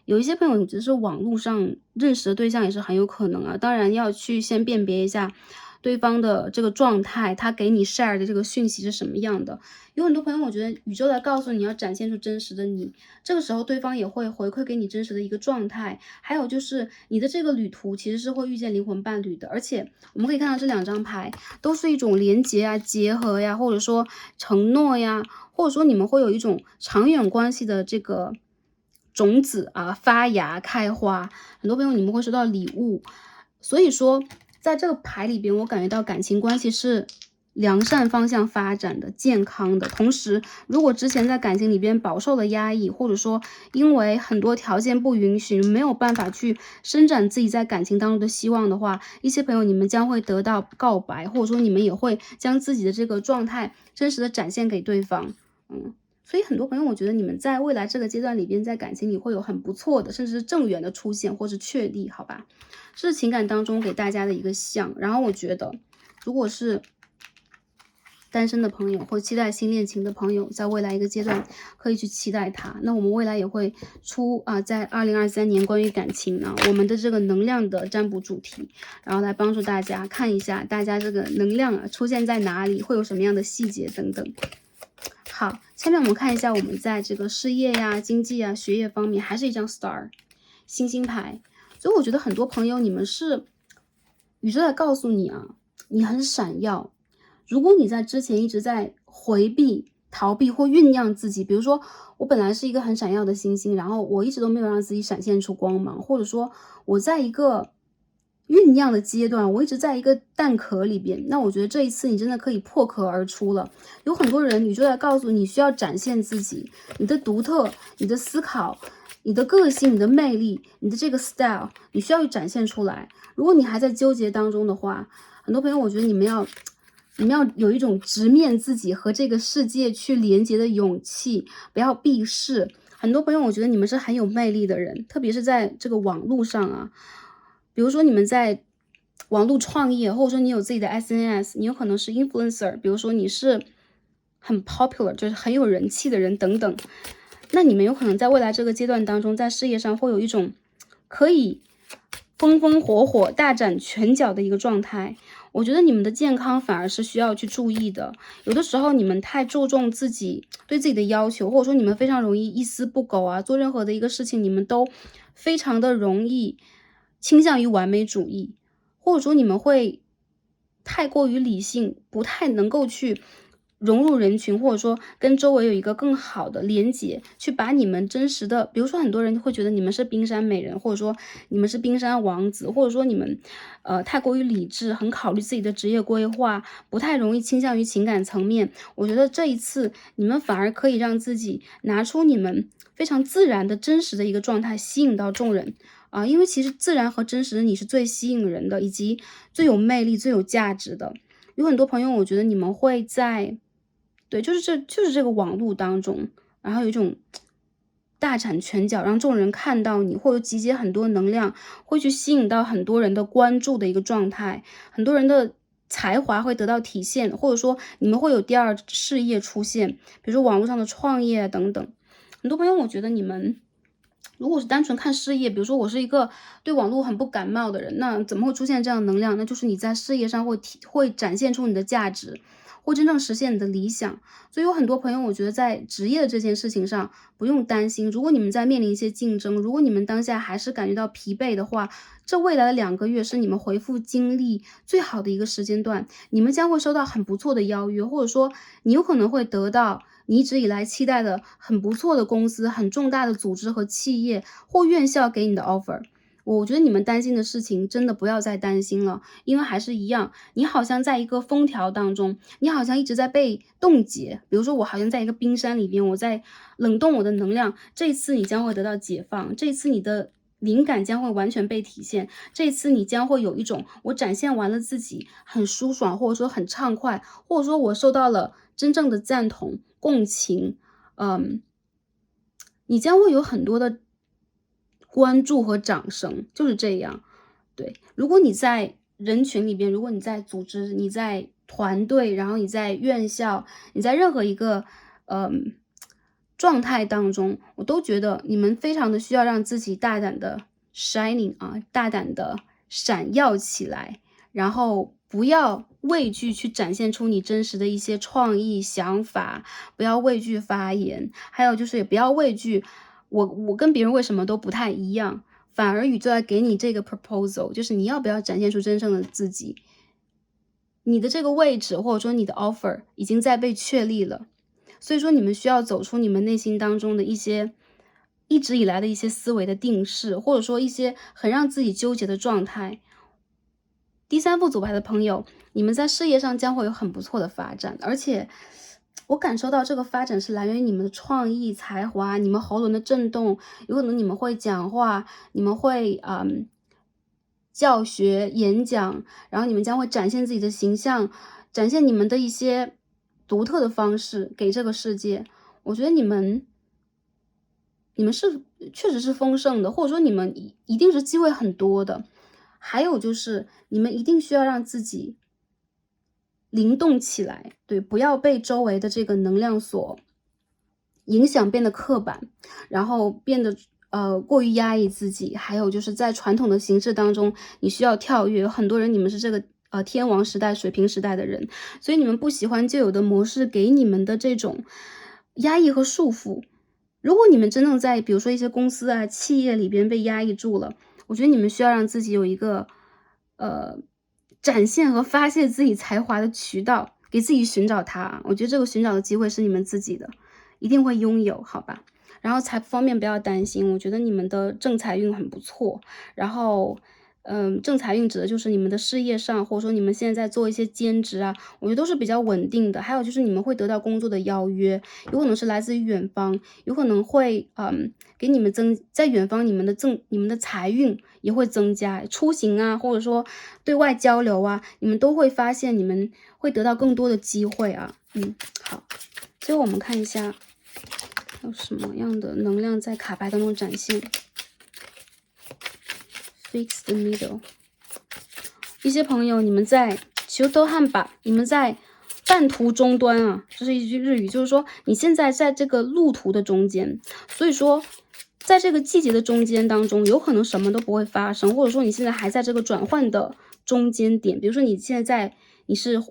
有一些朋友只是网络上认识的对象也是很有可能啊。当然要去先辨别一下对方的这个状态，他给你 share 的这个讯息是什么样的。有很多朋友，我觉得宇宙在告诉你要展现出真实的你，这个时候对方也会回馈给你真实的一个状态。还有就是你的这个旅途其实是会遇见灵魂伴侣的，而且我们可以看到这2张牌都是一种连结啊、结合呀，或者说承诺呀，或者说你们会有一种长远关系的这个种子啊发芽开花。很多朋友你们会收到礼物，所以说在这个牌里边，我感觉到感情关系是良善方向发展的、健康的。同时，如果之前在感情里边饱受了压抑，或者说因为很多条件不允许，没有办法去伸展自己在感情当中的希望的话，一些朋友你们将会得到告白，或者说你们也会将自己的这个状态真实的展现给对方。所以很多朋友，我觉得你们在未来这个阶段里边，在感情里会有很不错的，甚至是正缘的出现或是确立，好吧？这是情感当中给大家的一个象。然后我觉得，如果是单身的朋友或期待新恋情的朋友，在未来一个阶段可以去期待它。那我们未来也会出在2023年关于感情呢，我们的这个能量的占卜主题，然后来帮助大家看一下大家这个能量出现在哪里，会有什么样的细节等等。好，下面我们看一下我们在这个事业呀、经济啊、学业方面，还是一张 star 星星牌。所以我觉得很多朋友你们是宇宙在告诉你你很闪耀。如果你在之前一直在回避、逃避或酝酿自己，比如说我本来是一个很闪耀的星星，然后我一直都没有让自己闪现出光芒，或者说我在一个酝酿的阶段，我一直在一个蛋壳里边，那我觉得这一次你真的可以破壳而出了。有很多人宇宙在告诉你需要展现自己，你的独特、你的思考、你的个性、你的魅力、你的这个 style， 你需要去展现出来。如果你还在纠结当中的话，很多朋友我觉得你们要有一种直面自己和这个世界去连接的勇气，不要避世。很多朋友我觉得你们是很有魅力的人，特别是在这个网络上比如说你们在网络创业，或者说你有自己的 SNS， 你有可能是 influencer， 比如说你是很 popular， 就是很有人气的人等等。那你们有可能在未来这个阶段当中，在事业上会有一种可以风风火火、大展拳脚的一个状态。我觉得你们的健康反而是需要去注意的。有的时候你们太注重自己对自己的要求，或者说你们非常容易一丝不苟做任何的一个事情，你们都非常的容易倾向于完美主义，或者说你们会太过于理性，不太能够去融入人群，或者说跟周围有一个更好的连接，去把你们真实的，比如说很多人会觉得你们是冰山美人，或者说你们是冰山王子，或者说你们太过于理智，很考虑自己的职业规划，不太容易倾向于情感层面。我觉得这一次你们反而可以让自己拿出你们非常自然的真实的一个状态，吸引到众人因为其实自然和真实的你是最吸引人的，以及最有魅力、最有价值的。有很多朋友，我觉得你们会在就是这个网络当中，然后有一种大展拳脚，让众人看到你，或者集结很多能量，会去吸引到很多人的关注的一个状态，很多人的才华会得到体现，或者说你们会有第二事业出现，比如说网络上的创业等等。很多朋友，我觉得你们如果是单纯看事业，比如说我是一个对网络很不感冒的人，那怎么会出现这样的能量？那就是你在事业上会展现出你的价值，会真正实现你的理想。所以有很多朋友，我觉得在职业的这件事情上不用担心。如果你们在面临一些竞争，如果你们当下还是感觉到疲惫的话，这未来的2个月是你们回复精力最好的一个时间段，你们将会收到很不错的邀约，或者说你有可能会得到你一直以来期待的很不错的公司、很重大的组织和企业或院校给你的 offer。我觉得你们担心的事情真的不要再担心了，因为还是一样，你好像在一个封条当中，你好像一直在被冻结。比如说我好像在一个冰山里边，我在冷冻我的能量，这一次你将会得到解放，这一次你的灵感将会完全被体现，这一次你将会有一种我展现完了自己很舒爽，或者说很畅快，或者说我受到了真正的赞同共情，你将会有很多的关注和掌声，就是这样。对，如果你在人群里边，如果你在组织，你在团队，然后你在院校，你在任何一个状态当中，我都觉得你们非常的需要让自己大胆的 shining大胆的闪耀起来，然后不要畏惧去展现出你真实的一些创意想法，不要畏惧发言，还有就是也不要畏惧我跟别人为什么都不太一样，反而宇宙要给你这个 proposal， 就是你要不要展现出真正的自己。你的这个位置或者说你的 offer 已经在被确立了，所以说你们需要走出你们内心当中的一些一直以来的一些思维的定式，或者说一些很让自己纠结的状态。第三副组牌的朋友，你们在事业上将会有很不错的发展，而且我感受到这个发展是来源于你们的创意才华，你们喉咙的震动，有可能你们会讲话，你们会教学演讲，然后你们将会展现自己的形象，展现你们的一些独特的方式给这个世界。我觉得你们是确实是丰盛的，或者说你们一定是机会很多的。还有就是你们一定需要让自己灵动起来，对，不要被周围的这个能量所影响，变得刻板，然后变得过于压抑自己。还有就是在传统的形式当中，你需要跳跃。有很多人你们是这个天王时代、水瓶时代的人，所以你们不喜欢旧有的模式给你们的这种压抑和束缚。如果你们真正在比如说一些公司啊、企业里边被压抑住了，我觉得你们需要让自己有一个展现和发泄自己才华的渠道，给自己寻找它。我觉得这个寻找的机会是你们自己的，一定会拥有，好吧？然后财富方面不要担心，我觉得你们的正财运很不错。然后正财运指的就是你们的事业上，或者说你们现在在做一些兼职啊，我觉得都是比较稳定的。还有就是你们会得到工作的邀约，有可能是来自于远方，有可能会给你们在远方你们的财运也会增加，出行啊，或者说对外交流啊，你们都会发现你们会得到更多的机会啊。好，最后我们看一下有什么样的能量在卡牌当中展现。Fix the middle， 一些朋友你们在求多汉吧，你们在半途中端啊，这是一句日语，就是说你现在在这个路途的中间，所以说在这个季节的中间当中，有可能什么都不会发生，或者说你现在还在这个转换的中间点。比如说你现在你是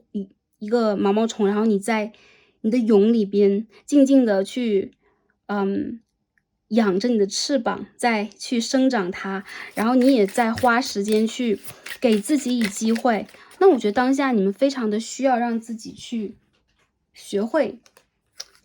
一个毛毛虫，然后你在你的蛹里边静静的去养着你的翅膀，再去生长它，然后你也在花时间去给自己以机会。那我觉得当下你们非常的需要让自己去学会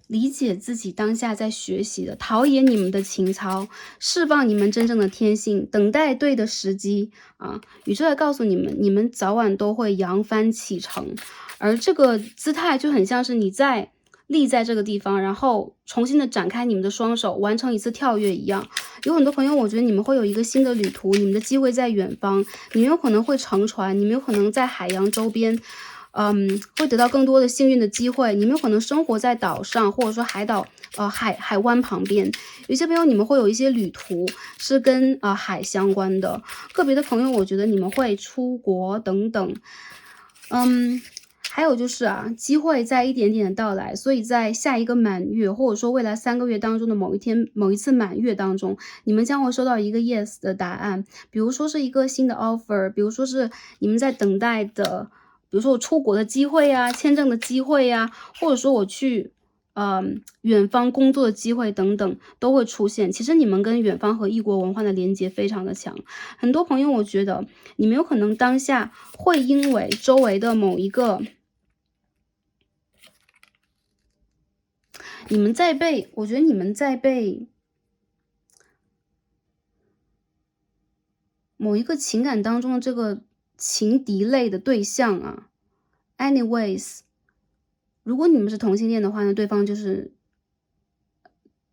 理解自己当下在学习的，陶冶你们的情操，释放你们真正的天性，等待对的时机啊！宇宙来告诉你们，你们早晚都会扬帆启程。而这个姿态就很像是你在立在这个地方，然后重新的展开你们的双手，完成一次跳跃一样。有很多朋友，我觉得你们会有一个新的旅途，你们的机会在远方，你们有可能会乘船，你们有可能在海洋周边。会得到更多的幸运的机会。你们有可能生活在岛上，或者说海岛，海湾旁边。有些朋友你们会有一些旅途是跟海相关的。个别的朋友，我觉得你们会出国等等。还有就是机会在一点点的到来，所以在下一个满月，或者说未来3个月当中的某一天、某一次满月当中，你们将会收到一个 yes 的答案。比如说是一个新的 offer， 比如说是你们在等待的。比如说我出国的机会啊，签证的机会啊，或者说我去远方工作的机会等等都会出现。其实你们跟远方和异国文化的连接非常的强。很多朋友我觉得你们有可能当下会因为周围的某一个我觉得你们在被某一个情感当中的这个情敌类的对象啊。anyways， 如果你们是同性恋的话呢，对方就是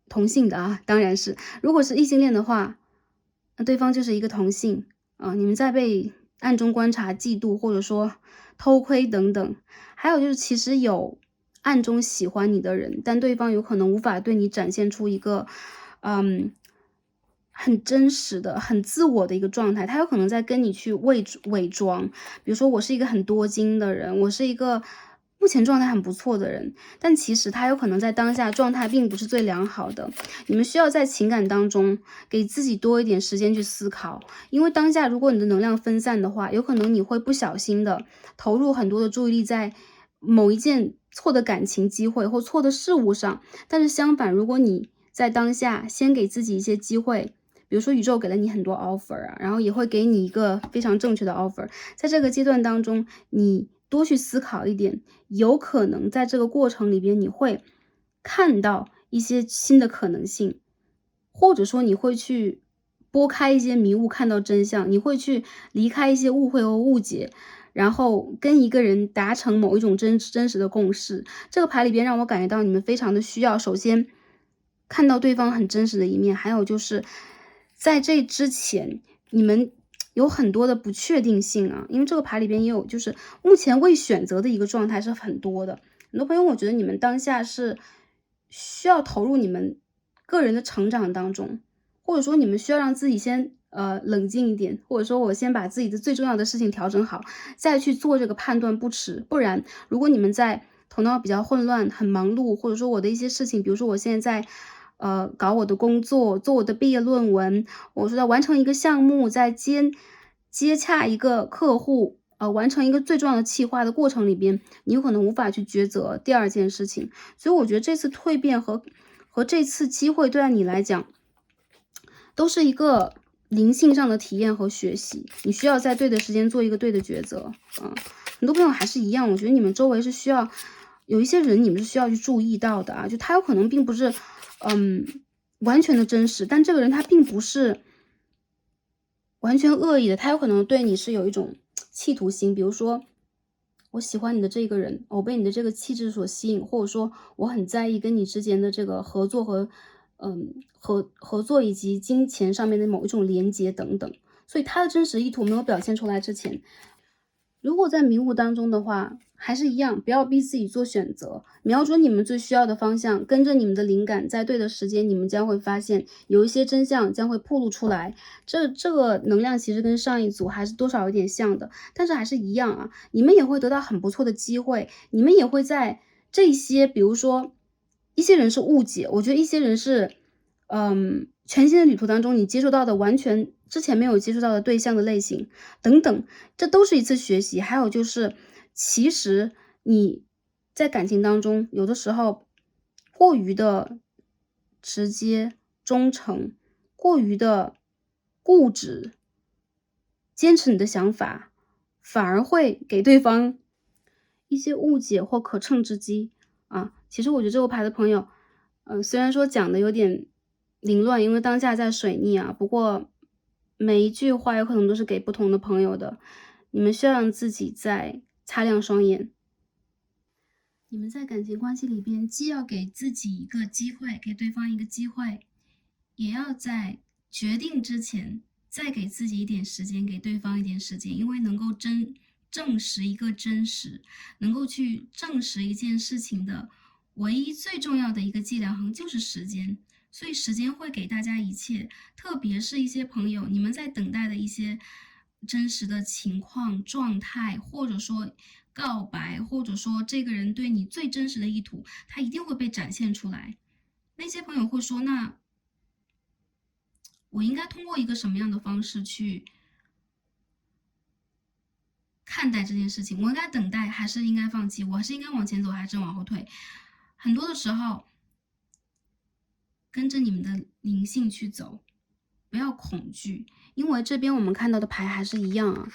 同性的啊，当然是。如果是异性恋的话，那对方就是一个同性啊。你们在被暗中观察、嫉妒或者说偷窥等等。还有就是其实有暗中喜欢你的人，但对方有可能无法对你展现出一个很真实的、很自我的一个状态，他有可能在跟你去伪装。比如说我是一个很多金的人，我是一个目前状态很不错的人，但其实他有可能在当下状态并不是最良好的。你们需要在情感当中给自己多一点时间去思考，因为当下如果你的能量分散的话，有可能你会不小心的投入很多的注意力在某一件错的感情机会或错的事物上。但是相反，如果你在当下先给自己一些机会，比如说宇宙给了你很多 offer 啊，然后也会给你一个非常正确的 offer， 在这个阶段当中，你多去思考一点，有可能在这个过程里边，你会看到一些新的可能性，或者说你会去拨开一些迷雾，看到真相，你会去离开一些误会和误解，然后跟一个人达成某一种真实的共识。这个牌里边让我感觉到你们非常的需要，首先看到对方很真实的一面，还有就是在这之前，你们有很多的不确定性啊，因为这个牌里边也有，就是目前未选择的一个状态是很多的。很多朋友，我觉得你们当下是需要投入你们个人的成长当中，或者说你们需要让自己先冷静一点，或者说我先把自己的最重要的事情调整好，再去做这个判断不迟。不然，如果你们在头脑比较混乱、很忙碌，或者说我的一些事情，比如说我现在在搞我的工作，做我的毕业论文，我说在完成一个项目，在接洽一个客户，完成一个最重要的企划的过程里边，你有可能无法去抉择第二件事情。所以我觉得这次蜕变和这次机会对你来讲，都是一个灵性上的体验和学习。你需要在对的时间做一个对的抉择。很多朋友还是一样，我觉得你们周围是需要有一些人，你们是需要去注意到的啊，就他有可能并不是完全的真实，但这个人他并不是完全恶意的，他有可能对你是有一种企图心。比如说我喜欢你的这个人，我被你的这个气质所吸引，或者说我很在意跟你之间的这个合作和合作以及金钱上面的某一种连接等等。所以他的真实意图没有表现出来之前，如果在迷雾当中的话，还是一样，不要逼自己做选择，瞄准你们最需要的方向，跟着你们的灵感，在对的时间，你们将会发现有一些真相将会暴露出来。这个能量其实跟上一组还是多少有点像的，但是还是一样啊，你们也会得到很不错的机会，你们也会在这些，比如说一些人是误解，我觉得一些人是全新的旅途当中，你接触到的完全之前没有接触到的对象的类型等等，这都是一次学习。还有就是，其实你在感情当中，有的时候过于的直接、忠诚，过于的固执，坚持你的想法，反而会给对方一些误解或可乘之机啊。其实我觉得这个牌的朋友，虽然说讲的有点凌乱，因为当下在水逆啊，不过每一句话有可能都是给不同的朋友的，你们需要让自己在擦亮双眼。你们在感情关系里边，既要给自己一个机会，给对方一个机会，也要在决定之前再给自己一点时间，给对方一点时间，因为能够证实一个真实，能够去证实一件事情的唯一最重要的一个计量衡就是时间。所以时间会给大家一切，特别是一些朋友，你们在等待的一些真实的情况、状态，或者说告白，或者说这个人对你最真实的意图，他一定会被展现出来。那些朋友会说，那我应该通过一个什么样的方式去看待这件事情？我应该等待还是应该放弃？我还是应该往前走还是往后退？很多的时候跟着你们的灵性去走，不要恐惧，因为这边我们看到的牌还是一样啊。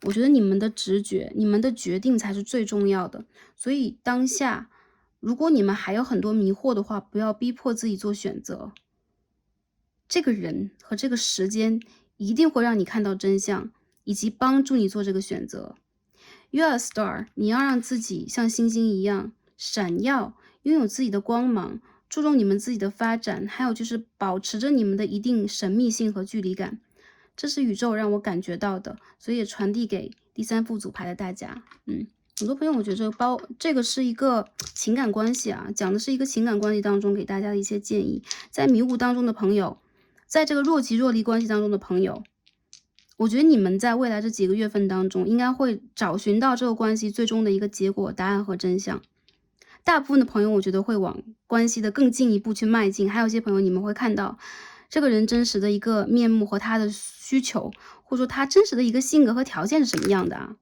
我觉得你们的直觉，你们的决定才是最重要的。所以当下，如果你们还有很多迷惑的话，不要逼迫自己做选择。这个人和这个时间一定会让你看到真相，以及帮助你做这个选择。You are a star， 你要让自己像星星一样闪耀，拥有自己的光芒，注重你们自己的发展，还有就是保持着你们的一定神秘性和距离感。这是宇宙让我感觉到的，所以也传递给第三副组牌的大家。很多朋友我觉得这个是一个情感关系啊，讲的是一个情感关系当中给大家的一些建议。在迷雾当中的朋友，在这个若即若离关系当中的朋友，我觉得你们在未来这几个月份当中，应该会找寻到这个关系最终的一个结果、答案和真相。大部分的朋友，我觉得会往关系的更进一步去迈进，还有一些朋友，你们会看到这个人真实的一个面目和他的需求，或者说他真实的一个性格和条件是什么样的啊？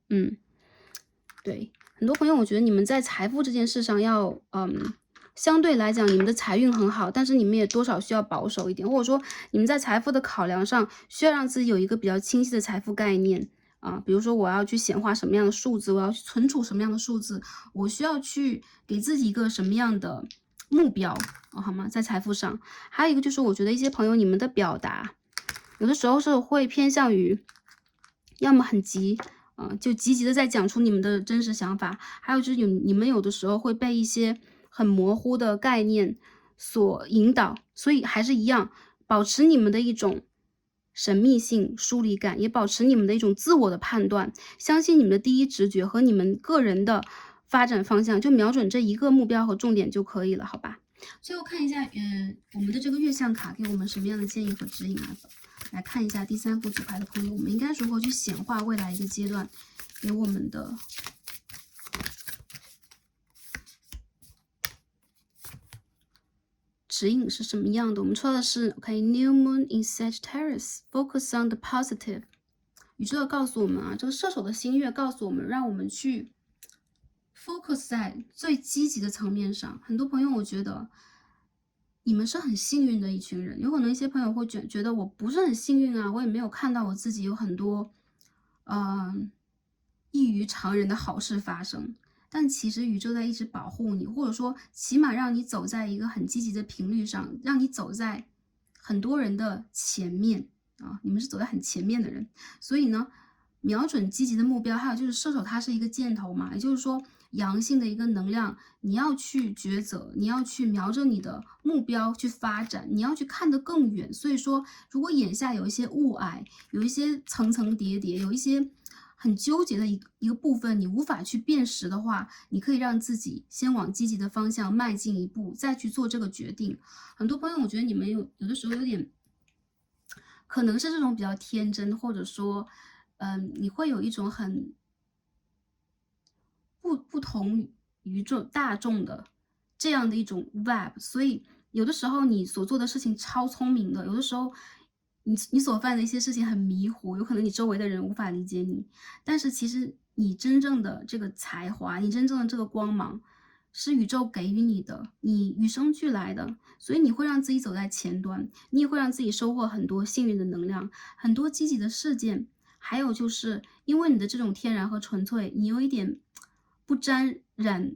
对，很多朋友，我觉得你们在财富这件事上要，相对来讲，你们的财运很好，但是你们也多少需要保守一点，或者说你们在财富的考量上，需要让自己有一个比较清晰的财富概念啊。比如说，我要去显化什么样的数字，我要去存储什么样的数字，我需要去给自己一个什么样的目标，好吗？在财富上，还有一个就是，我觉得一些朋友，你们的表达有的时候是会偏向于，要么很急。就积极的在讲出你们的真实想法，还有就是你们有的时候会被一些很模糊的概念所引导，所以还是一样，保持你们的一种神秘性、疏离感，也保持你们的一种自我的判断，相信你们的第一直觉和你们个人的发展方向，就瞄准这一个目标和重点就可以了，好吧？最后看一下，我们的这个月相卡给我们什么样的建议和指引啊？来看一下第3副组牌的朋友，我们应该如何去显化未来一个阶段给我们的指引是什么样的？我们抽的是 OK，New Moon in Sagittarius, focus on the positive。宇宙要告诉我们啊，这个射手的新月告诉我们，让我们去 focus 在最积极的层面上。很多朋友，我觉得你们是很幸运的一群人，有可能一些朋友会觉得我不是很幸运啊，我也没有看到我自己有很多，异于常人的好事发生。但其实宇宙在一直保护你，或者说起码让你走在一个很积极的频率上，让你走在很多人的前面啊，你们是走在很前面的人。所以呢，瞄准积极的目标，还有就是射手它是一个箭头嘛，也就是说阳性的一个能量，你要去抉择，你要去瞄着你的目标去发展，你要去看得更远。所以说，如果眼下有一些雾霭，有一些层层叠叠，有一些很纠结的一个部分，你无法去辨识的话，你可以让自己先往积极的方向迈进一步，再去做这个决定。很多朋友，我觉得你们有的时候有点，可能是这种比较天真，或者说，你会有一种很不同于大众的这样的一种 vibe，所以有的时候你所做的事情超聪明的，有的时候你所犯的一些事情很迷糊，有可能你周围的人无法理解你，但是其实你真正的这个才华，你真正的这个光芒是宇宙给予你的，你与生俱来的，所以你会让自己走在前端，你也会让自己收获很多幸运的能量，很多积极的事件。还有就是因为你的这种天然和纯粹，你有一点不沾染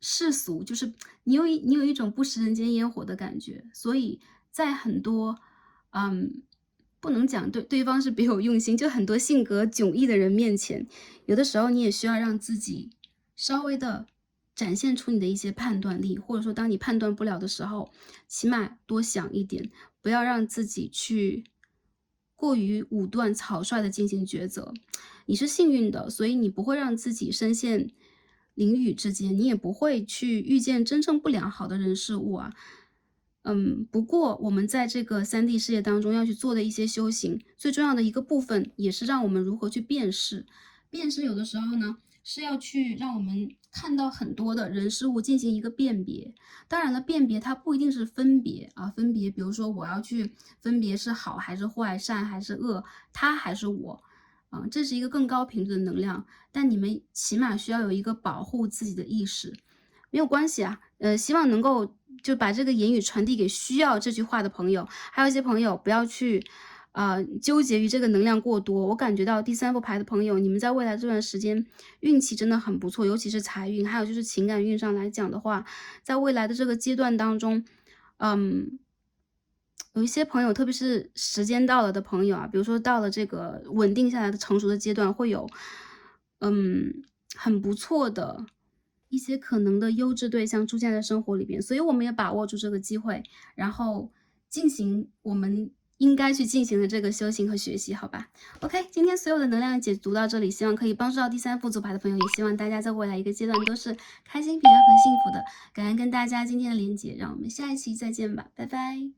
世俗，就是你有一种不食人间烟火的感觉，所以在很多不能讲对方是别有用心，就很多性格迥异的人面前，有的时候你也需要让自己稍微的展现出你的一些判断力，或者说当你判断不了的时候，起码多想一点，不要让自己去过于武断草率的进行抉择。你是幸运的，所以你不会让自己深陷囹圄之间，你也不会去遇见真正不良好的人事物啊。不过我们在这个3D 世界当中要去做的一些修行，最重要的一个部分也是让我们如何去辨识。辨识有的时候呢，是要去让我们看到很多的人事物进行一个辨别。当然了，辨别它不一定是分别啊，分别，比如说我要去分别是好还是坏，善还是恶，他还是我。这是一个更高频率的能量，但你们起码需要有一个保护自己的意识。没有关系啊，希望能够就把这个言语传递给需要这句话的朋友，还有一些朋友不要去纠结于这个能量过多。我感觉到第3副牌的朋友，你们在未来这段时间运气真的很不错，尤其是财运，还有就是情感运上来讲的话，在未来的这个阶段当中，有一些朋友，特别是时间到了的朋友啊，比如说到了这个稳定下来的成熟的阶段，会有很不错的一些可能的优质对象出现在生活里边，所以我们也把握住这个机会，然后进行我们应该去进行的这个修行和学习，好吧 ？OK， 今天所有的能量解读到这里，希望可以帮助到第3副组牌的朋友，也希望大家在未来一个阶段都是开心、平安和幸福的。感恩跟大家今天的连接，让我们下一期再见吧，拜拜。